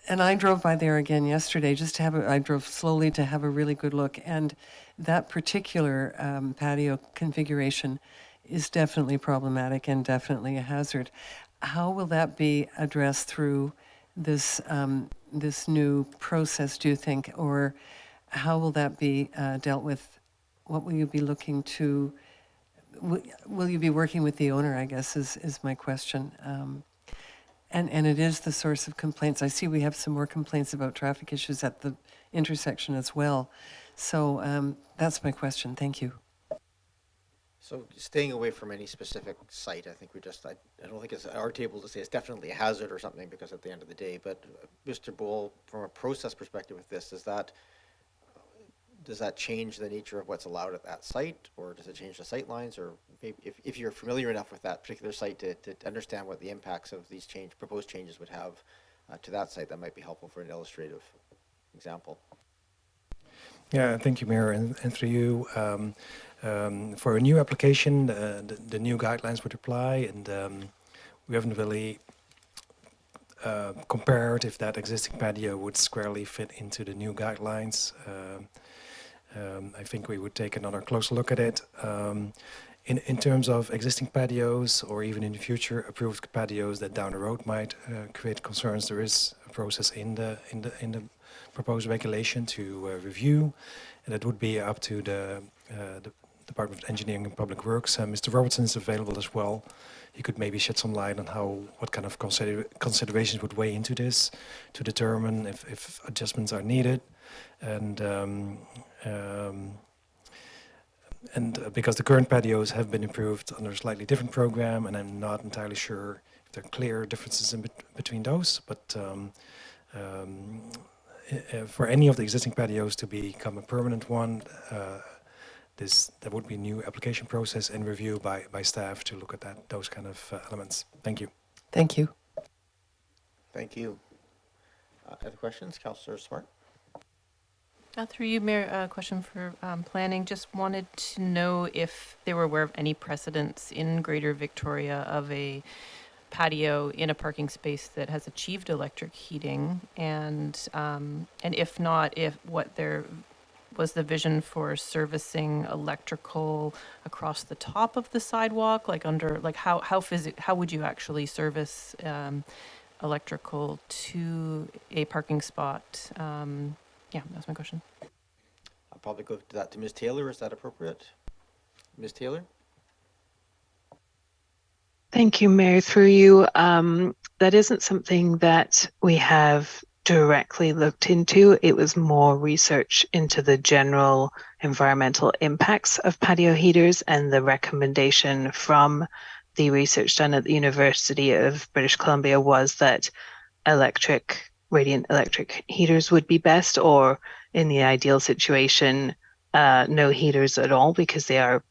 And I drove by there again yesterday just to have I drove slowly to have a really good look. And that particular patio configuration is definitely problematic and definitely a hazard. How will that be addressed through this, this new process, do you think? Or how will that be dealt with? What will you be looking to, will you be working with the owner, I guess, is my question. And it is the source of complaints. I see we have some more complaints about traffic issues at the intersection as well. So that's my question. Thank you. So staying away from any specific site, I think I don't think it's our table to say it's definitely a hazard or something, because at the end of the day, but Mr. Bull, from a process perspective with this, does that change the nature of what's allowed at that site, or does it change the sight lines? Or maybe if you're familiar enough with that particular site to understand what the impacts of these proposed changes would have to that site, that might be helpful for an illustrative example. Yeah, thank you, Mayor, and through you. For a new application, the new guidelines would apply, and we haven't really compared if that existing patio would squarely fit into the new guidelines. I think we would take another close look at it. In terms of existing patios, or even in the future approved patios that down the road might create concerns, there is a process in the proposed regulation to review, and it would be up to the Department of Engineering and Public Works. Mr. Robertson is available as well. He could maybe shed some light on what kind of considerations would weigh into this to determine if adjustments are needed. And because the current patios have been approved under a slightly different program, and I'm not entirely sure if there are clear differences between those, but for any of the existing patios to become a permanent one, there would be a new application process and review by staff to look at those kind of elements. Thank you. Thank you. Thank you. Other questions? Councillor Smart? Through you, Mayor, a question for planning. Just wanted to know if they were aware of any precedents in Greater Victoria of a patio in a parking space that has achieved electric heating, and if not, if what there was the vision for servicing electrical across the top of the sidewalk, like under, like how would you actually service electrical to a parking spot? Yeah, that's my question. I'll probably go to that to Ms. Taylor. Is that appropriate? Ms. Taylor? Thank you, Mayor. Through you, that isn't something that we have directly looked into. It was more research into the general environmental impacts of patio heaters, and the recommendation from the research done at the University of British Columbia was that radiant electric heaters would be best, or in the ideal situation, no heaters at all, because they are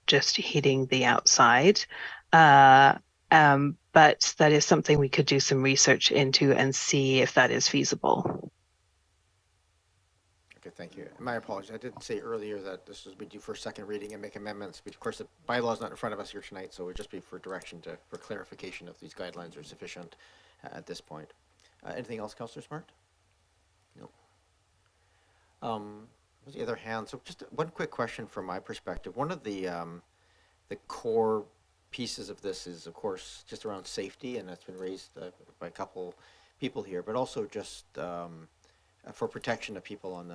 just heating the outside. But that is something we could do some research into and see if that is feasible. Okay, thank you. And my apologies. I did say earlier that this was we do first, second reading and make amendments. But of course, the bylaw is not in front of us here tonight, so it would just be for direction for clarification if these guidelines are sufficient at this point. Anything else, Councillor Smart? No. What's the other hand? So just one quick question from my perspective. One of the core pieces of this is, of course, just around safety, and that's been raised by a couple people here, but also just for protection of people on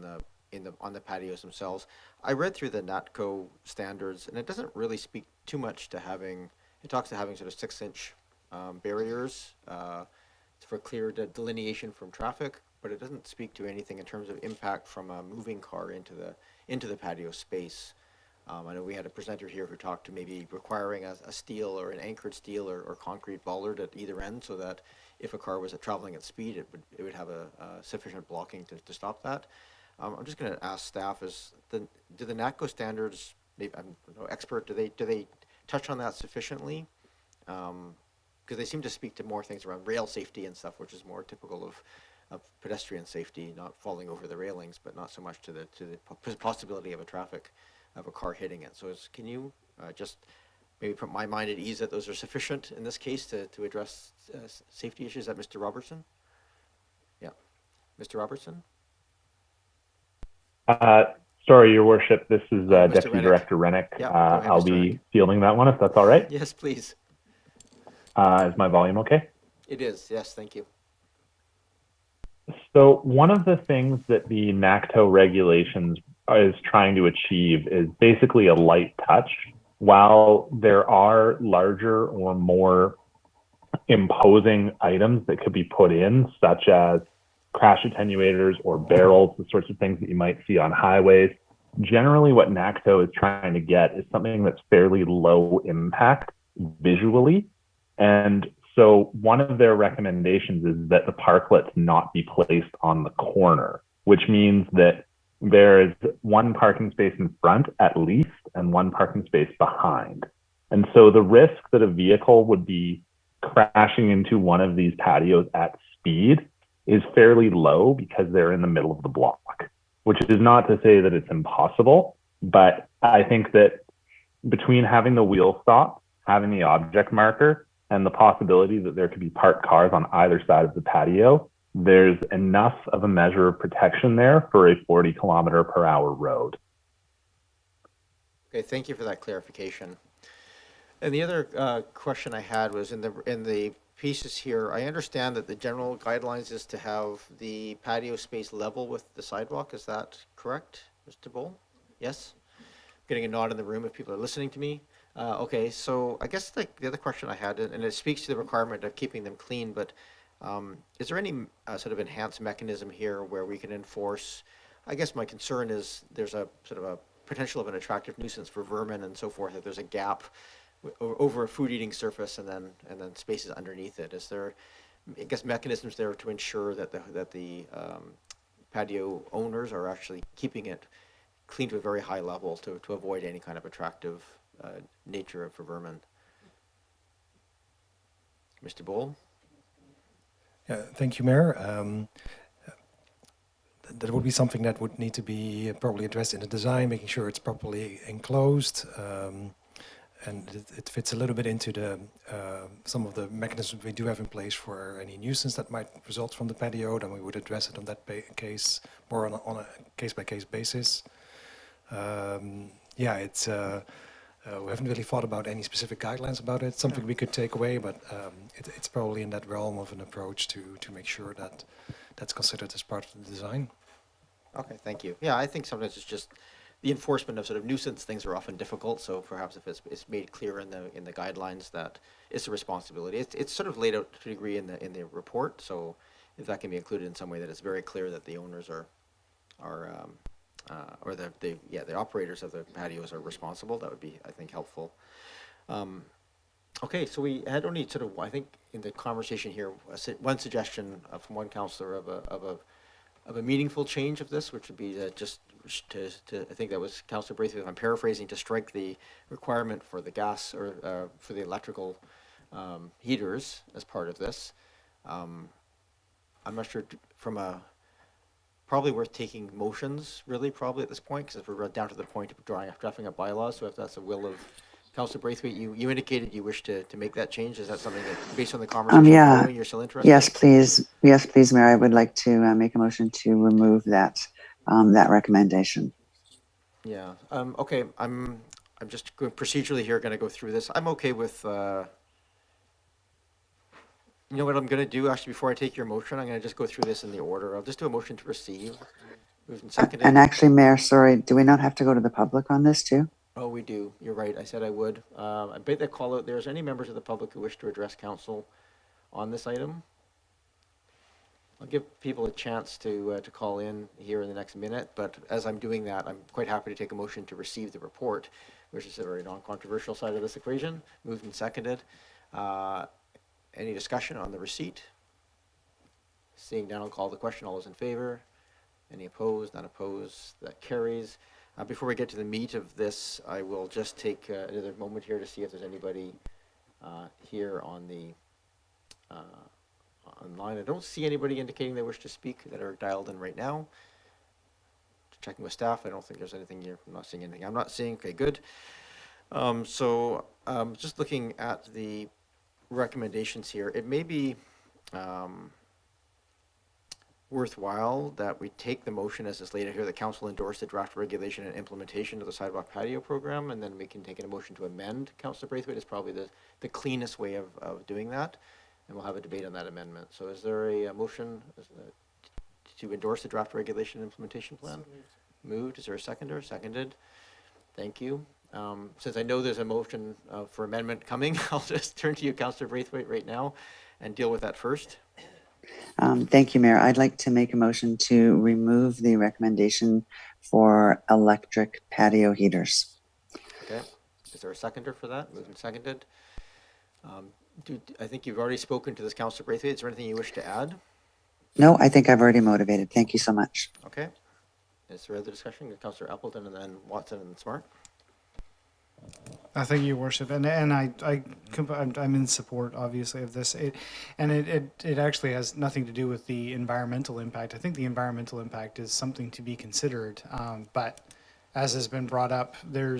the patios themselves. I read through the NATCO standards, and it doesn't really speak too much to having. It talks to having sort of 6-inch barriers for clear delineation from traffic, but it doesn't speak to anything in terms of impact from a moving car into the patio space. I know we had a presenter here who talked to maybe requiring a steel or an anchored steel or concrete bollard at either end, so that if a car was traveling at speed, it would have a sufficient blocking to stop that. I'm just going to ask staff: do the NATCO standards? Maybe I'm no expert. Do they touch on that sufficiently? Because they seem to speak to more things around rail safety and stuff, which is more typical of pedestrian safety, not falling over the railings, but not so much to the possibility of a car hitting it. So can you just maybe put my mind at ease that those are sufficient in this case to address safety issues? Is that Mr. Robertson? Yeah. Mr. Robertson? Sorry, Your Worship, this is Deputy Rennick. Director Rennick. Yeah, go ahead, I'll Mr. be Rennick. fielding that one if that's all right. Yes, please. Is my volume okay? It is, yes, thank you. So one of the things that the NACTO regulations is trying to achieve is basically a light touch. While there are larger or more imposing items that could be put in, such as crash attenuators or barrels, the sorts of things that you might see on highways, generally what NACTO is trying to get is something that's fairly low impact visually. And so one of their recommendations is that the parklets not be placed on the corner, which means that there is one parking space in front at least and one parking space behind. And so the risk that a vehicle would be crashing into one of these patios at speed is fairly low because they're in the middle of the block, which is not to say that it's impossible, but I think that between having the wheel stop, having the object marker, and the possibility that there could be parked cars on either side of the patio, there's enough of a measure of protection there for a 40-kilometer-per-hour road. Okay, thank you for that clarification. And the other question I had was in the pieces here, I understand that the general guidelines is to have the patio space level with the sidewalk. Is that correct, Mr. Bowl? Yes? Getting a nod in the room if people are listening to me. Okay, so I guess the other question I had, and it speaks to the requirement of keeping them clean, but is there any sort of enhanced mechanism here where we can enforce? I guess my concern is there's a sort of a potential of an attractive nuisance for vermin and so forth. If there's a gap over a food-eating surface and then spaces underneath it, is there, I guess, mechanisms there to ensure that the patio owners are actually keeping it clean to a very high level to avoid any kind of attractive nature for vermin? Mr. Bowl? Thank you, Mayor. that would be something that would need to be probably addressed in the design, making sure it's properly enclosed. And it fits a little bit into the some of the mechanisms we do have in place for any nuisance that might result from the patio. Then we would address it on that case more on a case-by-case basis. Yeah, it's we haven't really thought about any specific guidelines about it. Something we could take away, but it's probably in that realm of an approach to make sure that that's considered as part of the design. Okay, thank you. Yeah, I think sometimes it's just the enforcement of sort of nuisance things are often difficult. So perhaps if it's made clear in the guidelines that it's a responsibility, it's sort of laid out to a degree in the report. So if that can be included in some way that it's very clear that the owners are or the operators of the patios are responsible, that would be, I think, helpful. Okay, so we had only sort of, I think, in the conversation here, one suggestion from one councillor of a meaningful change of this, which would be just to I think that was Councillor Braithwaite, if I'm paraphrasing, to strike the requirement for the gas or for the electrical heaters as part of this. I'm not sure from a, probably worth taking motions, really, probably at this point, because we're down to the point of drafting up bylaws. So if that's a will of Councillor Braithwaite, you indicated you wish to make that change. Is that something that, based on the conversation following, you're still interested? Yes, please. Yes, please, Mayor. I would like to make a motion to remove that that recommendation. Yeah. Okay. I'm just going procedurally here. Going to go through this. I'm okay with. You know what I'm going to do, actually, before I take your motion, I'm going to just go through this in the order. I'll just do a motion to receive. Moved and seconded. And actually, Mayor, sorry, do we not have to go to the public on this too? Oh, we do. You're right. I said I would. I bet that call out. There's any members of the public who wish to address council on this item? I'll give people a chance to call in here in the next minute, but as I'm doing that, I'm quite happy to take a motion to receive the report, which is a very non-controversial side of this equation. Moved and seconded. Any discussion on the receipt? Seeing none, I'll call the question. All those in favor? Any opposed? None opposed. That carries. Before we get to the meat of this, I will just take another moment here to see if there's anybody here on the online. I don't see anybody indicating they wish to speak that are dialed in right now. Checking with staff, I don't think there's anything here. I'm not seeing anything. I'm not seeing. Okay, good. Just looking at the recommendations here, it may be worthwhile that we take the motion as is laid out here, the council endorse the draft regulation and implementation of the Sidewalk Patio Program, and then we can take a motion to amend. Councillor Braithwaite is probably the cleanest way of doing that, and we'll have a debate on that amendment. So is there a motion to endorse the draft regulation and implementation plan? Moved. Is there a seconder? Seconded. Thank you. Since I know there's a motion for amendment coming, I'll just turn to you, Councillor Braithwaite, right now and deal with that first. Thank you, Mayor. I'd like to make a motion to remove the recommendation for electric patio heaters. Okay. Is there a seconder for that? Moved and seconded. I think you've already spoken to this, Councillor Braithwaite. Is there anything you wish to add? No, I think I've already motivated. Thank you so much. Okay. Is there other discussion? Councillor Appleton and then Watson and Smart. Thank you, Your Worship, and I'm in support, obviously, of this. It actually has nothing to do with the environmental impact. I think the environmental impact is something to be considered, but as has been brought up, there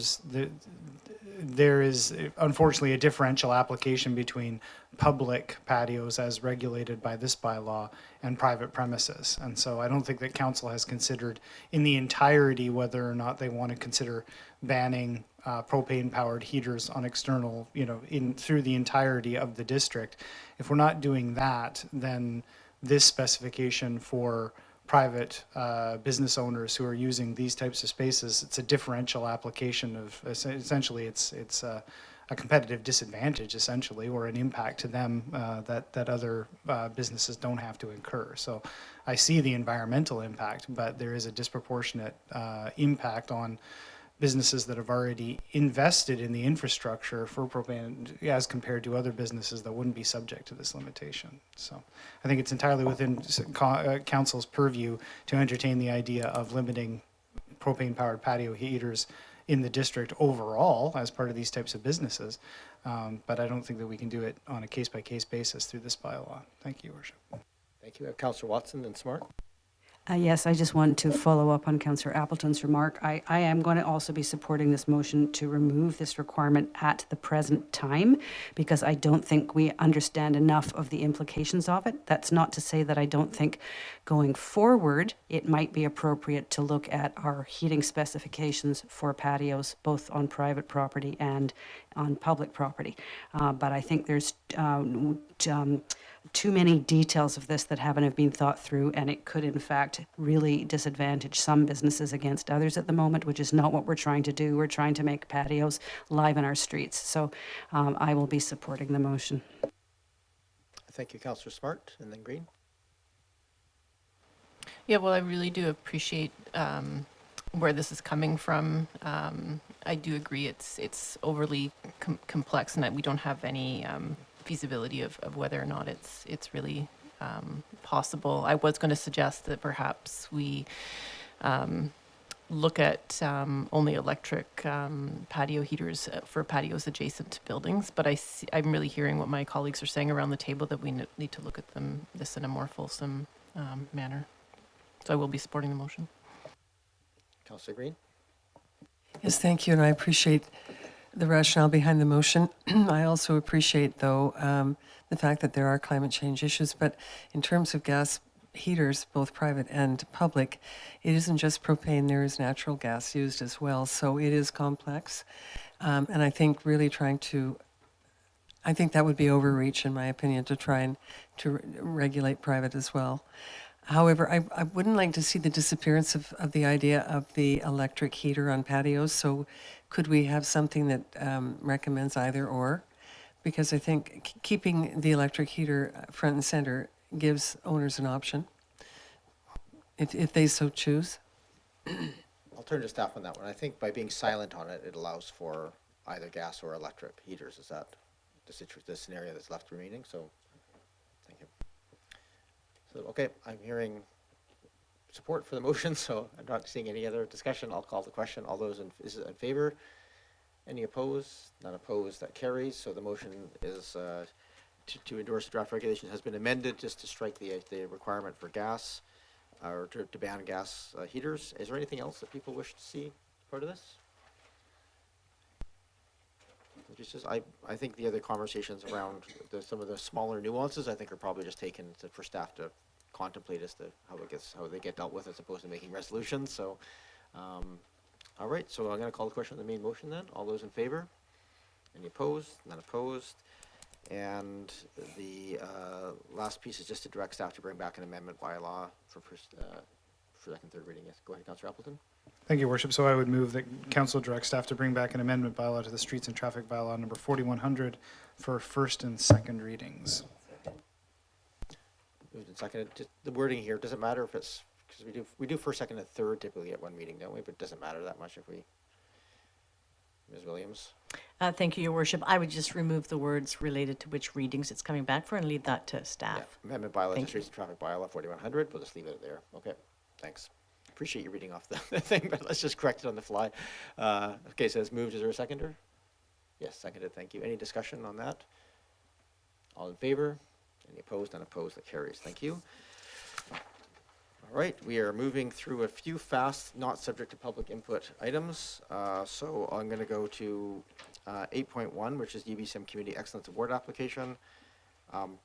is unfortunately a differential application between public patios as regulated by this bylaw and private premises. And so I don't think that council has considered in the entirety whether or not they want to consider banning propane-powered heaters on external, through the entirety of the district. If we're not doing that, then this specification for private business owners who are using these types of spaces, it's a differential application of, essentially, it's a competitive disadvantage, essentially, or an impact to them that other businesses don't have to incur. So I see the environmental impact, but there is a disproportionate impact on businesses that have already invested in the infrastructure for propane as compared to other businesses that wouldn't be subject to this limitation. So I think it's entirely within council's purview to entertain the idea of limiting propane-powered patio heaters in the district overall as part of these types of businesses. But I don't think that we can do it on a case-by-case basis through this bylaw. Thank you, Your Worship. Thank you. Councillor Watson and Smart. Yes, I just want to follow up on Councillor Appleton's remark. I am going to also be supporting this motion to remove this requirement at the present time, because I don't think we understand enough of the implications of it. That's not to say that I don't think going forward it might be appropriate to look at our heating specifications for patios, both on private property and on public property. But I think there's too many details of this that haven't been thought through, and it could in fact really disadvantage some businesses against others at the moment, which is not what we're trying to do. We're trying to make patios live in our streets. So I will be supporting the motion. Thank you, Councillor Smart, and then Green. Yeah, well, I really do appreciate where this is coming from. I do agree it's overly complex, and that we don't have any feasibility of whether or not it's really possible. I was going to suggest that perhaps we look at only electric patio heaters for patios adjacent to buildings, but I'm really hearing what my colleagues are saying around the table, that we need to look at this in a more fulsome manner. So I will be supporting the motion. Councillor Green. Yes, thank you, and I appreciate the rationale behind the motion. I also appreciate, though, the fact that there are climate change issues, but in terms of gas heaters, both private and public, it isn't just propane, there is natural gas used as well, so it is complex. And I think really I think that would be overreach, in my opinion, to try and to regulate private as well. However, I wouldn't like to see the disappearance of the idea of the electric heater on patios. So could we have something that recommends either or? Because I think keeping the electric heater front and center gives owners an option, if they so choose. I'll turn to staff on that one. I think by being silent on it, it allows for either gas or electric heaters. Is that the scenario that's left remaining? So, thank you. So, okay, I'm hearing support for the motion, so I'm not seeing any other discussion. I'll call the question. All those in favor? Any opposed? None opposed. That carries. So the motion is to endorse draft regulations has been amended just to strike the requirement for gas, or to ban gas heaters. Is there anything else that people wish to see part of this? I think the other conversations around some of the smaller nuances, I think, are probably just taken for staff to contemplate as to how they get dealt with, as opposed to making resolutions. So, all right. So I'm going to call the question on the main motion then. All those in favor? Any opposed? None opposed. And the last piece is just to direct staff to bring back an amendment bylaw for second, third reading. Yes. Go ahead, Councillor Appleton. Thank you, Worship. So I would move that Council direct staff to bring back an amendment bylaw to the Streets and Traffic Bylaw number 4100 for first and second readings. Moved and seconded. Just the wording here, doesn't matter if it's, because we do first, second, and third typically at one meeting, don't we? But it doesn't matter that much if we. Ms. Williams. Thank you, Your Worship. I would just remove the words related to which readings it's coming back for and leave that to staff. Yeah. Amendment bylaw to Streets and Traffic Bylaw 4100. We'll just leave it there. Okay. Thanks. Appreciate you reading off the thing, but let's just correct it on the fly. Okay, so it's moved. Is there a seconder? Yes, seconded. Thank you. Any discussion on that? All in favor? Any opposed? None opposed. That carries. Thank you. All right, we are moving through a few fast, not subject to public input items. So I'm going to go to 8.1, which is UBCM Community Excellence Award application. I'm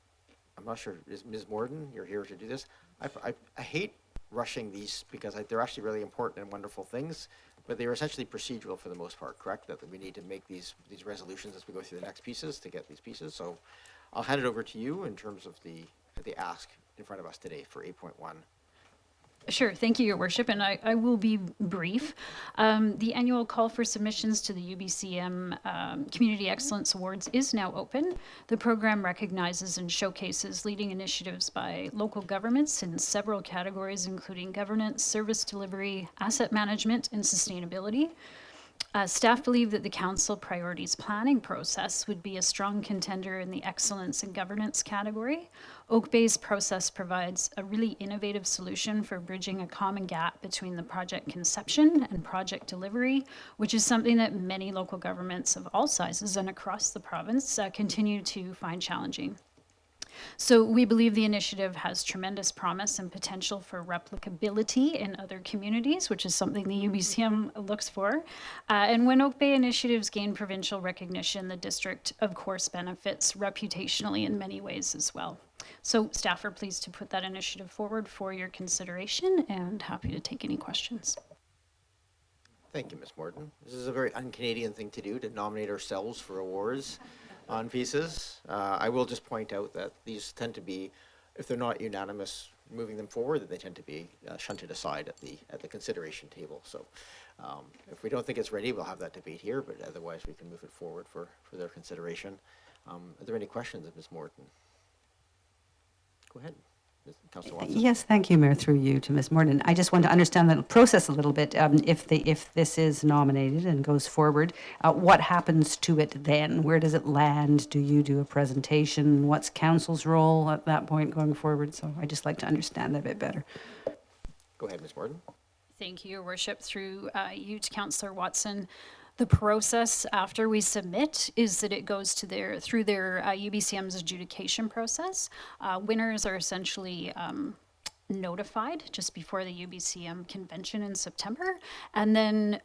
not sure, is Ms. Morden, you're here to do this. I hate rushing these because they're actually really important and wonderful things, but they are essentially procedural for the most part, correct? That we need to make these resolutions as we go through the next pieces to get these pieces. So I'll hand it over to you in terms of the ask in front of us today for 8.1. Sure. Thank you, Your Worship, and I will be brief. The annual call for submissions to the UBCM Community Excellence Awards is now open. The program recognizes and showcases leading initiatives by local governments in several categories, including governance, service delivery, asset management, and sustainability. Staff believe that the Council Priorities Planning process would be a strong contender in the excellence and governance category. Oak Bay's process provides a really innovative solution for bridging a common gap between the project conception and project delivery, which is something that many local governments of all sizes and across the province continue to find challenging. So we believe the initiative has tremendous promise and potential for replicability in other communities, which is something the UBCM looks for. And when Oak Bay initiatives gain provincial recognition, the district, of course, benefits reputationally in many ways as well. So staff are pleased to put that initiative forward for your consideration and happy to take any questions. Thank you, Ms. Morton. This is a very un-Canadian thing to do, to nominate ourselves for awards on pieces. I will just point out that these tend to be, if they're not unanimous moving them forward, they tend to be shunted aside at the consideration table. So if we don't think it's ready, we'll have that debate here, but otherwise we can move it forward for their consideration. Are there any questions of Ms. Morton? Go ahead. Councillor Watson. Yes, thank you, Mayor, through you to Ms. Morton. I just want to understand the process a little bit. If this is nominated and goes forward, what happens to it then? Where does it land? Do you do a presentation? What's council's role at that point going forward? So I'd just like to understand that a bit better. Go ahead, Ms. Morton. Thank you, Your Worship. Through you to Councillor Watson. The process after we submit is that it goes to through their UBCM's adjudication process. Winners are essentially notified just before the UBCM convention in September, and then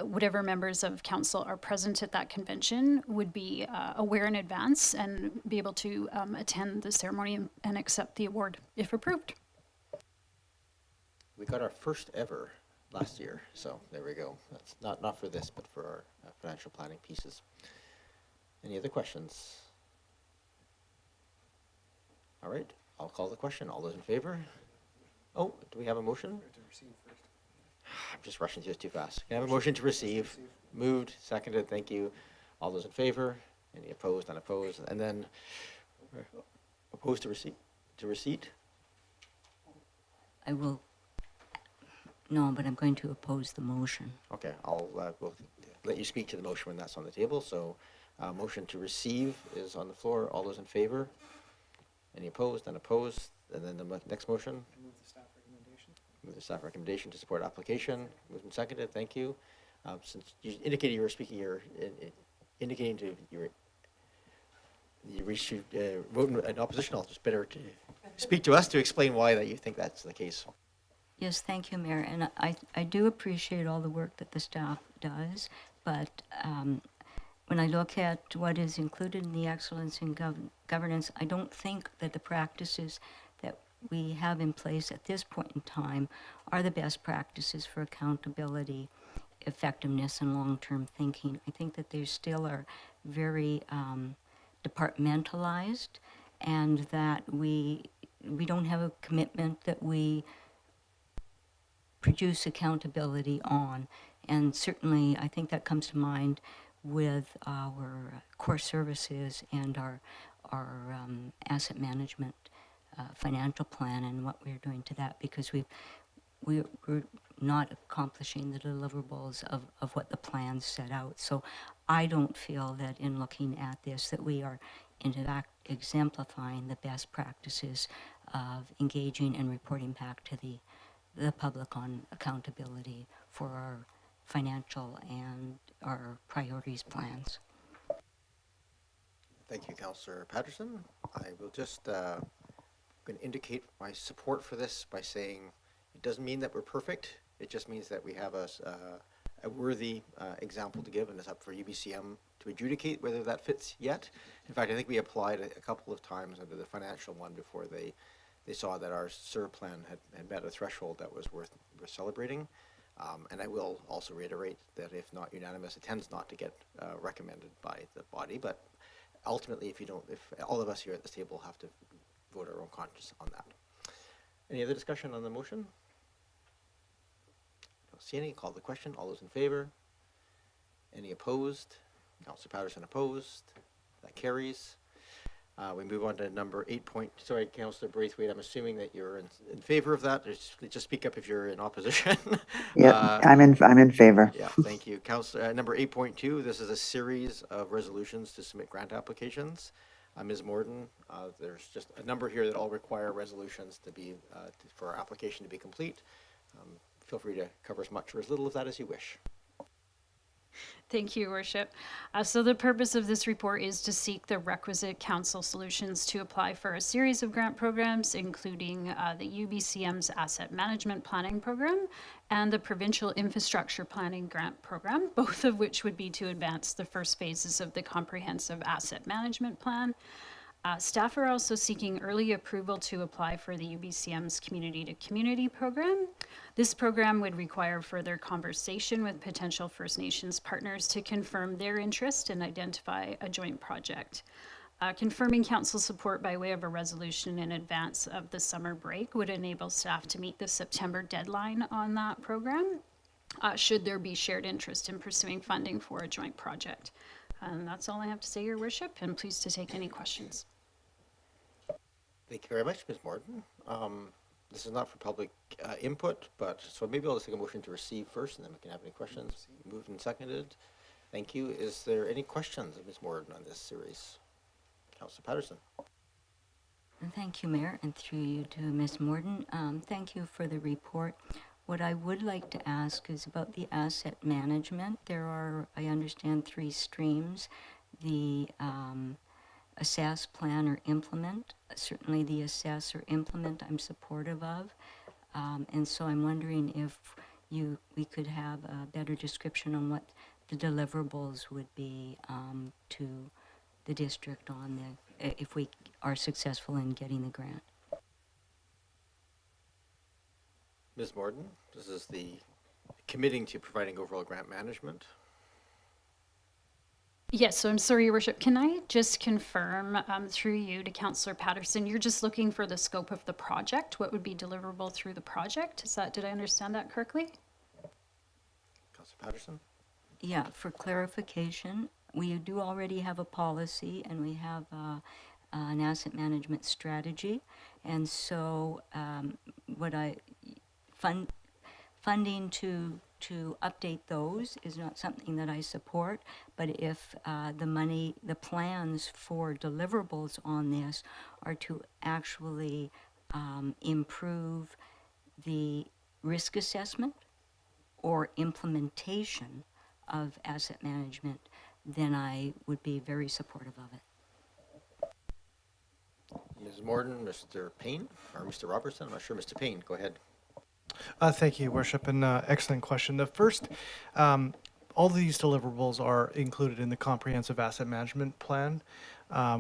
whatever members of council are present at that convention would be aware in advance and be able to attend the ceremony and accept the award if approved. We got our first ever last year, so there we go. That's not for this, but for our financial planning pieces. Any other questions? All right, I'll call the question. All those in favor? Oh, do we have a motion? I'm just rushing through this too fast. Can I have a motion to receive? Moved, seconded, thank you. All those in favor? Any opposed, unopposed? And then opposed to receipt? I will. No, but I'm going to oppose the motion. Okay, we'll let you speak to the motion when that's on the table. So motion to receive is on the floor. All those in favor? Any opposed, unopposed? And then the next motion? Move the staff recommendation. Move the staff recommendation to support application. Moved and seconded, thank you. Since you indicated you were speaking, you're indicating to you reached vote in opposition, I'll just better to speak to us to explain why that you think that's the case. Yes, thank you, Mayor. And I do appreciate all the work that the staff does, but when I look at what is included in the excellence in governance, I don't think that the practices that we have in place at this point in time are the best practices for accountability, effectiveness, and long-term thinking. I think that they still are very departmentalized, and that we don't have a commitment that we produce accountability on. And certainly I think that comes to mind with our core services and our asset management financial plan and what we're doing to that, because we're not accomplishing the deliverables of what the plans set out. So I don't feel that in looking at this that we are in fact exemplifying the best practices of engaging and reporting back to the public on accountability for our financial and our priorities plans. Thank you, Councillor Patterson. I will just going to indicate my support for this by saying it doesn't mean that we're perfect. It just means that we have a worthy example to give, and it's up for UBCM to adjudicate whether that fits yet. In fact, I think we applied a couple of times under the financial one before they saw that our SIR plan had met a threshold that was worth celebrating. And I will also reiterate that if not unanimous, it tends not to get recommended by the body. But ultimately, if all of us here at this table have to vote our own conscience on that. Any other discussion on the motion? Don't see any. Call the question. All those in favor? Any opposed? Councillor Patterson opposed. That carries. We move on to number 8 point. Sorry, Councillor Braithwaite, I'm assuming that you're in favor of that. Just speak up if you're in opposition. Yeah, I'm in favor. Yeah, thank you. Councillor, number 8.2. This is a series of resolutions to submit grant applications. Ms. Morton, there's just a number here that all require resolutions to be for our application to be complete. Feel free to cover as much or as little of that as you wish. Thank you, Your Worship. So the purpose of this report is to seek the requisite council solutions to apply for a series of grant programs, including the UBCM's Asset Management Planning Program and the Provincial Infrastructure Planning Grant Program, both of which would be to advance the first phases of the Comprehensive Asset Management Plan. Staff are also seeking early approval to apply for the UBCM's Community to Community program. This program would require further conversation with potential First Nations partners to confirm their interest and identify a joint project. Confirming council support by way of a resolution in advance of the summer break would enable staff to meet the September deadline on that program, should there be shared interest in pursuing funding for a joint project. And that's all I have to say, Your Worship, and pleased to take any questions. Thank you very much, Ms. Morton. This is not for public input, but so maybe I'll just take a motion to receive first, and then we can have any questions. Moved and seconded. Thank you. Is there any questions of Ms. Morton on this series? Councillor Patterson. Thank you, Mayor, and through you to Ms. Morton. Thank you for the report. What I would like to ask is about the asset management. There are, I understand, 3 streams. The assess, plan, or implement. Certainly the assess or implement I'm supportive of. And so I'm wondering if we could have a better description on what the deliverables would be to the district on if we are successful in getting the grant. Ms. Morton, this is the committing to providing overall grant management. Yes, so I'm sorry, Your Worship. Can I just confirm through you to Councillor Patterson, you're just looking for the scope of the project, what would be deliverable through the project? Did I understand that correctly? Councillor Patterson? Yeah, for clarification, we do already have a policy and we have an asset management strategy. And so funding to update those is not something that I support, but if the plans for deliverables on this are to actually improve the risk assessment or implementation of asset management, then I would be very supportive of it. Ms. Morton, Mr. Payne, or Mr. Robertson? I'm not sure. Mr. Payne, go ahead. Thank you, Worship, and excellent question. The first, all of these deliverables are included in the Comprehensive Asset Management Plan,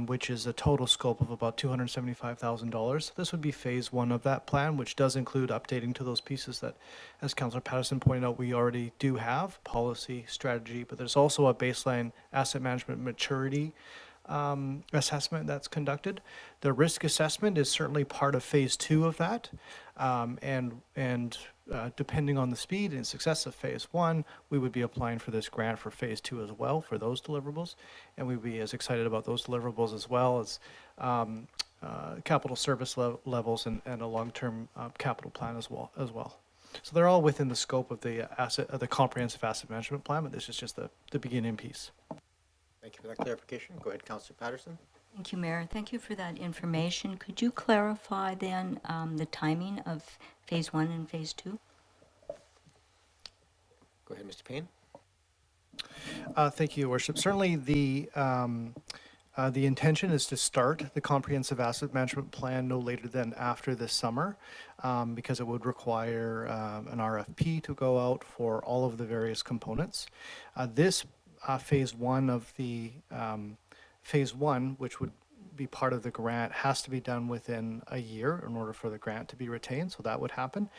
which is a total scope of about $275,000. This would be phase 1 of that plan, which does include updating to those pieces that, as Councillor Patterson pointed out, we already do have, policy, strategy, but there's also a baseline asset management maturity assessment that's conducted. The risk assessment is certainly part of phase 2 of that, and depending on the speed and success of phase 1, we would be applying for this grant for phase 2 as well for those deliverables, and we'd be as excited about those deliverables as well as capital service levels and a long-term capital plan as well. So they're all within the scope of the comprehensive asset management plan, but this is just the beginning piece. Thank you for that clarification. Go ahead, Councillor Patterson. Thank you, Mayor. Thank you for that information. Could you clarify then the timing of phase 1 and phase 2? Go ahead, Mr. Payne. Thank you, Your Worship. Certainly the intention is to start the comprehensive asset management plan no later than after this summer, because it would require an RFP to go out for all of the various components. This phase 1 of the phase 1, which would be part of the grant, has to be done within a year in order for the grant to be retained, so that would happen.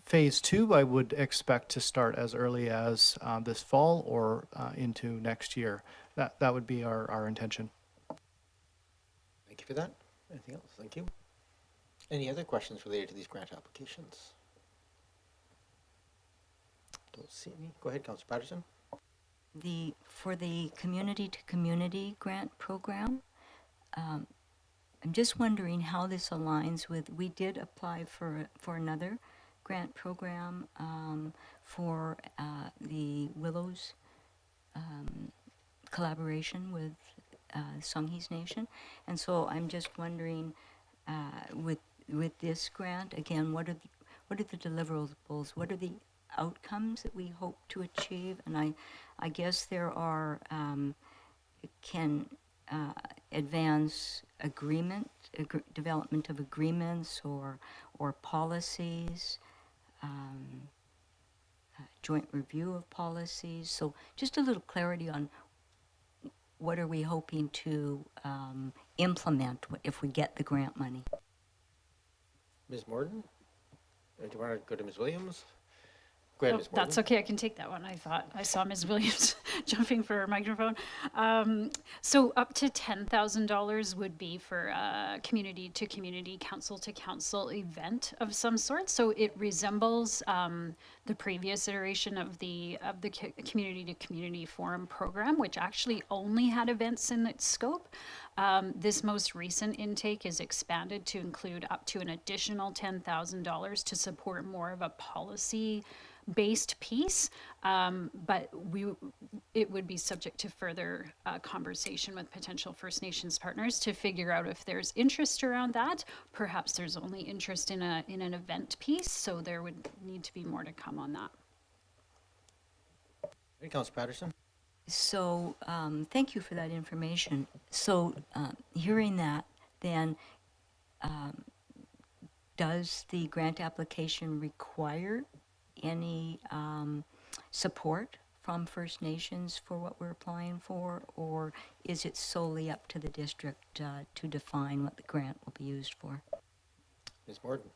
Phase 2, I would expect to start as early as this fall or into next year. That would be our intention. Thank you for that. Anything else? Thank you. Any other questions related to these grant applications? Don't see any. Go ahead, Councillor Patterson. For the community-to-community grant program, I'm just wondering how this aligns with, we did apply for another grant program for the BYLAWS collaboration with Songhees Nation, and so I'm just wondering with this grant again, what are the deliverables? What are the outcomes that we hope to achieve. And I guess there are, can advance development of agreements or policies, joint review of policies. So just a little clarity on what are we hoping to implement if we get the grant money. Ms. Morden? Do you want to go to Ms. Williams? Go ahead, Oh, Ms. Morden. that's okay. I can take that one. I thought I saw Ms. Williams jumping for her microphone. So up to $10,000 would be for a community-to-community, council-to-council event of some sort. So it resembles the previous iteration of the community-to-community forum program, which actually only had events in its scope. This most recent intake is expanded to include up to an additional $10,000 to support more of a policy-based piece, but it would be subject to further conversation with potential First Nations partners to figure out if there's interest around that. Perhaps there's only interest in an event piece, so there would need to be more to come on that. Hey, Councillor Patterson. So thank you for that information. So hearing that, then does the grant application require any support from First Nations for what we're applying for, or is it solely up to the district to define what the grant will be used for? Ms. Morden.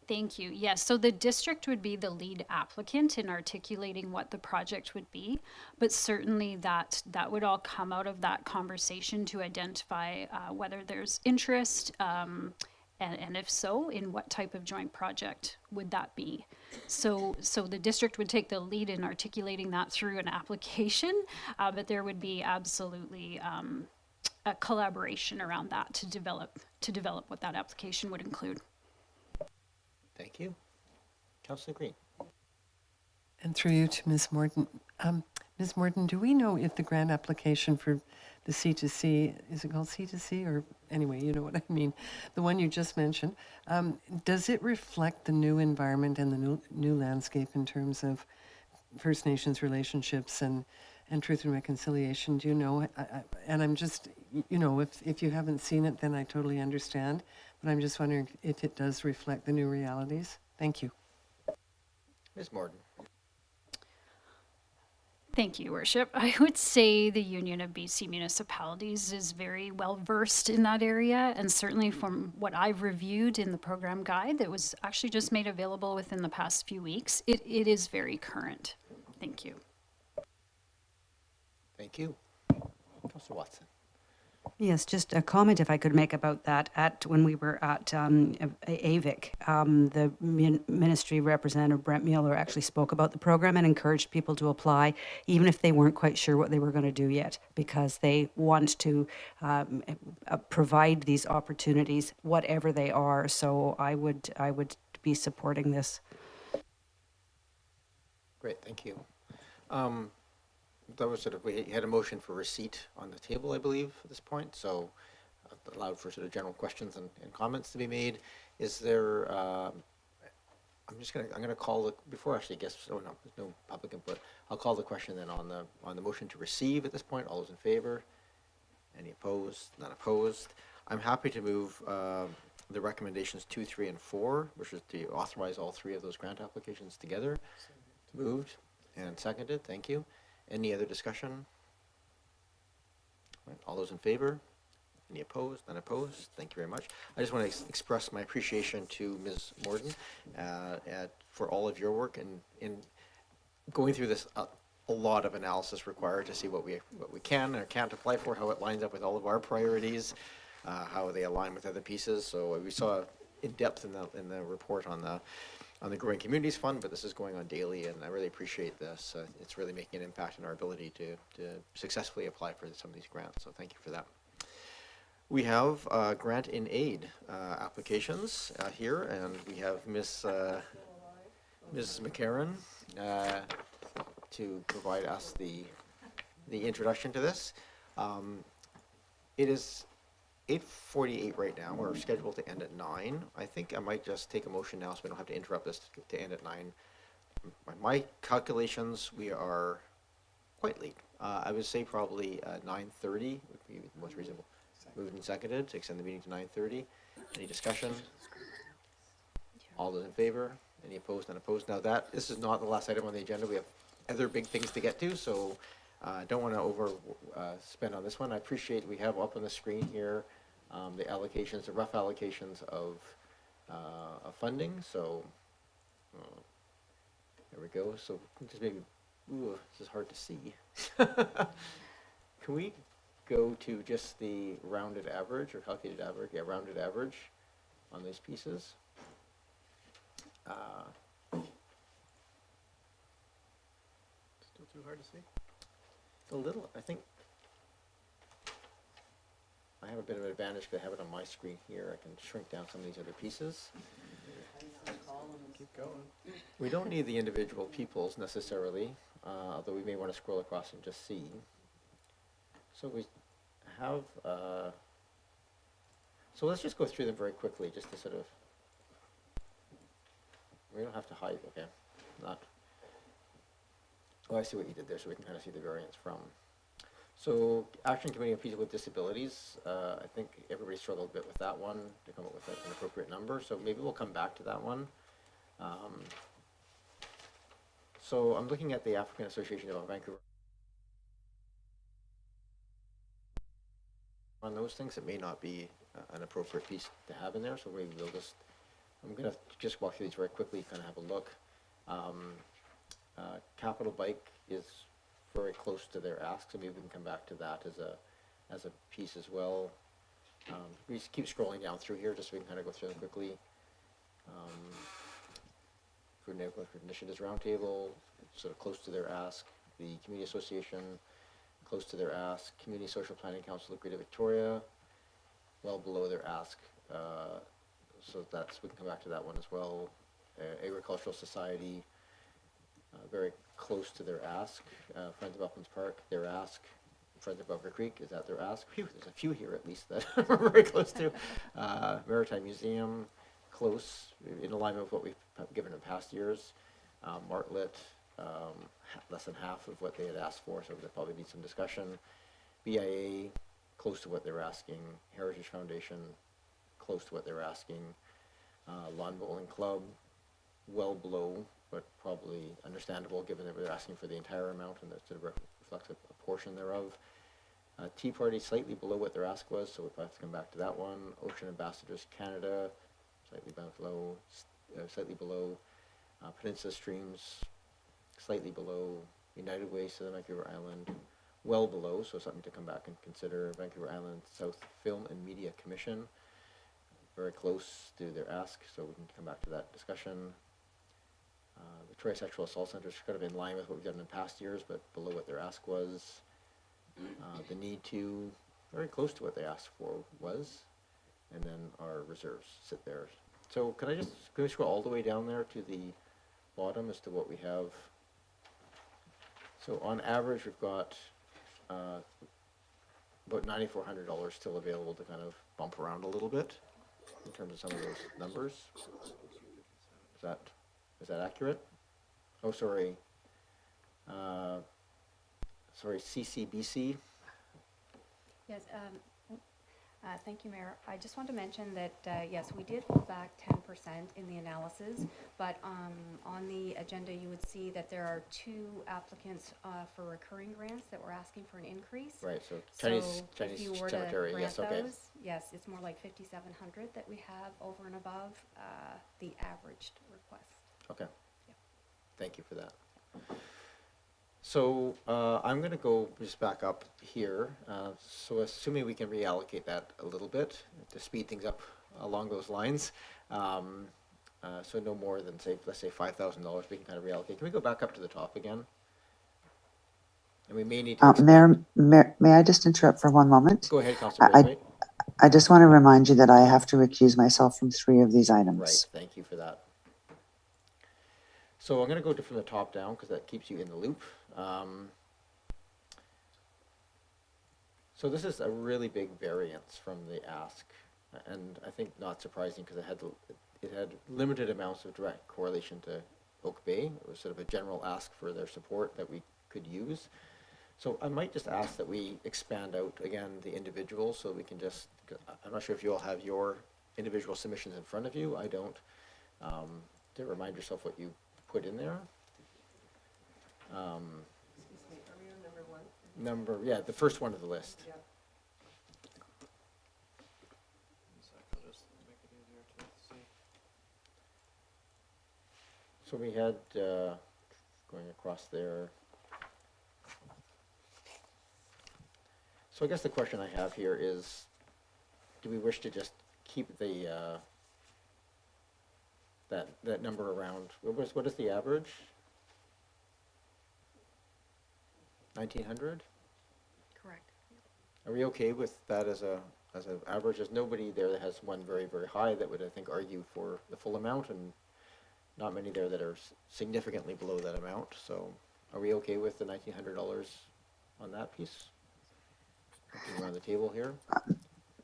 Thank you. Yes, so the district would be the lead applicant in articulating what the project would be, but certainly that would all come out of that conversation to identify whether there's interest, and if so, in what type of joint project would that be? So the district would take the lead in articulating that through an application, but there would be absolutely a collaboration around that to develop what that application would include. Thank you. Councillor Green. And through you to Ms. Morden. Ms. Morden, do we know if the grant application for the C2C, is it called C2C, or anyway, you know what I mean, the one you just mentioned, does it reflect the new environment and the new landscape in terms of First Nations relationships and truth and reconciliation? Do you know? And I'm just, you know, if you haven't seen it, then I totally understand. But I'm just wondering if it does reflect the new realities. Thank you. Ms. Morden. Thank you, Worship. I would say the Union of BC Municipalities is very well versed in that area, and certainly from what I've reviewed in the program guide that was actually just made available within the past few weeks, it is very current. Thank you. Thank you. Councillor Watson. Yes, just a comment if I could make about that. When we were at AVIC, the ministry representative, Brent Mueller, actually spoke about the program and encouraged people to apply, even if they weren't quite sure what they were going to do yet, because they want to provide these opportunities, whatever they are. So I would be supporting this. Great, thank you. That was we had a motion for receipt on the table, I believe, at this point, so allowed for sort of general questions and comments to be made. Is there, I'm gonna call before actually, I guess, oh no, there's no public input. I'll call the question then on the motion to receive at this point. All those in favor? Any opposed? None opposed. I'm happy to move the recommendations 2, 3, and 4, which is to authorize all 3 of those grant applications together. Moved and seconded, thank you. Any other discussion? All those in favor? Any opposed? None opposed? Thank you very much. I just want to express my appreciation to Ms. Morden for all of your work in going through this. A lot of analysis required to see what we can or can't apply for, how it lines up with all of our priorities, how they align with other pieces. So we saw in depth in the report on the Growing Communities Fund, but this is going on daily, and I really appreciate this. It's really making an impact in our ability to successfully apply for some of these grants, so thank you for that. We have grant in aid applications here, and we have Ms. McCarron to provide us the introduction to this. It is 8:48 right now. We're scheduled to end at 9. I think I might just take a motion now so we don't have to interrupt this to end at 9. By my calculations, we are quite late. I would say probably 9:30 would be the most reasonable. Moved and seconded to extend the meeting to 9:30. Any discussion? All those in favor? Any opposed? None opposed? Now this is not the last item on the agenda. We have other big things to get to, so don't want to over spend on this one. I appreciate we have up on the screen here the allocations, the rough allocations of funding. So there we go. So just maybe, ooh, this is hard to see. Can we go to just the rounded average or calculated average? Yeah, rounded average on these pieces. Still too hard to see? It's a little, I think, I have a bit of an advantage because I have it on my screen here. I can shrink down some of these other pieces. Keep going. We don't need the individual peoples necessarily, although we may want to scroll across and just see. So we have, so let's just go through them very quickly just to sort of, we don't have to hide, okay, not, oh, I see what you did there, so we can kind of see the variance from. So Action Committee of People with Disabilities, I think everybody struggled a bit with that one to come up with an appropriate number, so maybe we'll come back to that one. So I'm looking at the African Association of Vancouver. On those things, it may not be an appropriate piece to have in there, so maybe we'll just, I'm going to just walk through these very quickly, kind of have a look. Capital Bike is very close to their ask, so maybe we can come back to that as a piece as well. We just keep scrolling down through here just so we can kind of go through them quickly. Food Neighborhood Initiatives Roundtable, sort of close to their ask. The Community Association, close to their ask. Community Social Planning Council of Greater Victoria, well below their ask. So that's, we can come back to that one as well. Agricultural Society, very close to their ask. Friends of Uplands Park, their ask. Friends of Bowker Creek is at their ask. Phew, there's a few here at least that we're very close to. Maritime Museum, close, in alignment with what we've given in past years. Martlet, less than half of what they had asked for, so there probably needs some discussion. BIA, close to what they're asking. Heritage Foundation, close to what they're asking. Lawn Bowling Club, well below, but probably understandable given that they're asking for the entire amount and that sort of reflects a portion thereof. Tea Party, slightly below what their ask was, so we'll have to come back to that one. Ocean Ambassadors Canada, slightly below. Peninsula Streams, slightly below. United Ways to the Vancouver Island, well below, so something to come back and consider. Vancouver Island South Film and Media Commission, very close to their ask, so we can come back to that discussion. Victoria Sexual Assault Center is kind of in line with what we've done in past years, but below what their ask was. The need to, very close to what they asked for was, and then our reserves sit there. So can we scroll all the way down there to the bottom as to what we have? So on average, we've got about $9,400 still available to kind of bump around a little bit in terms of some of those numbers. Is that accurate? Oh, sorry. Sorry, CCBC. Yes, thank you, Mayor. I just want to mention that, yes, we did hold back 10% in the analysis, but on the agenda, you would see that there are 2 applicants for recurring grants that were asking for an increase. Right, so Chinese if you were Cemetery, to yes, grant okay. those, yes, it's more like 5,700 that we have over and above the averaged request. Okay. Thank you for that. So I'm going to go just back up here. So assuming we can reallocate that a little bit to speed things up along those lines. So no more than, say, let's say $5,000 we can kind of reallocate. Can we go back up to the top again? And we may need to... Mayor, may I just interrupt for one moment? Go ahead, Councillor. I just want to remind you that I have to recuse myself from 3 of these items. Right, thank you for that. So I'm going to go from the top down because that keeps you in the loop. So So this is a really big variance from the ask, and I think not surprising because it had limited amounts of direct correlation to Oak Bay. It was sort of a general ask for their support that we could use. So I might just ask that we expand out again the individuals so we can just, I'm not sure if you all have your individual submissions in front of you. I don't. To remind yourself what you put in there. Excuse me, are we on number 1? Yeah, the first one of the list. Yeah. So we had, going across there. So I guess the question I have here is, do we wish to just keep the, that number around, what is the average? 1,900? Correct. Are we okay with that as an average? There's nobody there that has one very, very high that would, I think, argue for the full amount, and not many there that are significantly below that amount. So are we okay with the $1,900 on that piece? Looking around the table here.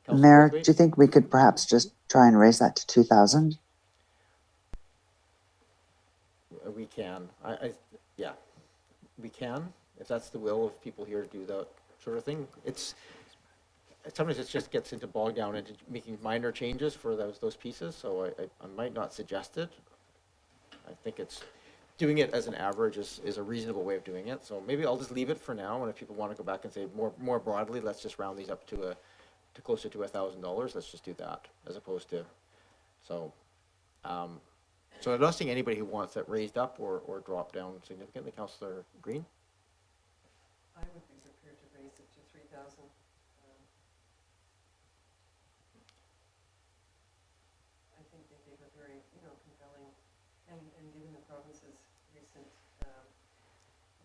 Councillor Mayor, Braithwaite? do you think we could perhaps just try and raise that to 2,000? We can. Yeah, we can, if that's the will of people here to do that sort of thing. Sometimes it just gets bogged down into making minor changes for those pieces, so I might not suggest it. I think doing it as an average is a reasonable way of doing it, so maybe I'll just leave it for now, and if people want to go back and say more broadly, let's just round these up to closer to $1,000, let's just do that, as opposed to, so I'm not seeing anybody who wants that raised up or dropped down significantly. Councillor Green? I would be prepared to raise it to 3,000. I think they gave a very, compelling, and given the province's recent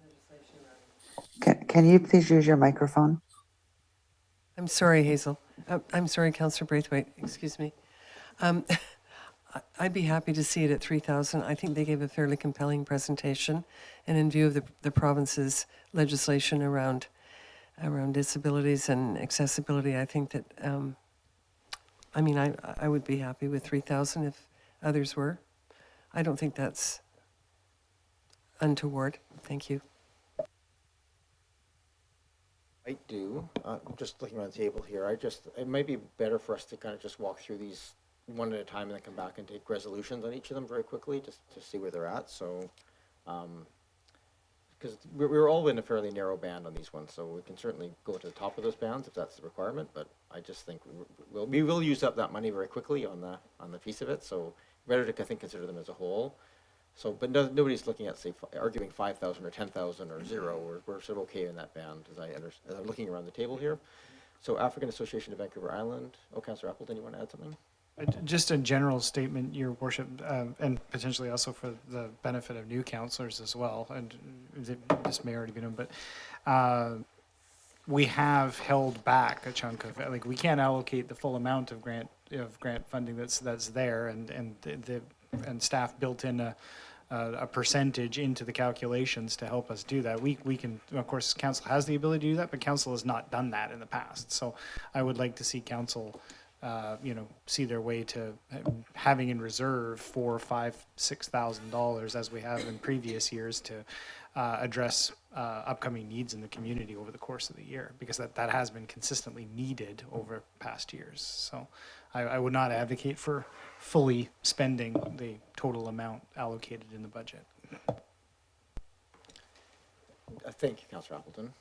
legislation around. Can you please use your microphone? I'm sorry, Hazel. I'm sorry, Councillor Braithwaite. Excuse me. I'd be happy to see it at 3,000. I think they gave a fairly compelling presentation, and in view of the province's legislation around disabilities and accessibility, I think that I would be happy with 3,000 if others were. I don't think that's untoward. Thank you. I do. I'm just looking around the table here. It might be better for us to kind of just walk through these one at a time and then come back and take resolutions on each of them very quickly, just to see where they're at. So, because we're all in a fairly narrow band on these ones, so we can certainly go to the top of those bands if that's the requirement. But I just think we will use up that money very quickly on the piece of it. So better to, I think, consider them as a whole. So, but nobody's looking at, say, arguing 5,000 or 10,000 or 0. We're sort of okay in that band as I'm looking around the table here. So African Association of Vancouver Island. Oh, Councillor Appleton, you want to add something? Just a general statement, Your Worship, and potentially also for the benefit of new councillors as well, and this may already be known, but we have held back a chunk of it. Like, we can't allocate the full amount of grant funding that's there, and staff built in a percentage into the calculations to help us do that. We can, of course, council has the ability to do that, but council has not done that in the past. So I would like to see council see their way to having in reserve $4,000, $5,000, $6,000 as we have in previous years to address upcoming needs in the community over the course of the year, because that has been consistently needed over past years. So I would not advocate for fully spending the total amount allocated in the budget. Thank you, Councillor Appleton.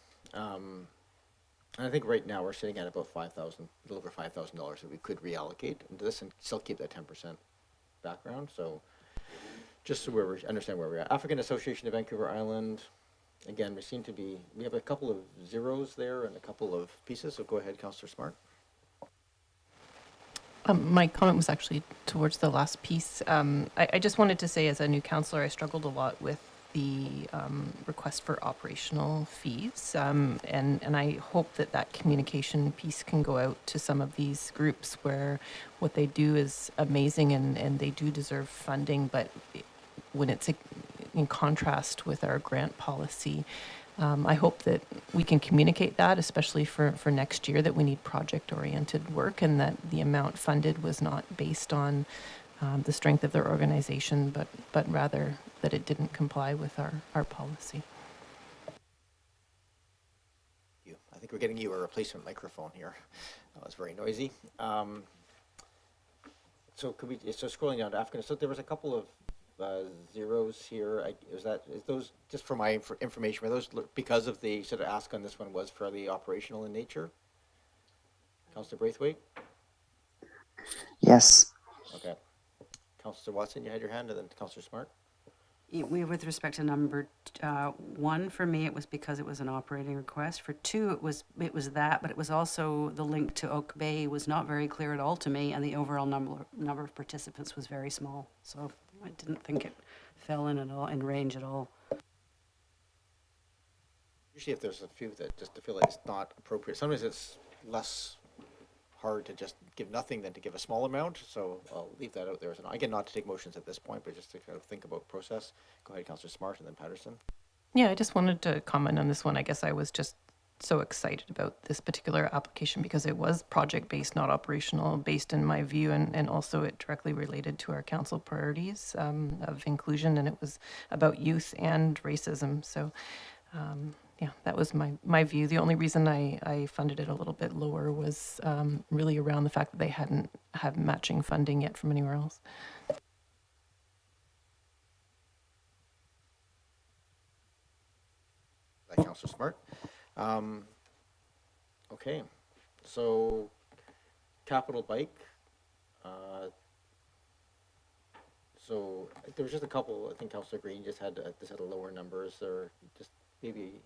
I think right now we're sitting at about $5,000, a little over $5,000 that we could reallocate into this and still keep that 10% background. So just so we understand where we're at. African Association of Vancouver Island, again, we have a couple of zeros there and a couple of pieces. So go ahead, Councillor Smart. My comment was actually towards the last piece. I just wanted to say, as a new councillor, I struggled a lot with the request for operational fees, and I hope that communication piece can go out to some of these groups where what they do is amazing and they do deserve funding, but when it's in contrast with our grant policy, I hope that we can communicate that, especially for next year, that we need project-oriented work and that the amount funded was not based on the strength of their organization, but rather that it didn't comply with our policy. I think we're getting you a replacement microphone here. That was very noisy. So could we, so scrolling down to African, so there was a couple of zeros here. Is those, just for my information, were those because of the sort of ask on this one was fairly operational in nature? Councillor Braithwaite? Yes. Okay. Councillor Watson, you had your hand, and then Councillor Smart. With respect to number 1, for me, it was because it was an operating request. For 2, it was that, but it was also the link to Oak Bay was not very clear at all to me, and the overall number of participants was very small. So I didn't think it fell in range at all. Usually, if there's a few that just to feel like it's not appropriate, sometimes it's less hard to just give nothing than to give a small amount. So I'll leave that out there as an, again, not to take motions at this point, but just to kind of think about process. Go ahead, Councillor Smart, and then Patterson. Yeah, I just wanted to comment on this one. I guess I was just so excited about this particular application because it was project-based, not operational, based in my view, and also it directly related to our council priorities of inclusion, and it was about youth and racism. So yeah, that was my view. The only reason I funded it a little bit lower was really around the fact that they hadn't had matching funding yet from anywhere else. By Councillor Smart. Okay, so Capital Bike. So there was just a couple. I think Councillor Green just had a lower numbers, or just maybe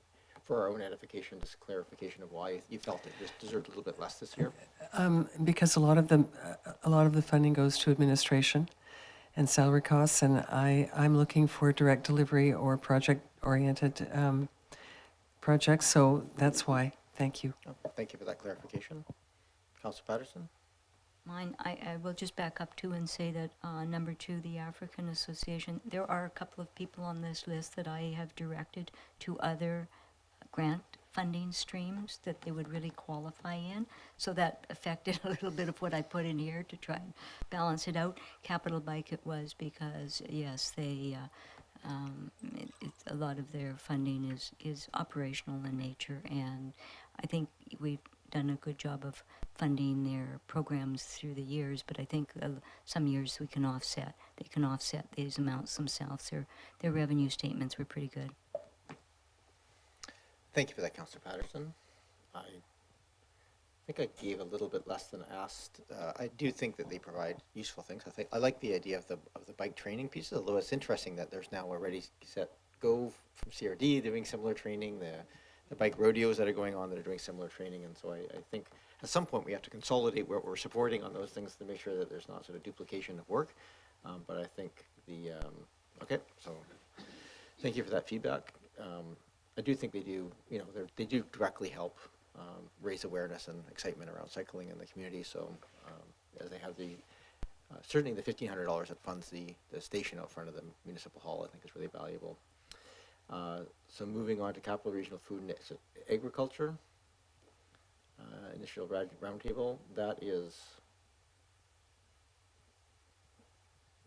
for our own edification, just clarification of why you felt it just deserved a little bit less this year. Because a lot of the funding goes to administration and salary costs, and I'm looking for direct delivery or project-oriented projects, so that's why. Thank you. Thank you for that clarification. Councillor Patterson? Mine, I will just back up too and say that number 2, the African Association, there are a couple of people on this list that I have directed to other grant funding streams that they would really qualify in. So that affected a little bit of what I put in here to try and balance it out. Capital Bike it was because, yes, they, a lot of their funding is operational in nature, and I think we've done a good job of funding their programs through the years, but I think some years they can offset these amounts themselves. Their revenue statements were pretty good. Thank you for that, Councillor Patterson. I think I gave a little bit less than asked. I do think that they provide useful things. I like the idea of the bike training pieces, although it's interesting that there's now already set go from CRD doing similar training, the bike rodeos that are going on that are doing similar training, and so I think at some point we have to consolidate what we're supporting on those things to make sure that there's not sort of duplication of work. But I think okay, so thank you for that feedback. I do think they do, they do directly help raise awareness and excitement around cycling in the community. So as they have certainly the $1,500 that funds the station out front of the municipal hall, I think is really valuable. So moving on to Capital Regional Food and Agriculture, initial roundtable, that is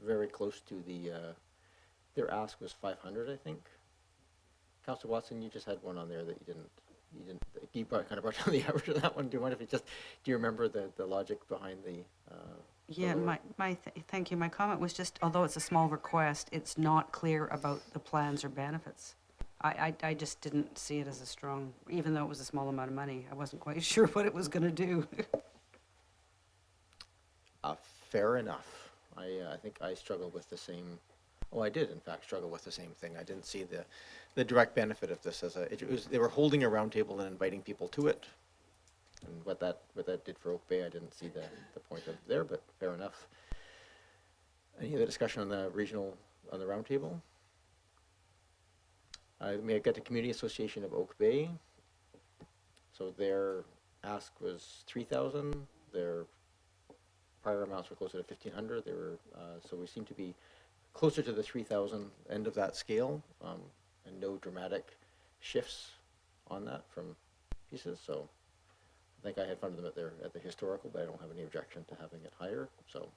very close to their ask was 500, I think. Councillor Watson, you just had one on there that you kind of brought down the average of that one. Do you mind if do you remember the logic behind the? Yeah, thank you. My comment was just, although it's a small request, it's not clear about the plans or benefits. I just didn't see it as a strong, even though it was a small amount of money, I wasn't quite sure what it was going to do. Fair enough. I think I struggled with the same. Oh, I did in fact struggle with the same thing. I didn't see the direct benefit of this as they were holding a roundtable and inviting people to it, and what that did for Oak Bay, I didn't see the point of there, but fair enough. Any other discussion on the roundtable? May I get the Community Association of Oak Bay? So their ask was 3,000. Their prior amounts were closer to 1,500. They were so we seem to be closer to the 3,000 end of that scale, and no dramatic shifts on that from pieces, so I think I had funded them at the historical, but I don't have any objection to having it higher, so.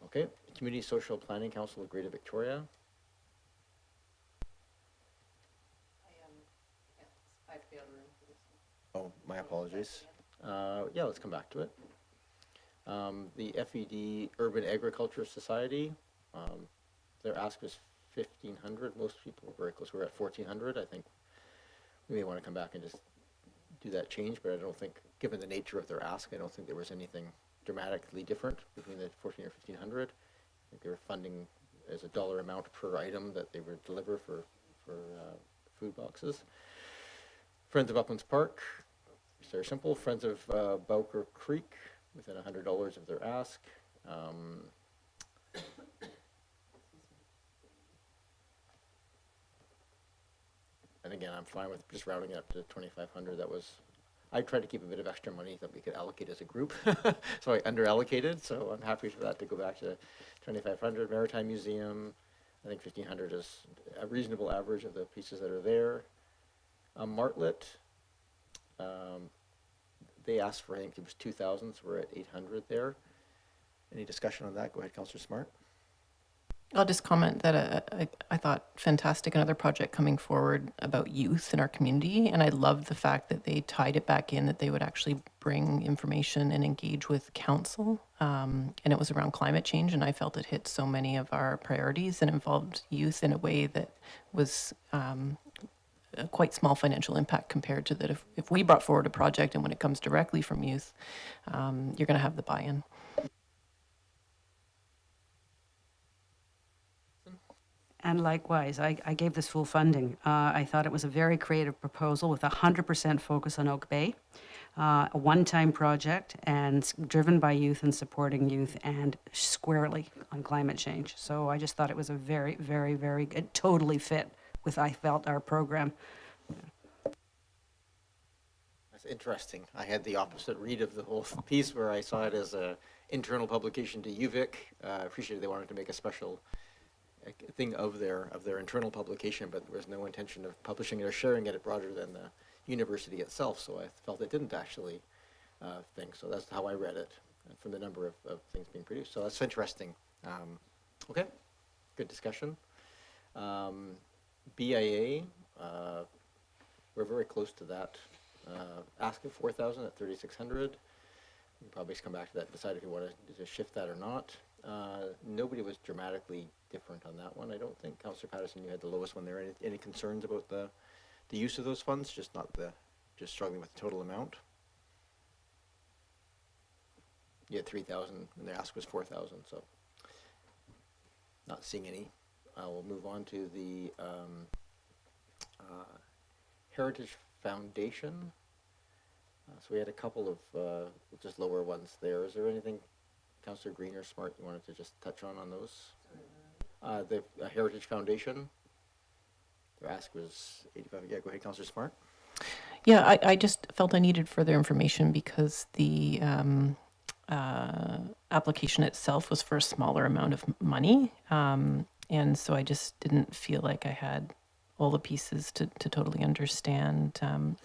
Okay, Community Social Planning Council of Greater Victoria. Oh, my apologies. Yeah, let's come back to it. The FED Urban Agriculture Society, their ask was 1,500. Most people were very close. We're at 1,400. I think we may want to come back and just do that change, but I don't think, given the nature of their ask, I don't think there was anything dramatically different between the 1,400 or 1,500. I think they were funding as a dollar amount per item that they would deliver for food boxes. Friends of Uplands Park, it's very simple. Friends of Bowker Creek, within $100 of their ask. And again, I'm fine with just rounding it up to 2,500. That was, I tried to keep a bit of extra money that we could allocate as a group, so I under-allocated. So I'm happy for that to go back to 2,500. Maritime Museum, I think 1,500 is a reasonable average of the pieces that are there. Martlet, they asked for, I think it was 2,000, so we're at 800 there. Any discussion on that? Go ahead, Councillor Smart. I'll just comment that I thought fantastic, another project coming forward about youth in our community, and I love the fact that they tied it back in, that they would actually bring information and engage with council, and it was around climate change, and I felt it hit so many of our priorities and involved youth in a way that was a quite small financial impact compared to that if we brought forward a project and when it comes directly from youth, you're going to have the buy-in. And likewise, I gave this full funding. I thought it was a very creative proposal with 100% focus on Oak Bay, a one-time project and driven by youth and supporting youth and squarely on climate change. So I just thought it was a very, very, very good, totally fit with, I felt, our program. That's interesting. I had the opposite read of the whole piece where I saw it as an internal publication to UVic. I appreciated they wanted to make a special thing of their internal publication, but there was no intention of publishing it or sharing it broader than the university itself, so I felt it didn't actually think. So that's how I read it from the number of things being produced. So that's interesting. Okay, good discussion. BIA, we're very close to that. Asking 4,000 at 3,600. We can probably come back to that and decide if you want to shift that or not. Nobody was dramatically different on that one, I don't think. Councillor Patterson, you had the lowest one there. Any concerns about the use of those funds? Just struggling with the total amount. You had 3,000 and the ask was 4,000, so not seeing any. We'll move on to the Heritage Foundation. So we had a couple of just lower ones there. Is there anything, Councillor Green or Smart, you wanted to just touch on those? The Heritage Foundation, their ask was 85. Yeah, go ahead, Councillor Smart. Yeah, I just felt I needed further information because the application itself was for a smaller amount of money. And so I just didn't feel like I had all the pieces to totally understand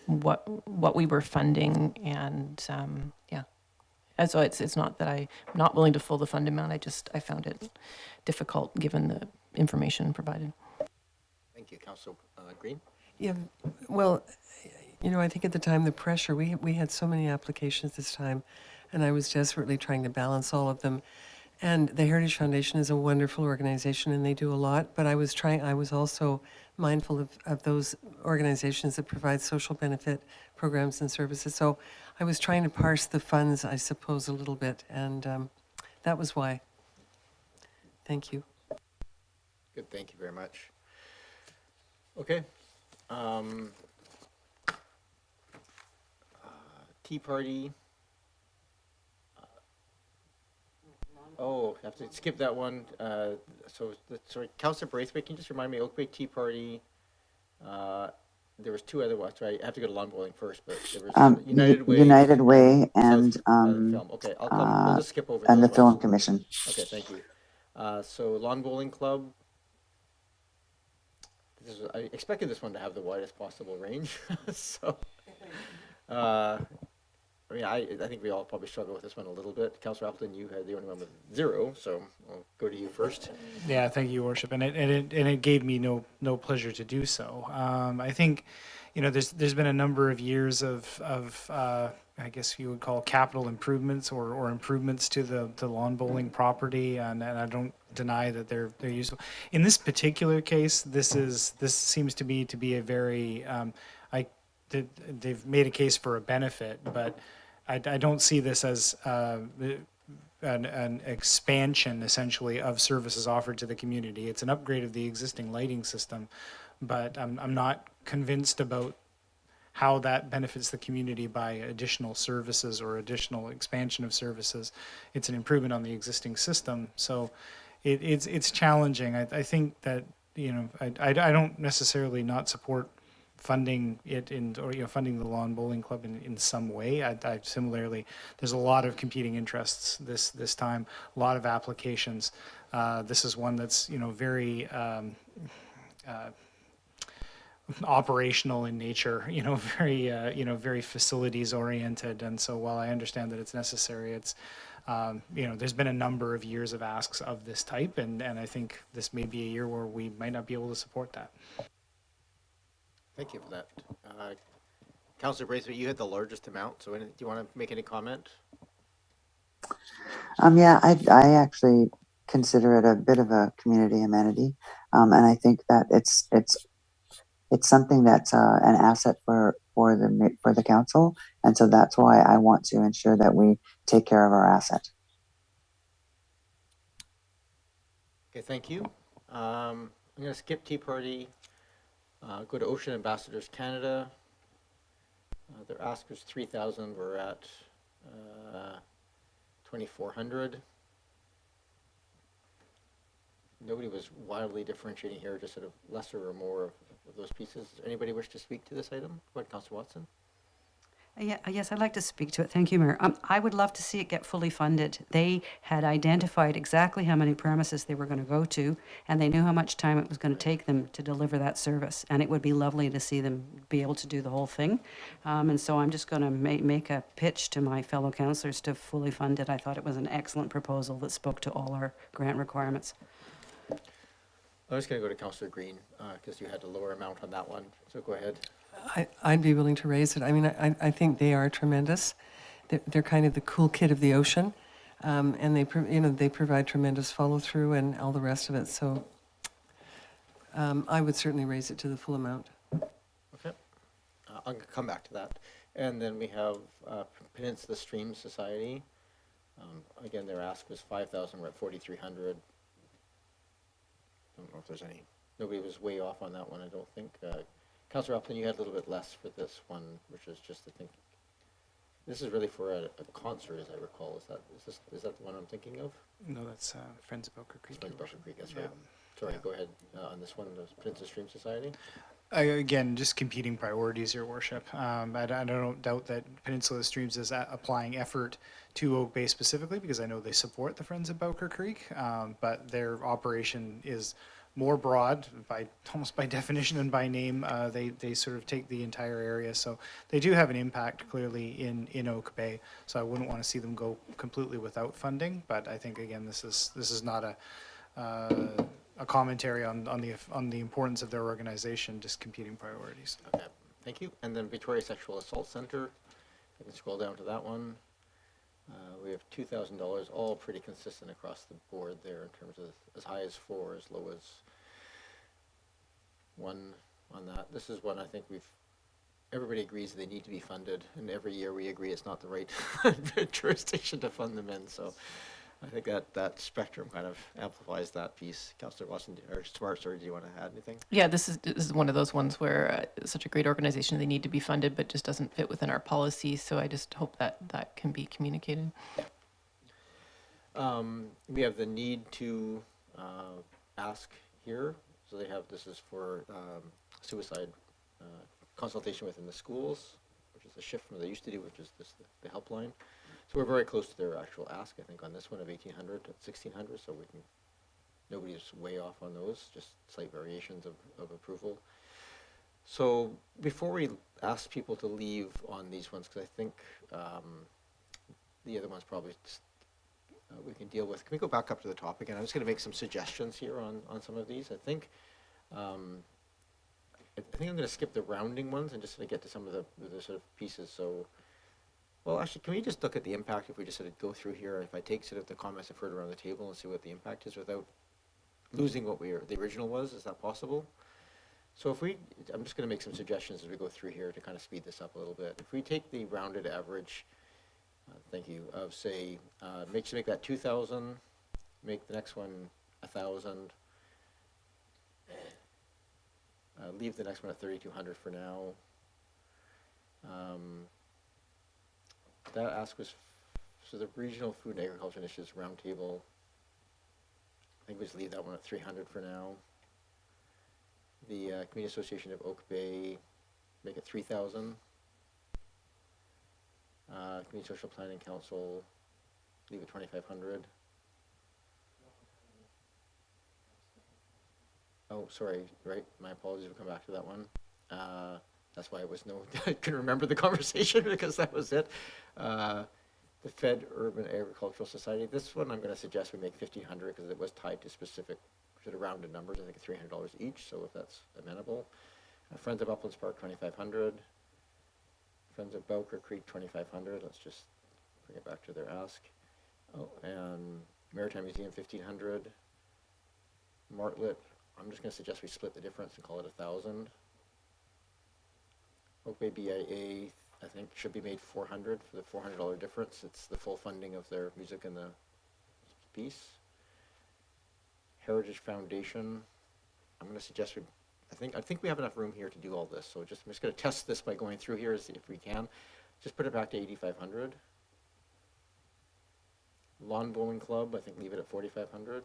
what we were funding. And yeah, and so it's not that I'm not willing to fill the fund amount. I found it difficult given the information provided. Thank you, Councillor Green. Yeah, well, you know, I think at the time the pressure, we had so many applications this time, and I was desperately trying to balance all of them. And the Heritage Foundation is a wonderful organization and they do a lot, but I was also mindful of those organizations that provide social benefit programs and services. So I was trying to parse the funds, I suppose, a little bit, and that was why. Thank you. Good, thank you very much. Okay. Tea Party. Oh, I have to skip that one. Sorry, Councillor Braithwaite, can you just remind me, Oak Bay Tea Party, there was two other ones, right? I have to go to lawn bowling first, but there was United Way and film. Okay, we'll just skip over and those the Film ones. Commission. Okay, thank you. So lawn bowling club, I expected this one to have the widest possible range, so. I mean, I think we all probably struggle with this one a little bit. Councillor Appleton, you had the only one with 0, so I'll go to you first. Yeah, thank you, Your Worship, and it gave me no pleasure to do so. I think, there's been a number of years of I guess you would call capital improvements or improvements to the lawn bowling property, and I don't deny that they're useful. In this particular case, this seems to me to be a very they've made a case for a benefit, but I don't see this as an expansion, essentially, of services offered to the community. It's an upgrade of the existing lighting system, but I'm not convinced about how that benefits the community by additional services or additional expansion of services. It's an improvement on the existing system, so it's challenging. I think that I don't necessarily not support funding it funding the lawn bowling club in some way. I similarly, there's a lot of competing interests this time, a lot of applications. This is one that's very operational in nature, very facilities oriented. And so while I understand that it's necessary, it's there's been a number of years of asks of this type, and I think this may be a year where we might not be able to support that. Thank you for that. Councillor Braithwaite, you had the largest amount, so do you want to make any comment? Yeah, I actually consider it a bit of a community amenity, and I think that it's something that's an asset for the council, and so that's why I want to ensure that we take care of our asset. Okay, thank you. I'm going to skip Tea Party. Go to Ocean Ambassadors Canada. Their ask was 3,000. We're at 2,400. Nobody was wildly differentiating here, just sort of lesser or more of those pieces. Does anybody wish to speak to this item? Go ahead, Councillor Watson. Yes, I'd like to speak to it. Thank you, Mayor. I would love to see it get fully funded. They had identified exactly how many premises they were going to go to, and they knew how much time it was going to take them to deliver that service. And it would be lovely to see them be able to do the whole thing. And so I'm just going to make a pitch to my fellow councillors to fully fund it. I thought it was an excellent proposal that spoke to all our grant requirements. I'm just going to go to Councillor Green because you had a lower amount on that one. So go ahead. I'd be willing to raise it. I mean, I think they are tremendous. They're kind of the Coolkit of the ocean, and they provide tremendous follow through and all the rest of it. So I would certainly raise it to the full amount. Okay, I'm going to come back to that. And then we have Peninsula Stream Society. Again, their ask was 5,000. We're at 4,300. I don't know if there's any. Nobody was way off on that one, I don't think. Councillor Upton, you had a little bit less for this one, which is just, I think, this is really for a concert, as I recall. Is that the one I'm thinking of? No, that's Friends of Bowker Creek. Friends of Bowker Creek, that's right. Sorry, go ahead on this one, the Peninsula Stream Society. Again, just competing priorities, Your Worship. I don't doubt that Peninsula Streams is applying effort to Oak Bay specifically, because I know they support the Friends of Bowker Creek, but their operation is more broad, almost by definition and by name. They sort of take the entire area, so they do have an impact clearly in Oak Bay. So I wouldn't want to see them go completely without funding, but I think again this is not a commentary on the importance of their organization, just competing priorities. Okay, thank you. And then Victoria Sexual Assault Center. I can scroll down to that one. We have $2,000, all pretty consistent across the board there in terms of as high as 4, as low as 1 on that. This is one I think everybody agrees they need to be funded, and every year we agree it's not the right jurisdiction to fund them in. So I think that spectrum kind of amplifies that piece. Councillor Watson, or Smart, sorry, do you want to add anything? Yeah, this is one of those ones where it's such a great organization, they need to be funded, but just doesn't fit within our policy. So I just hope that can be communicated. We have the need to ask here. So this is for suicide consultation within the schools, which is a shift from what they used to do, which is the helpline. So we're very close to their actual ask, I think, on this one of 1,800 to 1,600. So we can nobody's way off on those, just slight variations of approval. So before we ask people to leave on these ones, because I think the other ones probably just, we can deal with. Can we go back up to the top again? I'm just going to make some suggestions here on some of these. I think I'm going to skip the rounding ones and just sort of get to some of the sort of pieces. So, well, actually, can we just look at the impact if we just sort of go through here? If I take sort of the comments I've heard around the table and see what the impact is without losing what the original was, is that possible? So if we, I'm just going to make some suggestions as we go through here to kind of speed this up a little bit. If we take the rounded average, thank you, of say, make that 2,000, make the next one 1,000, leave the next one at 3,200 for now. That ask was, so the Regional Food and Agriculture Initiatives Roundtable, I think we just leave that one at 300 for now. The Community Association of Oak Bay, make it 3,000. Community Social Planning Council, leave it 2,500. Oh, sorry, right, my apologies, we'll come back to that one. That's why it was I couldn't remember the conversation because that was it. The Fed Urban Agricultural Society, this one I'm going to suggest we make 1,500 because it was tied to specific sort of rounded numbers, I think $300 each, so if that's amenable. Friends of Uplands Park, 2,500. Friends of Bowker Creek, 2,500. Let's just bring it back to their ask. Oh, and Maritime Museum, 1,500. Martlet, I'm just going to suggest we split the difference and call it 1,000. Oak Bay BIA, I think, should be made 400 for the $400 difference. It's the full funding of their music in the piece. Heritage Foundation, I'm going to suggest I think we have enough room here to do all this. So I'm just going to test this by going through here, see if we can. Just put it back to 8,500. Lawn Bowling Club, I think leave it at 4,500.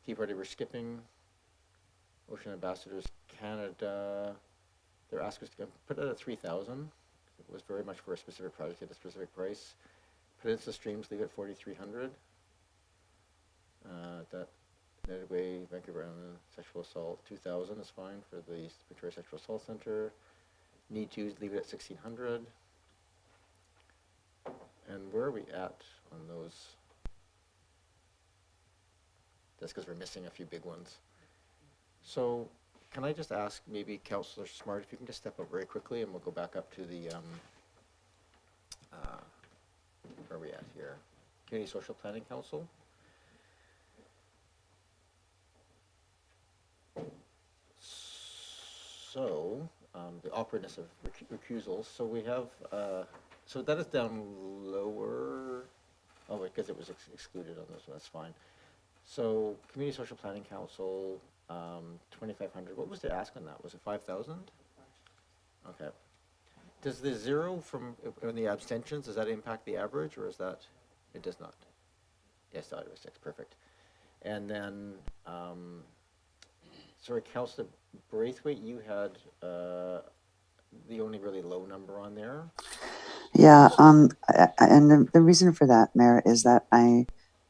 Tea Party we're skipping. Ocean Ambassadors Canada, their ask us to put it at 3,000. It was very much for a specific project at a specific price. Peninsula Streams, leave it at 4,300. That United Way, Vancouver Island, sexual assault, 2,000 is fine for the Victoria Sexual Assault Center. Need to leave it at 1,600. And where are we at on those? That's because we're missing a few big ones. So can I just ask maybe Councillor Smart if you can just step up very quickly and we'll go back up to the, where are we at here? Community Social Planning Council. So, the awkwardness of recusals. So we have, so that is down lower. Oh, because it was excluded on this one, that's fine. So, Community Social Planning Council, 2,500. What was the ask on that? Was it 5,000? Okay. Does the zero from on the abstentions, does that impact the average, or is that, it does not? Yes, it was 6, perfect. And then, sorry, Councillor Braithwaite, you had the only really low number on there. Yeah, and the reason for that, Mayor, is that I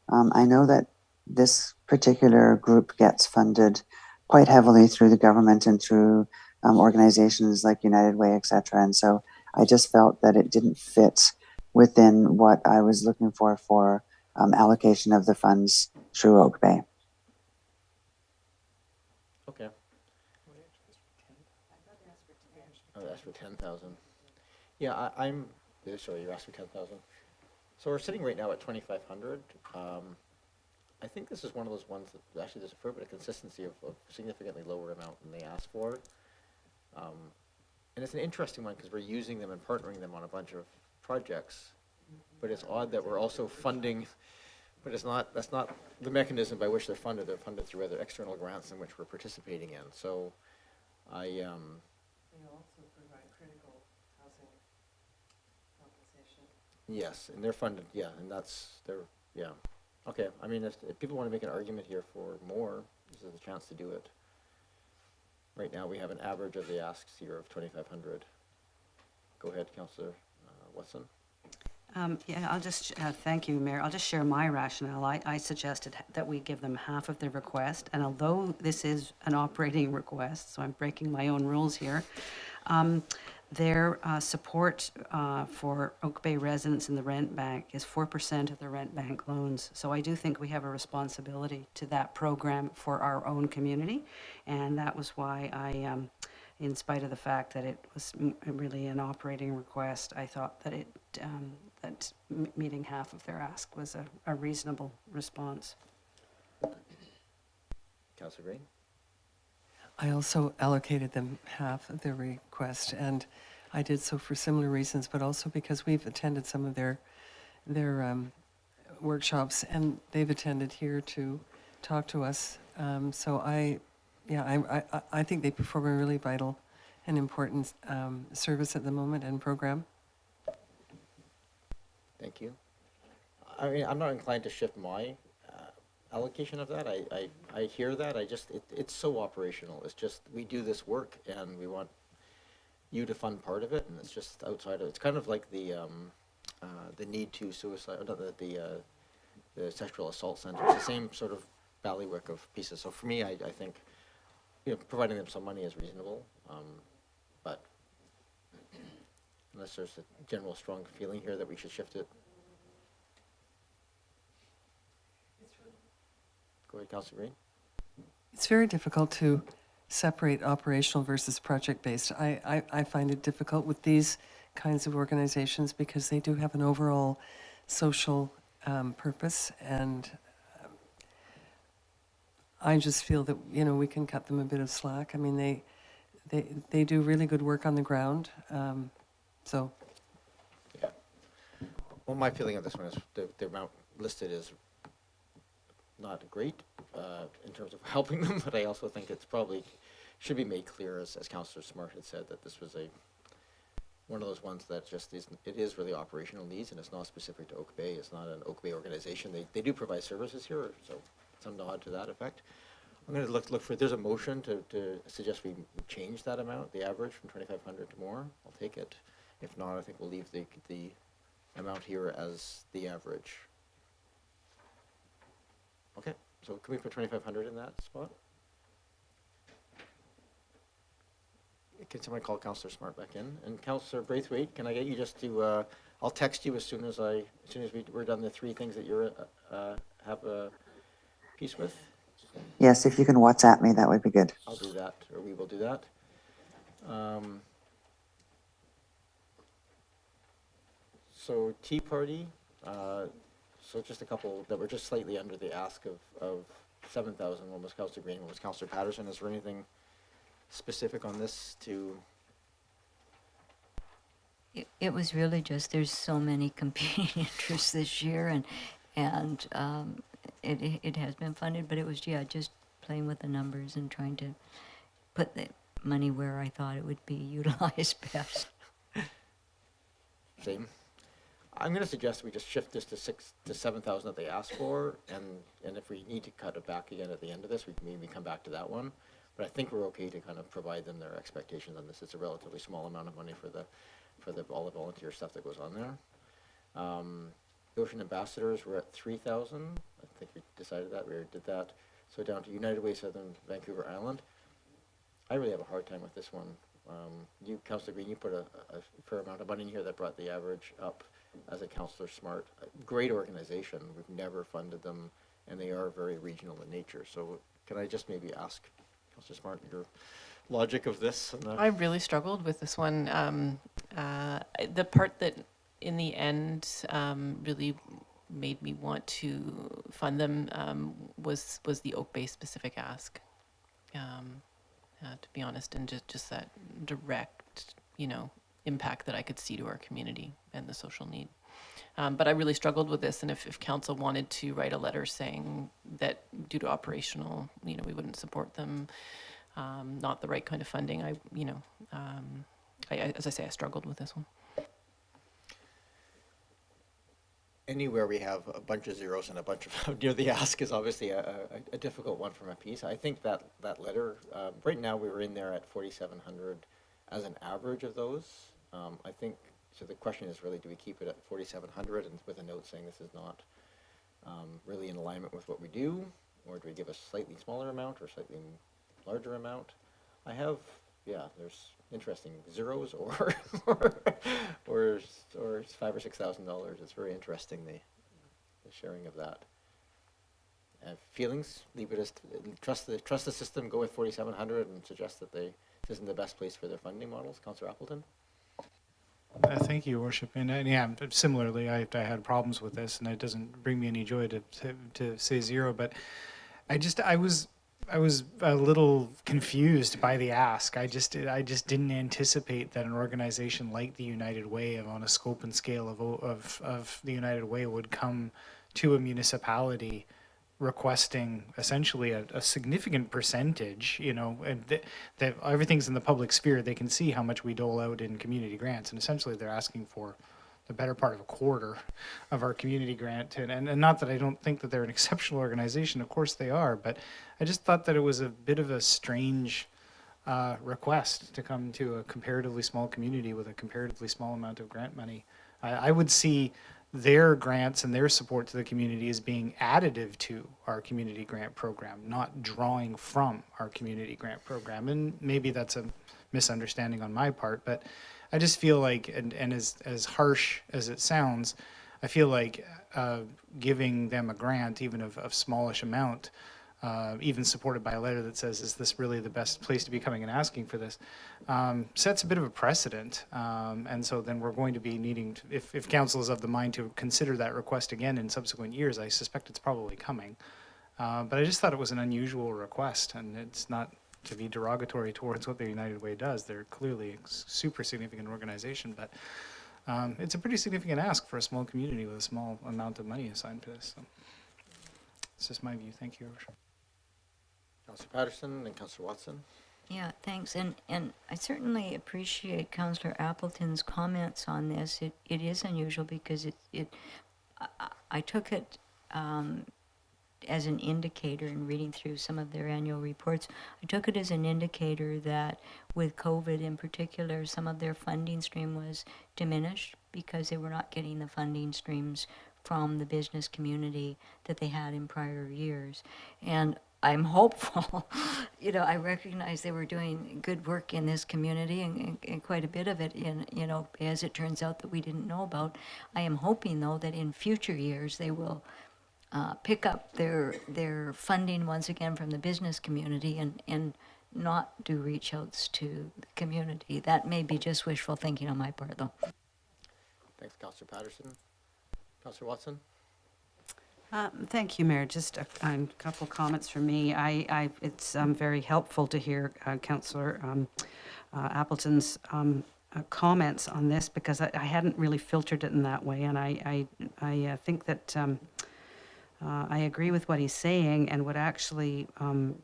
know that this particular group gets funded quite heavily through the government and through organizations like United Way, etc. And so I just felt that it didn't fit within what I was looking for allocation of the funds through Oak Bay. Okay. Oh, that's for 10,000. Yeah, I'm sorry, you asked for 10,000. So we're sitting right now at 2,500. I think this is one of those ones that actually there's a fair bit of consistency of significantly lower amount than they asked for. And it's an interesting one because we're using them and partnering them on a bunch of projects. But it's odd that we're also funding, but that's not the mechanism by which they're funded. They're funded through other external grants in which we're participating in. So They also provide critical housing compensation. yes, and they're funded, yeah, and yeah. Okay, I mean, if people want to make an argument here for more, this is a chance to do it. Right now, we have an average of the asks here of 2,500. Go ahead, Councillor Watson. Yeah, I'll just, thank you, Mayor. I'll just share my rationale. I suggested that we give them half of their request, and although this is an operating request, so I'm breaking my own rules here, their support for Oak Bay residents in the rent bank is 4% of the rent bank loans. So I do think we have a responsibility to that program for our own community, and that was why I, in spite of the fact that it was really an operating request, I thought that meeting half of their ask was a reasonable response. Councillor Green? I also allocated them half of their request, and I did so for similar reasons, but also because we've attended some of their workshops, and they've attended here to talk to us. So I think they perform a really vital and important service at the moment and program. Thank you. I mean, I'm not inclined to shift my allocation of that. I hear that. It's so operational. It's just, we do this work and we want you to fund part of it, and it's just outside of, it's kind of like the need to suicide, the sexual assault center. It's the same sort of ballywick of pieces. So for me, I think, providing them some money is reasonable, but unless there's a general strong feeling here that we should shift it. Go ahead, Councillor Green. It's very difficult to separate operational versus project-based. I find it difficult with these kinds of organizations because they do have an overall social purpose, and I just feel that we can cut them a bit of slack. I mean, they do really good work on the ground. So. Yeah. Well, my feeling of this one is the amount listed is not great in terms of helping them, but I also think it's probably should be made clear, as Councillor Smart had said, that this was one of those ones that just is really operational needs, and it's not specific to Oak Bay. It's not an Oak Bay organization. They do provide services here, so some nod to that effect. I'm going to look for, there's a motion to suggest we change that amount, the average, from 2,500 to more. I'll take it. If not, I think we'll leave the amount here as the average. Okay, so can we put 2,500 in that spot? Can someone call Councillor Smart back in? And Councillor Braithwaite, can I get you just to, I'll text you as soon as we're done the three things that you're have a piece with. Yes, if you can WhatsApp me, that would be good. I'll do that, or we will do that. So Tea Party, so just a couple that were just slightly under the ask of 7,000. One was Councillor Green, one was Councillor Patterson. Is there anything specific on this to? It was really just, there's so many competing interests this year, and it has been funded, but it was, just playing with the numbers and trying to put the money where I thought it would be utilized best. Same. I'm going to suggest we just shift this to 6,000 to 7,000 that they asked for, and if we need to cut it back again at the end of this, we can maybe come back to that one. But I think we're okay to kind of provide them their expectations on this. It's a relatively small amount of money for all the volunteer stuff that goes on there. The Ocean Ambassadors were at 3,000. I think we decided that, we already did that. So down to United Way Southern Vancouver Island. I really have a hard time with this one. You, Councillor Green, you put a fair amount of money in here that brought the average up. As a Councillor Smart, great organization. We've never funded them, and they are very regional in nature. So can I just maybe ask Councillor Smart your logic of this? I really struggled with this one. The part that in the end really made me want to fund them was the Oak Bay specific ask, to be honest, and just that direct, impact that I could see to our community and the social need. But I really struggled with this, and if council wanted to write a letter saying that due to operational, we wouldn't support them, not the right kind of funding, as I say, I struggled with this one. Anywhere we have a bunch of zeros and a bunch of near the ask is obviously a difficult one from a piece. I think that letter, right now we were in there at 4,700 as an average of those. I think So the question is really, do we keep it at 4,700 and with a note saying this is not really in alignment with what we do, or do we give a slightly smaller amount or slightly larger amount? I have, yeah, there's interesting zeros or or $5,000 or $6,000. It's very interesting, the sharing of that. Feelings? Leave it as trust the system. Go with 4,700 and suggest that this isn't the best place for their funding models. Councillor Appleton. Thank you, Your Worship. And yeah, similarly, I had problems with this, and it doesn't bring me any joy to say zero. But I was a little confused by the ask. I just didn't anticipate that an organization like the United Way, on a scope and scale of the United Way, would come to a municipality requesting essentially a significant percentage, and that everything's in the public sphere. They can see how much we dole out in community grants, and essentially they're asking for the better part of a quarter of our community grant. And not that I don't think that they're an exceptional organization, of course they are, but I just thought that it was a bit of a strange request to come to a comparatively small community with a comparatively small amount of grant money. I would see their grants and their support to the community as being additive to our community grant program, not drawing from our community grant program. And maybe that's a misunderstanding on my part, but I just feel like, and as harsh as it sounds, I feel like giving them a grant, even of smallish amount, even supported by a letter that says, is this really the best place to be coming and asking for this, sets a bit of a precedent. And so then we're going to be needing to, if council is of the mind to consider that request again in subsequent years, I suspect it's probably coming. But I just thought it was an unusual request, and it's not to be derogatory towards what the United Way does. They're clearly a super significant organization, but it's a pretty significant ask for a small community with a small amount of money assigned for this. So it's just my view. Thank you, Your Worship. Councillor Patterson and Councillor Watson. Yeah, thanks. And I certainly appreciate Councillor Appleton's comments on this. It is unusual because I took it as an indicator in reading through some of their annual reports. I took it as an indicator that with COVID in particular, some of their funding stream was diminished because they were not getting the funding streams from the business community that they had in prior years. And I'm hopeful, I recognize they were doing good work in this community and quite a bit of it, as it turns out that we didn't know about. I am hoping, though, that in future years they will pick up their funding once again from the business community and not do reach outs to the community. That may be just wishful thinking on my part, though. Thanks, Councillor Patterson. Councillor Watson. Thank you, Mayor. Just a couple comments from me. It's very helpful to hear Councillor Appleton's comments on this, because I hadn't really filtered it in that way, and I think that I agree with what he's saying, and would actually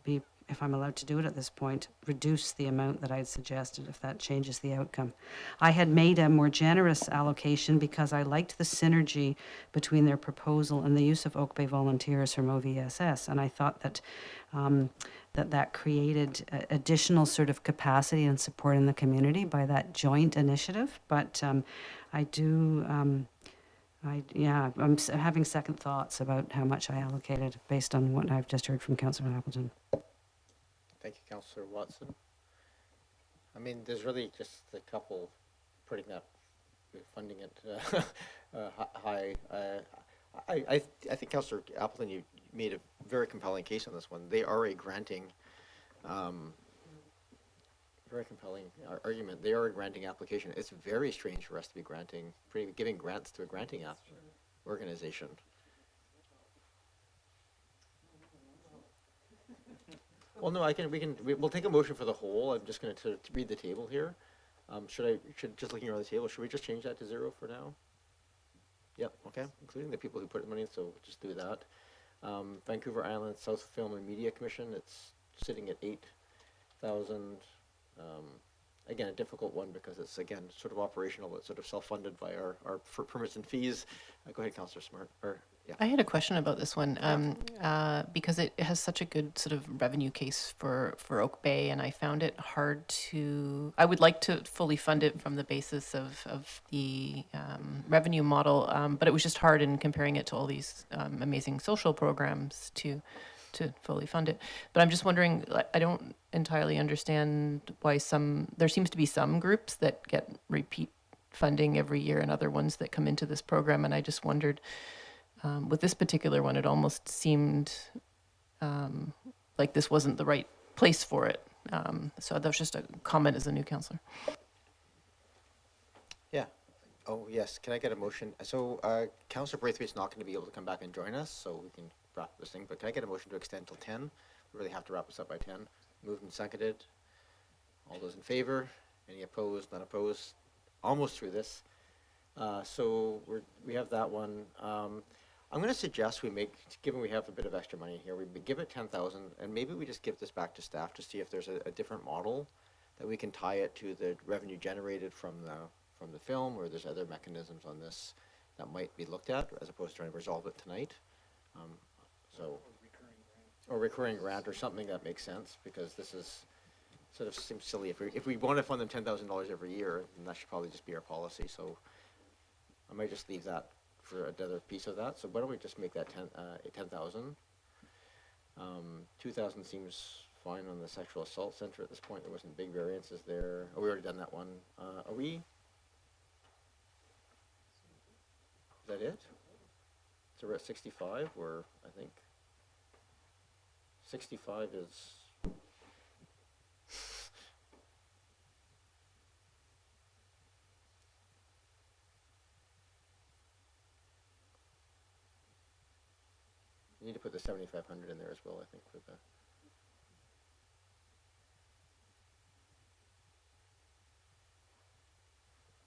be, if I'm allowed to do it at this point, reduce the amount that I'd suggested if that changes the outcome. I had made a more generous allocation because I liked the synergy between their proposal and the use of Oak Bay volunteers from OVSS, and I thought that that created additional sort of capacity and support in the community by that joint initiative. But I'm having second thoughts about how much I allocated based on what I've just heard from Councillor Appleton. Thank you, Councillor Watson. I mean, there's really just a couple putting that, funding it high. I think Councillor Appleton, you made a very compelling case on this one. They are a granting, very compelling argument. They are a granting application. It's very strange for us to be giving grants to a granting organization. Well, no, we'll take a motion for the whole. I'm just going to read the table here. Just looking around the table, should we just change that to 0 for now? Yep, okay, including the people who put money in, so we'll just do that. Vancouver Island South Film and Media Commission, it's sitting at 8,000. again, a difficult one because it's, again, sort of operational, but sort of self-funded by our permits and fees. Go ahead, Councillor Smart, or, yeah. I had a question about this one because it has such a good sort of revenue case for Oak Bay, and I found it hard to. I would like to fully fund it from the basis of the revenue model, but it was just hard in comparing it to all these amazing social programs to fully fund it. But I'm just wondering, I don't entirely understand why there seems to be some groups that get repeat funding every year and other ones that come into this program, and I just wondered. With this particular one, it almost seemed like this wasn't the right place for it. So that was just a comment as a new councillor. Yeah. Oh, yes. Can I get a motion? So Councillor Braithwaite's not going to be able to come back and join us, so we can wrap this thing. But can I get a motion to extend till 10? We really have to wrap this up by 10. Moved and seconded. All those in favor? Any opposed? None opposed? Almost through this. So we have that one. I'm going to suggest we make, given we have a bit of extra money here, we give it 10,000, and maybe we just give this back to staff to see if there's a different model that we can tie it to the revenue generated from the film, or there's other mechanisms on this that might be looked at, as opposed to trying to resolve it tonight. Or recurring grant, or something that makes sense, because this is sort of seems silly. If we want to fund them $10,000 every year, then that should probably just be our policy. So I might just leave that for another piece of that. So why don't we just make that 10,000? 2,000 seems fine on the sexual assault center at this point. There wasn't big variances there. Oh, we already done that one. Are we? Is that it? So we're at 65, or I think 65 is. You need to put the 7,500 in there as well, I think, for the.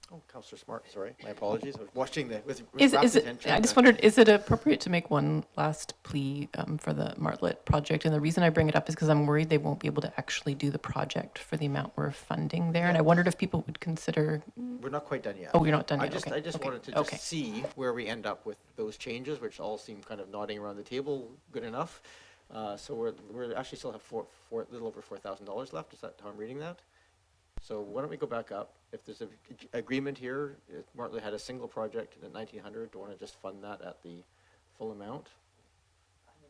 Oh, Councillor Smart, sorry, my apologies. I was watching with rapt attention. I just wondered, is it appropriate to make one last plea for the Martlet project? And the reason I bring it up is because I'm worried they won't be able to actually do the project for the amount we're funding there. Yeah. And I wondered if people would consider. We're not quite done yet. Oh, you're not done yet. I just wanted to just see where we end up with those changes, which all seem kind of nodding around the table good enough. So we're actually still have a little over $4,000 left. Is that how I'm reading that? So why don't we go back up? If there's an agreement here, if Martlet had a single project at 1,900, do you want to just fund that at the full amount?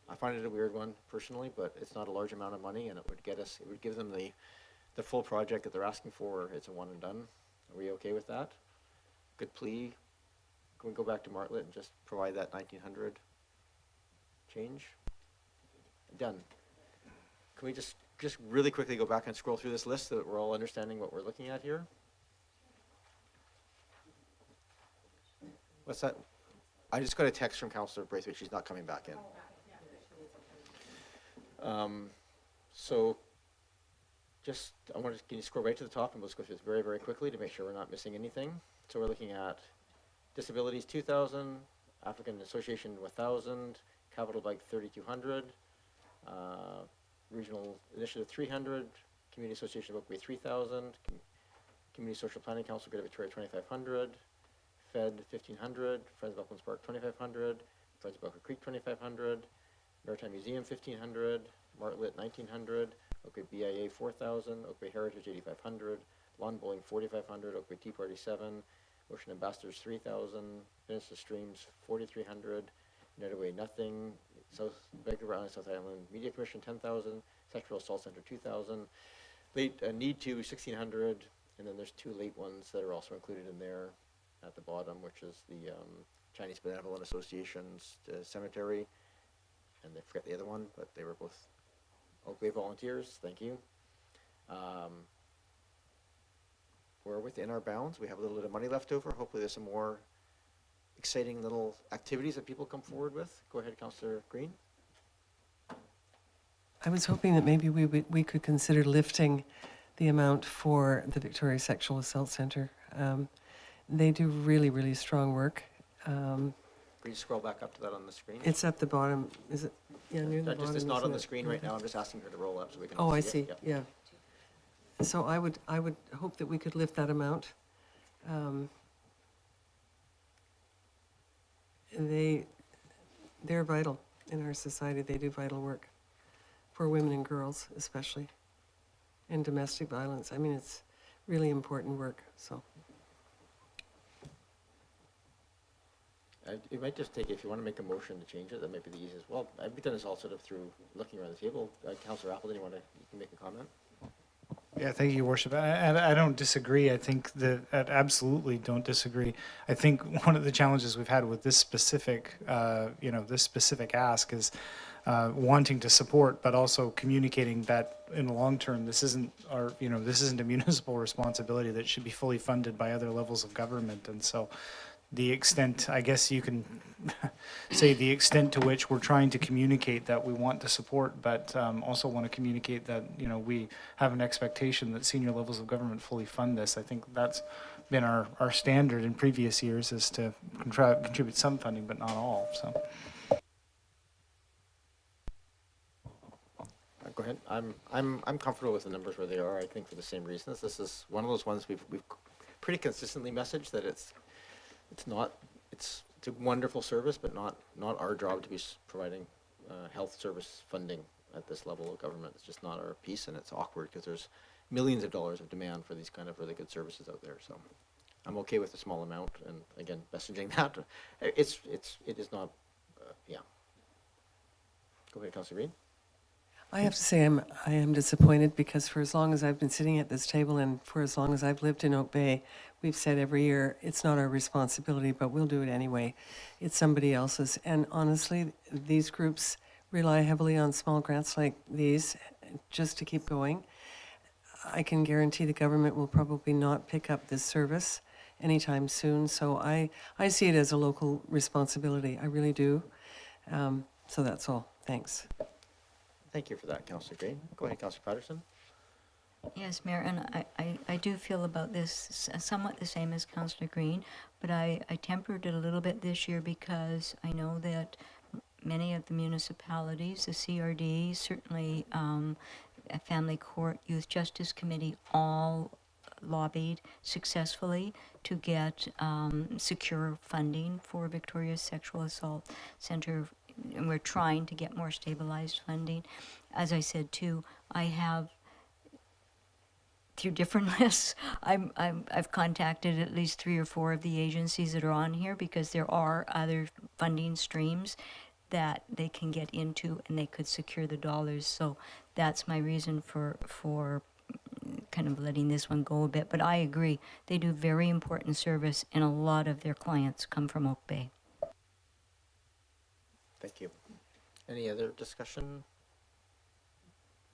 I find it a weird one personally, but it's not a large amount of money, and it would give them the full project that they're asking for. It's a one and done. Are we okay with that? Good plea. Can we go back to Martlet and just provide that 1,900 change? Done. Can we just really quickly go back and scroll through this list so that we're all understanding what we're looking at here? What's that? I just got a text from Councillor Braithwaite. She's not coming back in. So can you scroll right to the top, and we'll just go through this very, very quickly to make sure we're not missing anything. So we're looking at disabilities 2,000, African Association 1,000, Capital Bike 3,200, Regional Initiative 300, Community Association of Oak Bay 3,000, Community Social Planning Council Greater Victoria 2,500, Fed 1,500, Friends of Uplands Park 2,500, Friends of Bowker Creek 2,500, Maritime Museum 1,500, Martlet 1,900, Oak Bay BIA 4,000, Oak Bay Heritage 8,500, Lawn Bowling 4,500, Oak Bay Tea Party 7, Ocean Ambassadors 3,000, Peninsula Streams 4,300, United Way nothing, South Vancouver Island, South Island Media Commission 10,000, Sexual Assault Center 2,000, late Need to 1,600, and then there's two late ones that are also included in there at the bottom, which is the Chinese Benevolent Association's cemetery, and I forget the other one, but they were both Oak Bay volunteers. Thank you. We're within our bounds. We have a little bit of money left over. Hopefully there's some more exciting little activities that people come forward with. Go ahead, Councillor Green. I was hoping that maybe we could consider lifting the amount for the Victoria Sexual Assault Center. They do really, really strong work. Can you scroll back up to that on the screen? It's at the bottom. Is it? Yeah, near the bottom. It's not on the screen right now. I'm just asking her to roll up so we can. Oh, I see see. it. Yep. Yeah. So I would hope that we could lift that amount. They're vital in our society. They do vital work for women and girls, especially, and domestic violence. I mean, it's really important work. So It might just take, if you want to make a motion to change it, that might be the easiest. Well, I've done this all sort of through looking around the table. Councillor Appleton, you can make a comment? Yeah, thank you, Your Worship. I don't disagree. I think that I absolutely don't disagree. I think one of the challenges we've had with this specific, this specific ask is wanting to support, but also communicating that in the long term, this isn't this isn't a municipal responsibility that should be fully funded by other levels of government. And so the extent, I guess you can say the extent to which we're trying to communicate that we want to support, but also want to communicate that, we have an expectation that senior levels of government fully fund this. I think that's been our standard in previous years, is to contribute some funding, but not all, so. Go ahead. I'm comfortable with the numbers where they are. I think for the same reasons. This is one of those ones we've pretty consistently messaged that it's a wonderful service, but not our job to be providing health service funding at this level of government. It's just not our piece, and it's awkward because there's millions of dollars of demand for these kind of really good services out there. So I'm okay with a small amount, and again, messaging that it is not. Yeah. Go ahead, Councillor Reid. I have to say I am disappointed, because for as long as I've been sitting at this table and for as long as I've lived in Oak Bay, we've said every year it's not our responsibility, but we'll do it anyway. It's somebody else's. And honestly, these groups rely heavily on small grants like these just to keep going. I can guarantee the government will probably not pick up this service anytime soon. So I see it as a local responsibility. I really do. So that's all. Thanks. Thank you for that, Councillor Green. Go ahead, Councillor Patterson. Yes, Mayor, and I do feel about this somewhat the same as Councillor Green, but I tempered it a little bit this year because I know that many of the municipalities, the CRD, certainly a Family Court, Youth Justice Committee, all lobbied successfully to get secure funding for Victoria's Sexual Assault Center, and we're trying to get more stabilized funding. As I said too, I have, through different lists, I've contacted at least 3 or 4 of the agencies that are on here, because there are other funding streams that they can get into and they could secure the dollars. So that's my reason for kind of letting this one go a bit. But I agree, they do very important service, and a lot of their clients come from Oak Bay. Thank you. Any other discussion?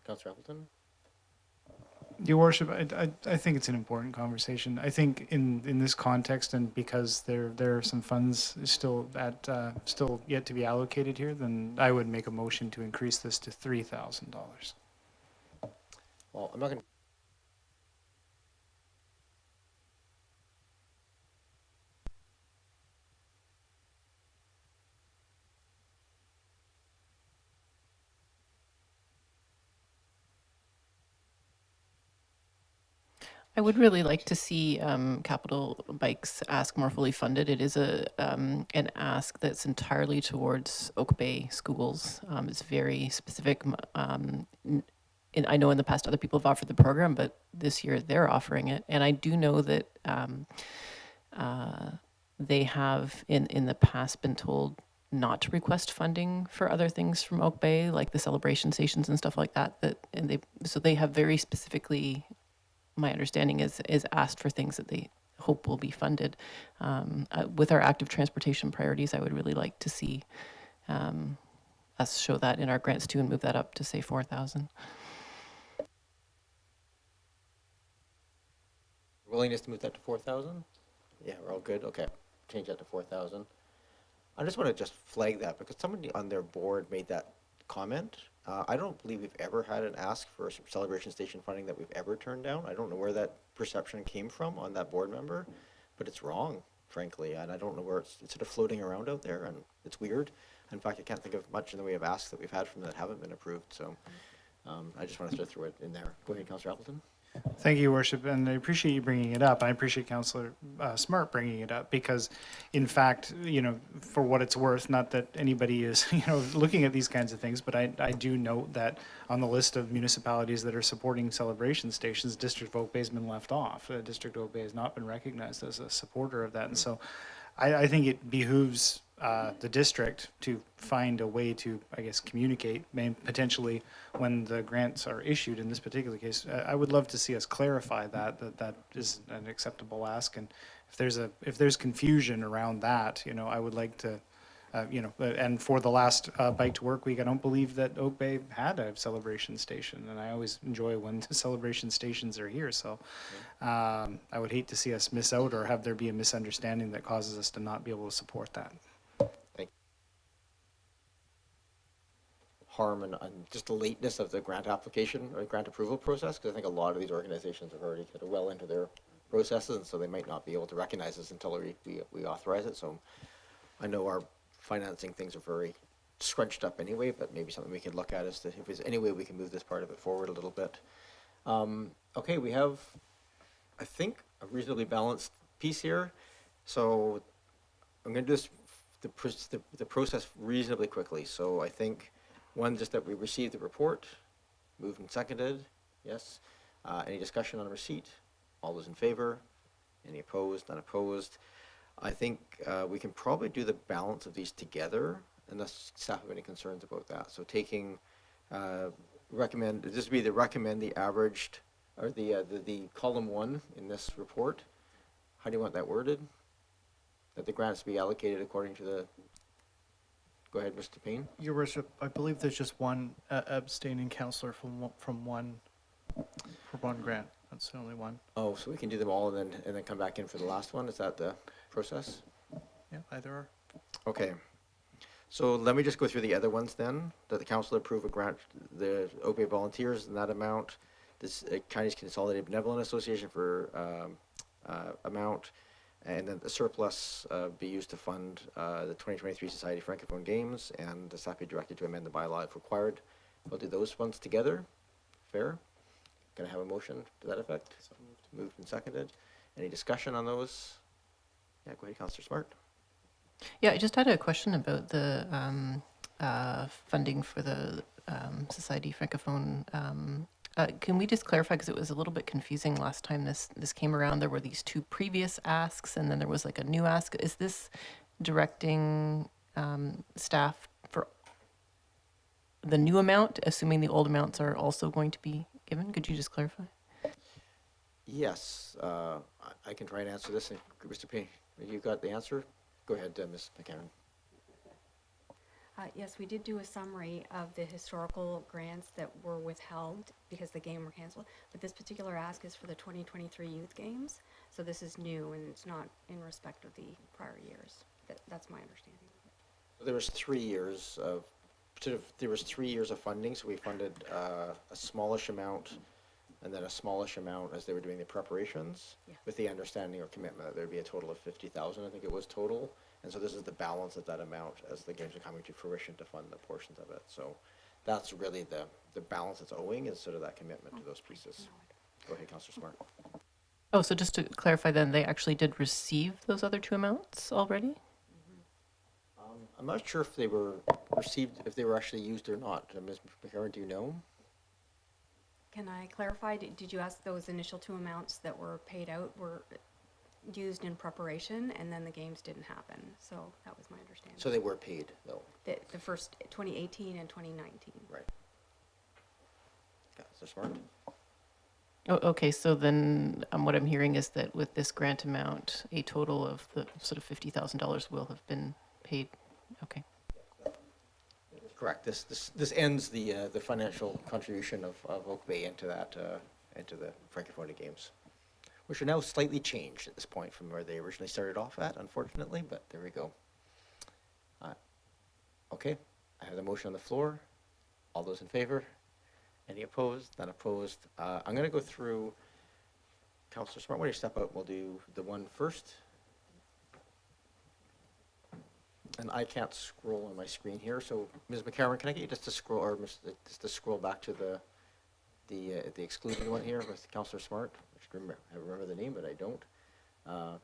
Councillor Appleton? Your Worship, I think it's an important conversation. I think in this context, and because there are some funds still yet to be allocated here, then I would make a motion to increase this to $3,000. Well, I'm not going to. I would really like to see Capital Bikes ask more fully funded. It is an ask that's entirely towards Oak Bay schools. It's very specific. And I know in the past other people have offered the program, but this year they're offering it. And I do know that they have in the past been told not to request funding for other things from Oak Bay, like the celebration stations and stuff like that. So they have very specifically, my understanding is asked for things that they hope will be funded. With our active transportation priorities, I would really like to see us show that in our grants too, and move that up to say 4,000. Willingness to move that to 4,000? Yeah, we're all good. Okay, change that to 4,000. I just want to flag that because somebody on their board made that comment. I don't believe we've ever had an ask for celebration station funding that we've ever turned down. I don't know where that perception came from on that board member, but it's wrong, frankly, and I don't know where it's sort of floating around out there, and it's weird. In fact, I can't think of much in the way of asks that we've had from that haven't been approved, so I just want to throw it in there. Go ahead, Councillor Appleton. Thank you, Your Worship, and I appreciate you bringing it up. I appreciate Councillor Smart bringing it up because, in fact, for what it's worth, not that anybody is, looking at these kinds of things, but I do note that on the list of municipalities that are supporting celebration stations, District of Oak Bay has been left off. District of Oak Bay has not been recognized as a supporter of that, and so I think it behooves the district to find a way to, I guess, communicate, potentially when the grants are issued in this particular case. I would love to see us clarify that is an acceptable ask, and if there's confusion around that, I would like to, and for the last Bike to Work week, I don't believe that Oak Bay had a celebration station, and I always enjoy when the celebration stations are here, so I would hate to see us miss out or have there be a misunderstanding that causes us to not be able to support that. Harm and just the lateness of the grant application or grant approval process, because I think a lot of these organizations are already kind of well into their processes, and so they might not be able to recognize this until we authorize it. So I know our financing things are very scrunched up anyway, but maybe something we could look at is if there's any way we can move this part of it forward a little bit. Okay, we have, I think, a reasonably balanced piece here. So I'm going to do the process reasonably quickly. So I think one, just that we received the report, moved and seconded, yes. Any discussion on receipt? All those in favor? Any opposed? None opposed? I think we can probably do the balance of these together, unless staff have any concerns about that. So taking, recommend the averaged, or the column 1 in this report. How do you want that worded? That the grants be allocated according to the. Go ahead, Mr. Payne. Your Worship, I believe there's just one abstaining councillor from one grant. That's the only one. Oh, so we can do them all and then come back in for the last one? Is that the process? Yeah, either or. Okay. So let me just go through the other ones then. That the council approve a grant, the Oak Bay Volunteers in that amount. This Chinese Consolidated Benevolent Association for amount. And then the surplus be used to fund the 2023 Society Francophone Games, and the staff be directed to amend the bylaw if required. We'll do those ones together. Fair? Can I have a motion to that effect? So moved and seconded. Any discussion on those? Yeah, go ahead, Councillor Smart. Yeah, I just had a question about the funding for the Society Francophone. Can we just clarify, because it was a little bit confusing last time this came around. There were these 2 previous asks, and then there was like a new ask. Is this directing staff for the new amount, assuming the old amounts are also going to be given? Could you just clarify? Yes, I can try and answer this. Mr. Payne, you got the answer? Go ahead, Ms. McCarron. Yes, we did do a summary of the historical grants that were withheld because the game were canceled, but this particular ask is for the 2023 youth games, so this is new and it's not in respect of the prior years. That's my understanding. There was 3 years of funding, so we funded a smallish amount and then a smallish amount as they were doing the preparations, with the understanding or commitment that there'd be a total of 50,000, I think it was total. And so this is the balance of that amount as the games are coming to fruition to fund the portions of it. So that's really the balance that's owing instead of that commitment to those pieces. Go ahead, Councillor Smart. Oh, so just to clarify then, they actually did receive those other 2 amounts already? I'm not sure if they were received, if they were actually used or not. Ms. McCarron, do you know? Can I clarify? Did you ask those initial 2 amounts that were paid out were used in preparation, and then the games didn't happen? So that was my understanding. So they were paid, though? The first 2018 and 2019. Right. Councillor Smart? Oh, okay, so then what I'm hearing is that with this grant amount, a total of the sort of $50,000 will have been paid. Okay. Correct. This ends the financial contribution of Oak Bay into that into the Francophone Games, which are now slightly changed at this point from where they originally started off at, unfortunately. But there we go. Okay, I have the motion on the floor. All those in favor? Any opposed? None opposed. I'm going to go through. Councillor Smart, why don't you step out? We'll do the one first. And I can't scroll on my screen here, so Ms. McCarron, can I get you just to scroll, or just to scroll back to the at the excluded one here with Councillor Smart. I should remember the name, but I don't.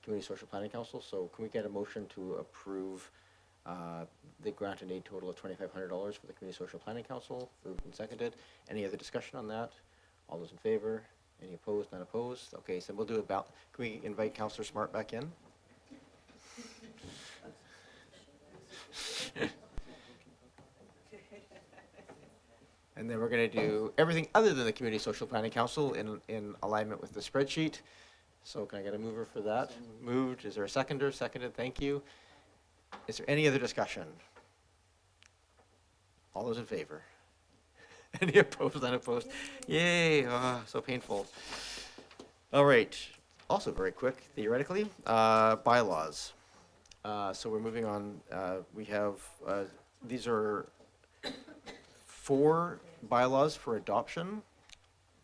Community Social Planning Council. So can we get a motion to approve the grant and aid total of $2,500 for the Community Social Planning Council? Moved and seconded. Any other discussion on that? All those in favor? Any opposed? None opposed? Okay, so we'll do about. Can we invite Councillor Smart back in? And then we're going to do everything other than the Community Social Planning Council in alignment with the spreadsheet. So can I get a mover for that? Moved. Is there a seconder? Seconded. Thank you. Is there any other discussion? All those in favor? Any opposed? Unopposed? Yay. So painful. All right. Also very quick, theoretically, bylaws. So we're moving on. We have, these are 4 bylaws for adoption.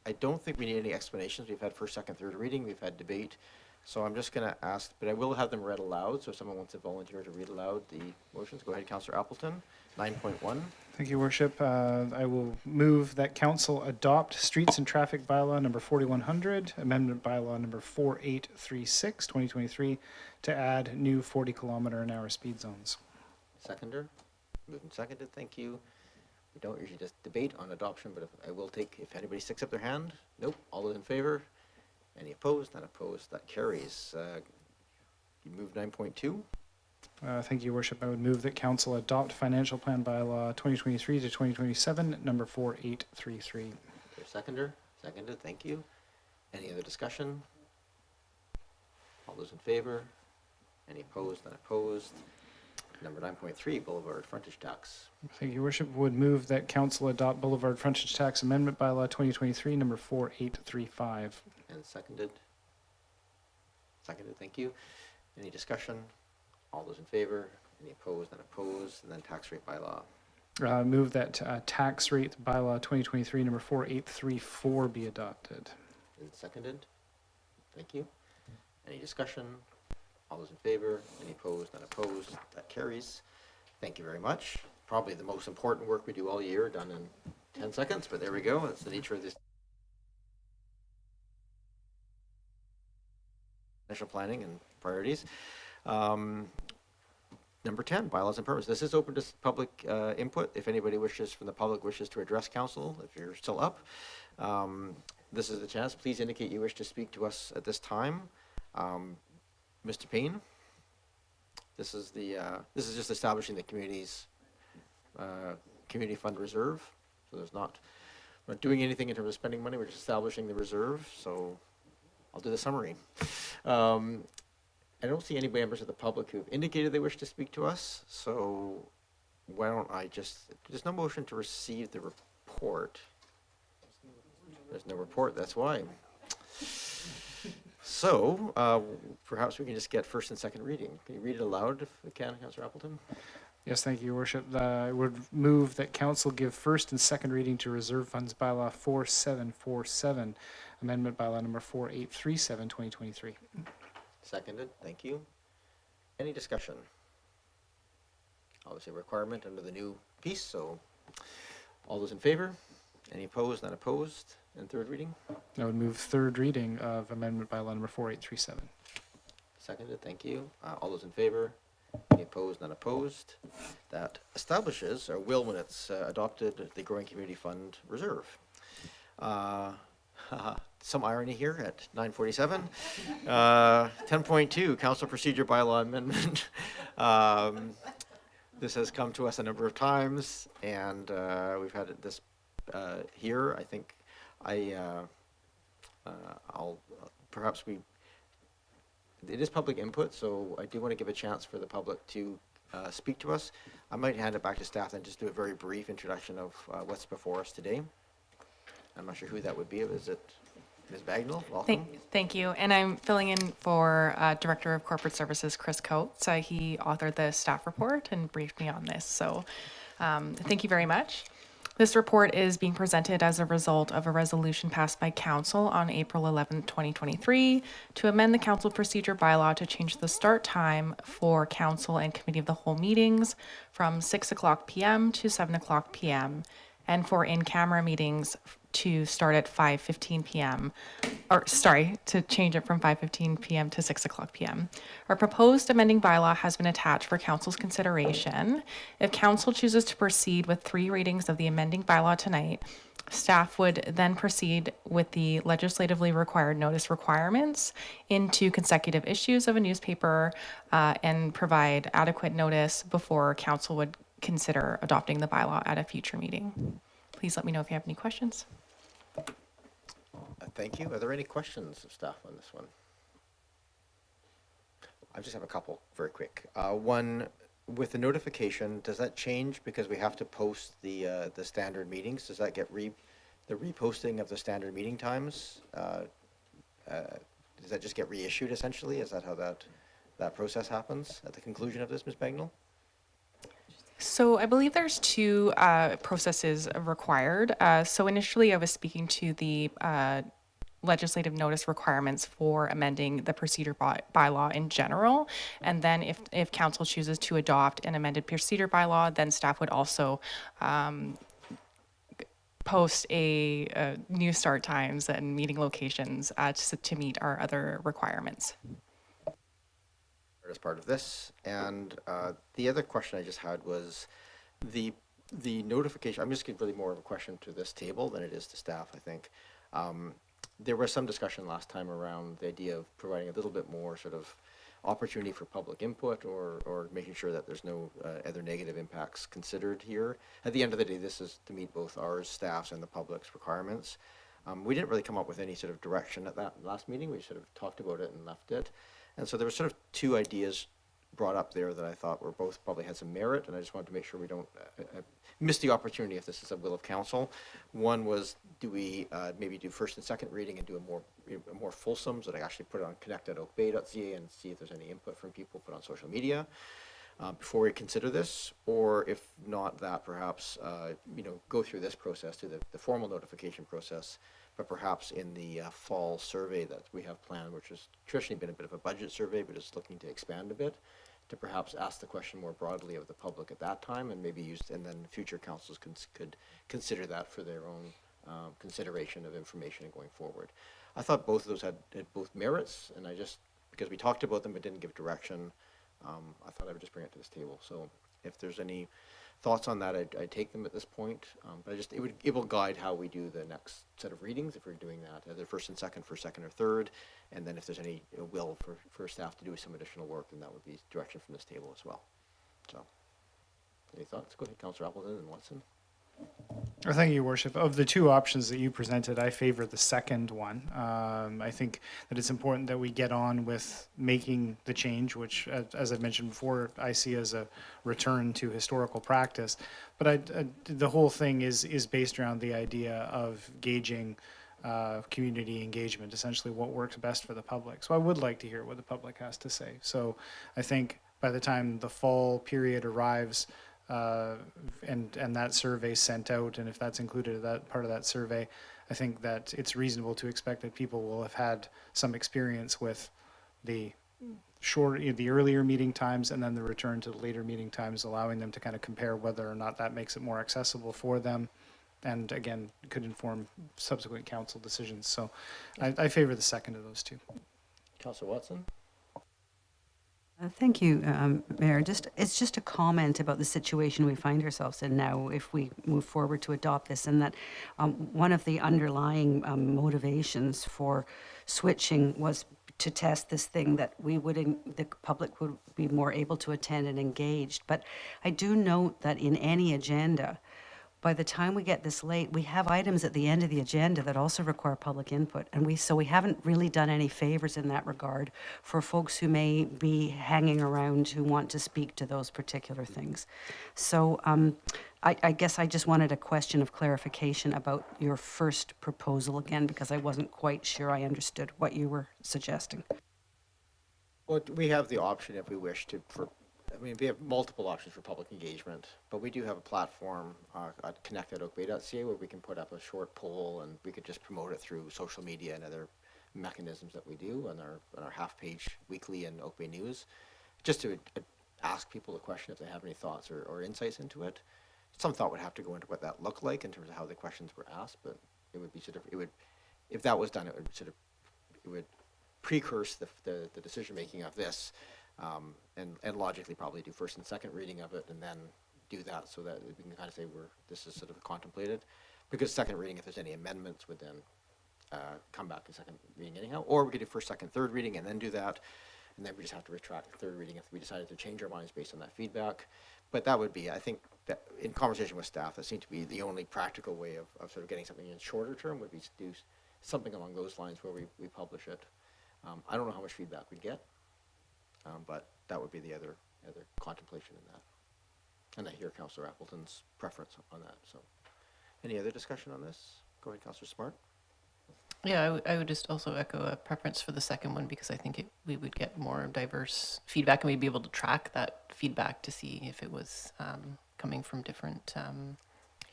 I don't think we need any explanations. We've had first, second, third reading. We've had debate. So I'm just going to ask, but I will have them read aloud. So if someone wants to volunteer to read aloud the motions, go ahead, Councillor Appleton. 9.1. Thank you, Worship. I will move that Council adopt Streets and Traffic Bylaw number 4100, Amendment Bylaw number 4836, 2023, to add new 40-kilometer-an-hour speed zones. Seconder. Moved and seconded. Thank you. We don't usually just debate on adoption, but I will take, if anybody sticks up their hand. Nope. All those in favor? Any opposed? None opposed. That carries. You move 9.2. Thank you, Worship. I would move that Council adopt Financial Plan Bylaw 2023 to 2027, number 4833. Seconder? Seconded. Thank you. Any other discussion? All those in favor? Any opposed? None opposed. Number 9.3, Boulevard Frontage Tax. Thank you, Worship. Would move that Council adopt Boulevard Frontage Tax Amendment Bylaw 2023, number 4835. And seconded. Seconded. Thank you. Any discussion? All those in favor? Any opposed? None opposed. And then tax rate bylaw. Move that tax rate bylaw 2023 number 4834 be adopted. And seconded. Thank you. Any discussion? All those in favor? Any opposed? None opposed. That carries. Thank you very much. Probably the most important work we do all year, done in 10 seconds, but there we go. That's the nature of this initial planning and priorities. Number 10, bylaws and permits. This is open to public input. If anybody wishes from the public wishes to address council, if you're still up, this is the chance. Please indicate you wish to speak to us at this time. Mr. Payne, this is just establishing the community's community fund reserve. So we're not doing anything in terms of spending money. We're just establishing the reserve. So I'll do the summary. I don't see any members of the public who've indicated they wish to speak to us, so why don't I there's no motion to receive the report. There's no report, that's why. So perhaps we can just get first and second reading. Can you read it aloud if we can, Councillor Appleton? Yes, thank you, Your Worship. I would move that Council give first and second reading to Reserve Funds Bylaw 4747, Amendment Bylaw number 4837, 2023. Seconded. Thank you. Any discussion? Obviously a requirement under the new piece, so all those in favor? Any opposed? None opposed? And third reading? I would move third reading of Amendment Bylaw number 4837. Seconded. Thank you. All those in favor? Any opposed? None opposed? That establishes, or will when it's adopted, the Growing Community Fund Reserve. Some irony here at 9:47. 10.2, Council Procedure Bylaw Amendment. This has come to us a number of times, and we've had this here. I think it is public input, so I do want to give a chance for the public to speak to us. I might hand it back to staff and just do a very brief introduction of what's before us today. I'm not sure who that would be. Is it Ms. Bagnall? Welcome. Thank you. And I'm filling in for Director of Corporate Services, Chris Coates. He authored the staff report and briefed me on this. So thank you very much. This report is being presented as a result of a resolution passed by Council on April 11, 2023 to amend the Council Procedure Bylaw to change the start time for Council and Committee of the Whole meetings from 6:00 p.m. to 7:00 p.m. and for in-camera meetings to start at 5:15 p.m. or sorry, to change it from 5:15 p.m. to 6 o'clock p.m. Our proposed amending bylaw has been attached for council's consideration. If council chooses to proceed with 3 readings of the amending bylaw tonight, staff would then proceed with the legislatively required notice requirements into consecutive issues of a newspaper and provide adequate notice before council would consider adopting the bylaw at a future meeting. Please let me know if you have any questions. Thank you. Are there any questions of staff on this one? I just have a couple very quick. One, with the notification, does that change because we have to post the standard meetings? Does that get the reposting of the standard meeting times? Does that just get reissued essentially? Is that how that process happens at the conclusion of this, Ms. Bagnall? So I believe there's 2 processes required. So initially I was speaking to the legislative notice requirements for amending the procedure bylaw in general. And then if council chooses to adopt an amended procedure bylaw, then staff would also post a new start times and meeting locations to meet our other requirements. As part of this. And the other question I just had was the notification. I'm just giving really more of a question to this table than it is to staff, I think. There was some discussion last time around the idea of providing a little bit more sort of opportunity for public input or making sure that there's no other negative impacts considered here. At the end of the day, this is to meet both our staff's and the public's requirements. We didn't really come up with any sort of direction at that last meeting. We sort of talked about it and left it. And so there were sort of 2 ideas brought up there that I thought were both probably had some merit, and I just wanted to make sure we don't miss the opportunity if this is a will of council. One was, do we maybe do first and second reading and do a more fulsome, so that I actually put it on connect@oakbay.ca and see if there's any input from people, put on social media before we consider this, or if not that, perhaps go through this process, do the formal notification process, but perhaps in the fall survey that we have planned, which has traditionally been a bit of a budget survey, but is looking to expand a bit, to perhaps ask the question more broadly of the public at that time, and maybe and then future councils could consider that for their own consideration of information going forward. I thought both of those had both merits, and because we talked about them but didn't give direction, I thought I would just bring it to this table. So if there's any thoughts on that, I'd take them at this point. But it will guide how we do the next set of readings if we're doing that, either first and second, for second or third. And then if there's any will for staff to do some additional work, then that would be direction from this table as well. So, any thoughts? Go ahead, Councillor Appleton and Watson. Thank you, Your Worship. Of the 2 options that you presented, I favor the second one. I think that it's important that we get on with making the change, which, as I've mentioned before, I see as a return to historical practice. But the whole thing is based around the idea of gauging community engagement, essentially what works best for the public. So I would like to hear what the public has to say. So I think by the time the fall period arrives, and that survey sent out, and if that's included that part of that survey, I think that it's reasonable to expect that people will have had some experience with the earlier meeting times and then the return to the later meeting times, allowing them to kind of compare whether or not that makes it more accessible for them, and again could inform subsequent council decisions. So I favor the second of those 2. Councillor Watson. Thank you, Mayor. It's just a comment about the situation we find ourselves in now if we move forward to adopt this, and that one of the underlying motivations for switching was to test this thing that the public would be more able to attend and engaged. But I do note that in any agenda, by the time we get this late, we have items at the end of the agenda that also require public input. And so we haven't really done any favors in that regard for folks who may be hanging around who want to speak to those particular things. So I guess I just wanted a question of clarification about your first proposal again, because I wasn't quite sure I understood what you were suggesting. Well, we have the option if we wish to, we have multiple options for public engagement, but we do have a platform at connect@oakbay.ca where we can put up a short poll, and we could just promote it through social media and other mechanisms that we do on our half-page weekly and Oak Bay News, just to ask people a question if they have any thoughts or insights into it. Some thought would have to go into what that looked like in terms of how the questions were asked, but It would be sort of, it would, if that was done, it would sort of, it would precurse the decision-making of this, and logically probably do first and second reading of it and then do that so that we can kind of say this is sort of contemplated. Because second reading, if there's any amendments, would then come back to second reading anyhow. Or we could do first, second, third reading and then do that. And then we just have to retract the third reading if we decided to change our minds based on that feedback. But that would be, I think, that in conversation with staff, that seemed to be the only practical way of sort of getting something in shorter term would be to do something along those lines where we publish it. I don't know how much feedback we'd get, but that would be the other contemplation in that. And I hear Councillor Appleton's preference on that. So, any other discussion on this? Go ahead, Councillor Smart. Yeah, I would just also echo a preference for the second one because I think we would get more diverse feedback and we'd be able to track that feedback to see if it was coming from different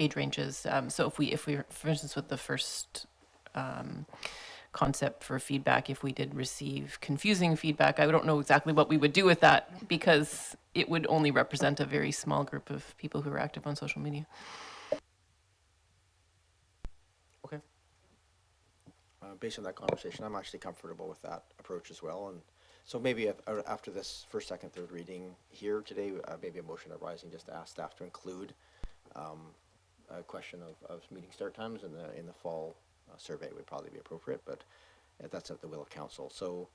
age ranges. So if we, for instance, with the first concept for feedback, if we did receive confusing feedback, I don't know exactly what we would do with that because it would only represent a very small group of people who are active on social media. Okay. Based on that conversation, I'm actually comfortable with that approach as well. And so maybe after this first, second, third reading here today, maybe a motion arising just to ask staff to include a question of meeting start times in the fall survey would probably be appropriate, but that's at the will of council. So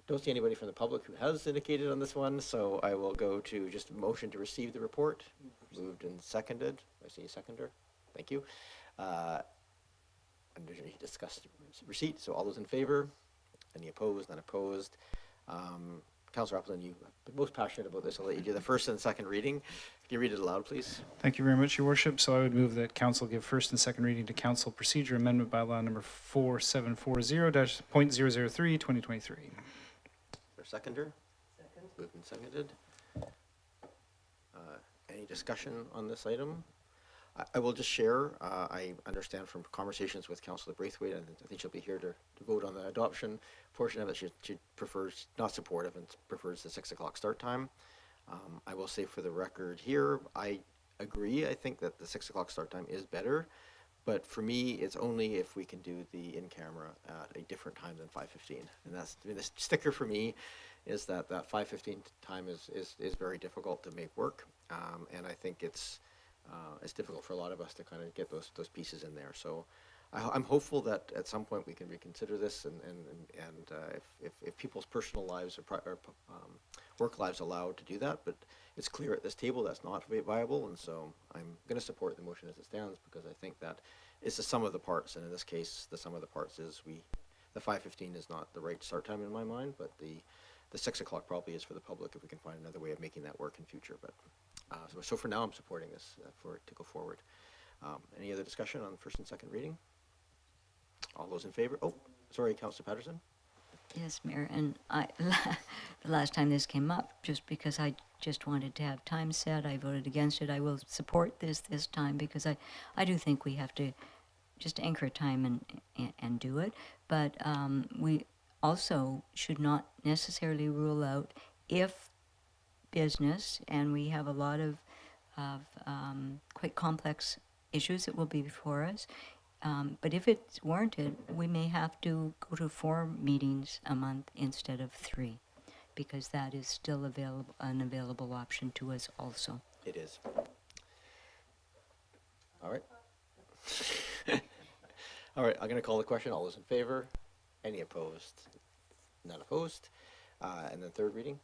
don't see anybody from the public who has indicated on this one, so I will go to just a motion to receive the report. Moved and seconded. I see a seconder. Thank you. And we discussed receipt, so all those in favor? Any opposed? None opposed? Councillor Appleton, you are the most passionate about this. I'll let you do the first and second reading. Can you read it aloud, please? Thank you very much, Your Worship. So I would move that Council give first and second reading to Council Procedure Amendment Bylaw number 4740.003, 2023. Or seconder? Second. Moved and seconded. Any discussion on this item? I will just share, I understand from conversations with Councillor Braithwaite, and I think she'll be here to vote on the adoption portion of it. She prefers, not supportive, and prefers the 6 o'clock start time. I will say for the record here, I agree. I think that the 6 o'clock start time is better, but for me, it's only if we can do the in-camera at a different time than 5:15. And that's, I mean, the sticker for me is that 5:15 time is very difficult to make work, and I think it's difficult for a lot of us to kind of get those pieces in there. So I'm hopeful that at some point we can reconsider this, and if people's personal lives or work lives allow to do that. But it's clear at this table that's not viable, and so I'm going to support the motion as it stands because I think that it's the sum of the parts, and in this case, the sum of the parts is the 5:15 is not the right start time in my mind, but the 6 o'clock probably is for the public if we can find another way of making that work in future. But so for now, I'm supporting this for it to go forward. Any other discussion on first and second reading? All those in favor? Oh, sorry, Councillor Patterson. Yes, Mayor, and the last time this came up, just because I just wanted to have time set, I voted against it. I will support this time because I do think we have to just anchor time and do it. But we also should not necessarily rule out if business, and we have a lot of quite complex issues that will be before us. But if it's warranted, we may have to go to 4 meetings a month instead of 3, because that is still an available option to us also. It is. All right. All right, I'm going to call the question. All those in favor? Any opposed? None opposed. And then third reading?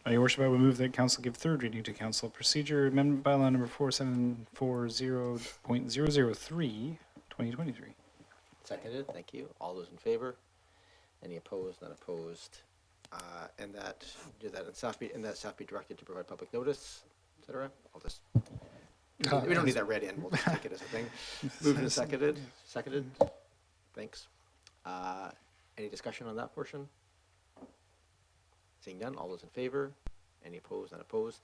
Your Worship, I would move that Council give third reading to Council Procedure Amendment Bylaw number 4740.003, 2023. Seconded. Thank you. All those in favor? Any opposed? None opposed. And that staff be directed to provide public notice, etc. I'll just. We don't need that read in. We'll just take it as a thing. Moved and seconded. Seconded. Thanks. Any discussion on that portion? Seeing none, all those in favor? Any opposed? None opposed.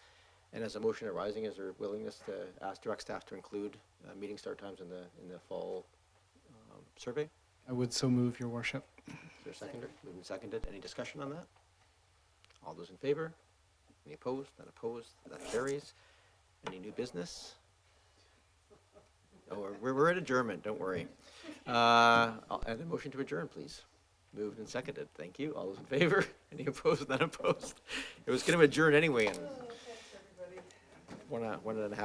And as a motion arising, is there willingness to direct staff to include meeting start times in the fall survey? I would so move, Your Worship. Is there a seconder? Moved and seconded. Any discussion on that? All those in favor? Any opposed? None opposed. That carries. Any new business? Oh, No, we're at adjournment, don't worry. And a motion to adjourn, please. Moved and seconded. Thank you. All those in favor? Any opposed? None opposed. It was going to adjourn anyway in 1.5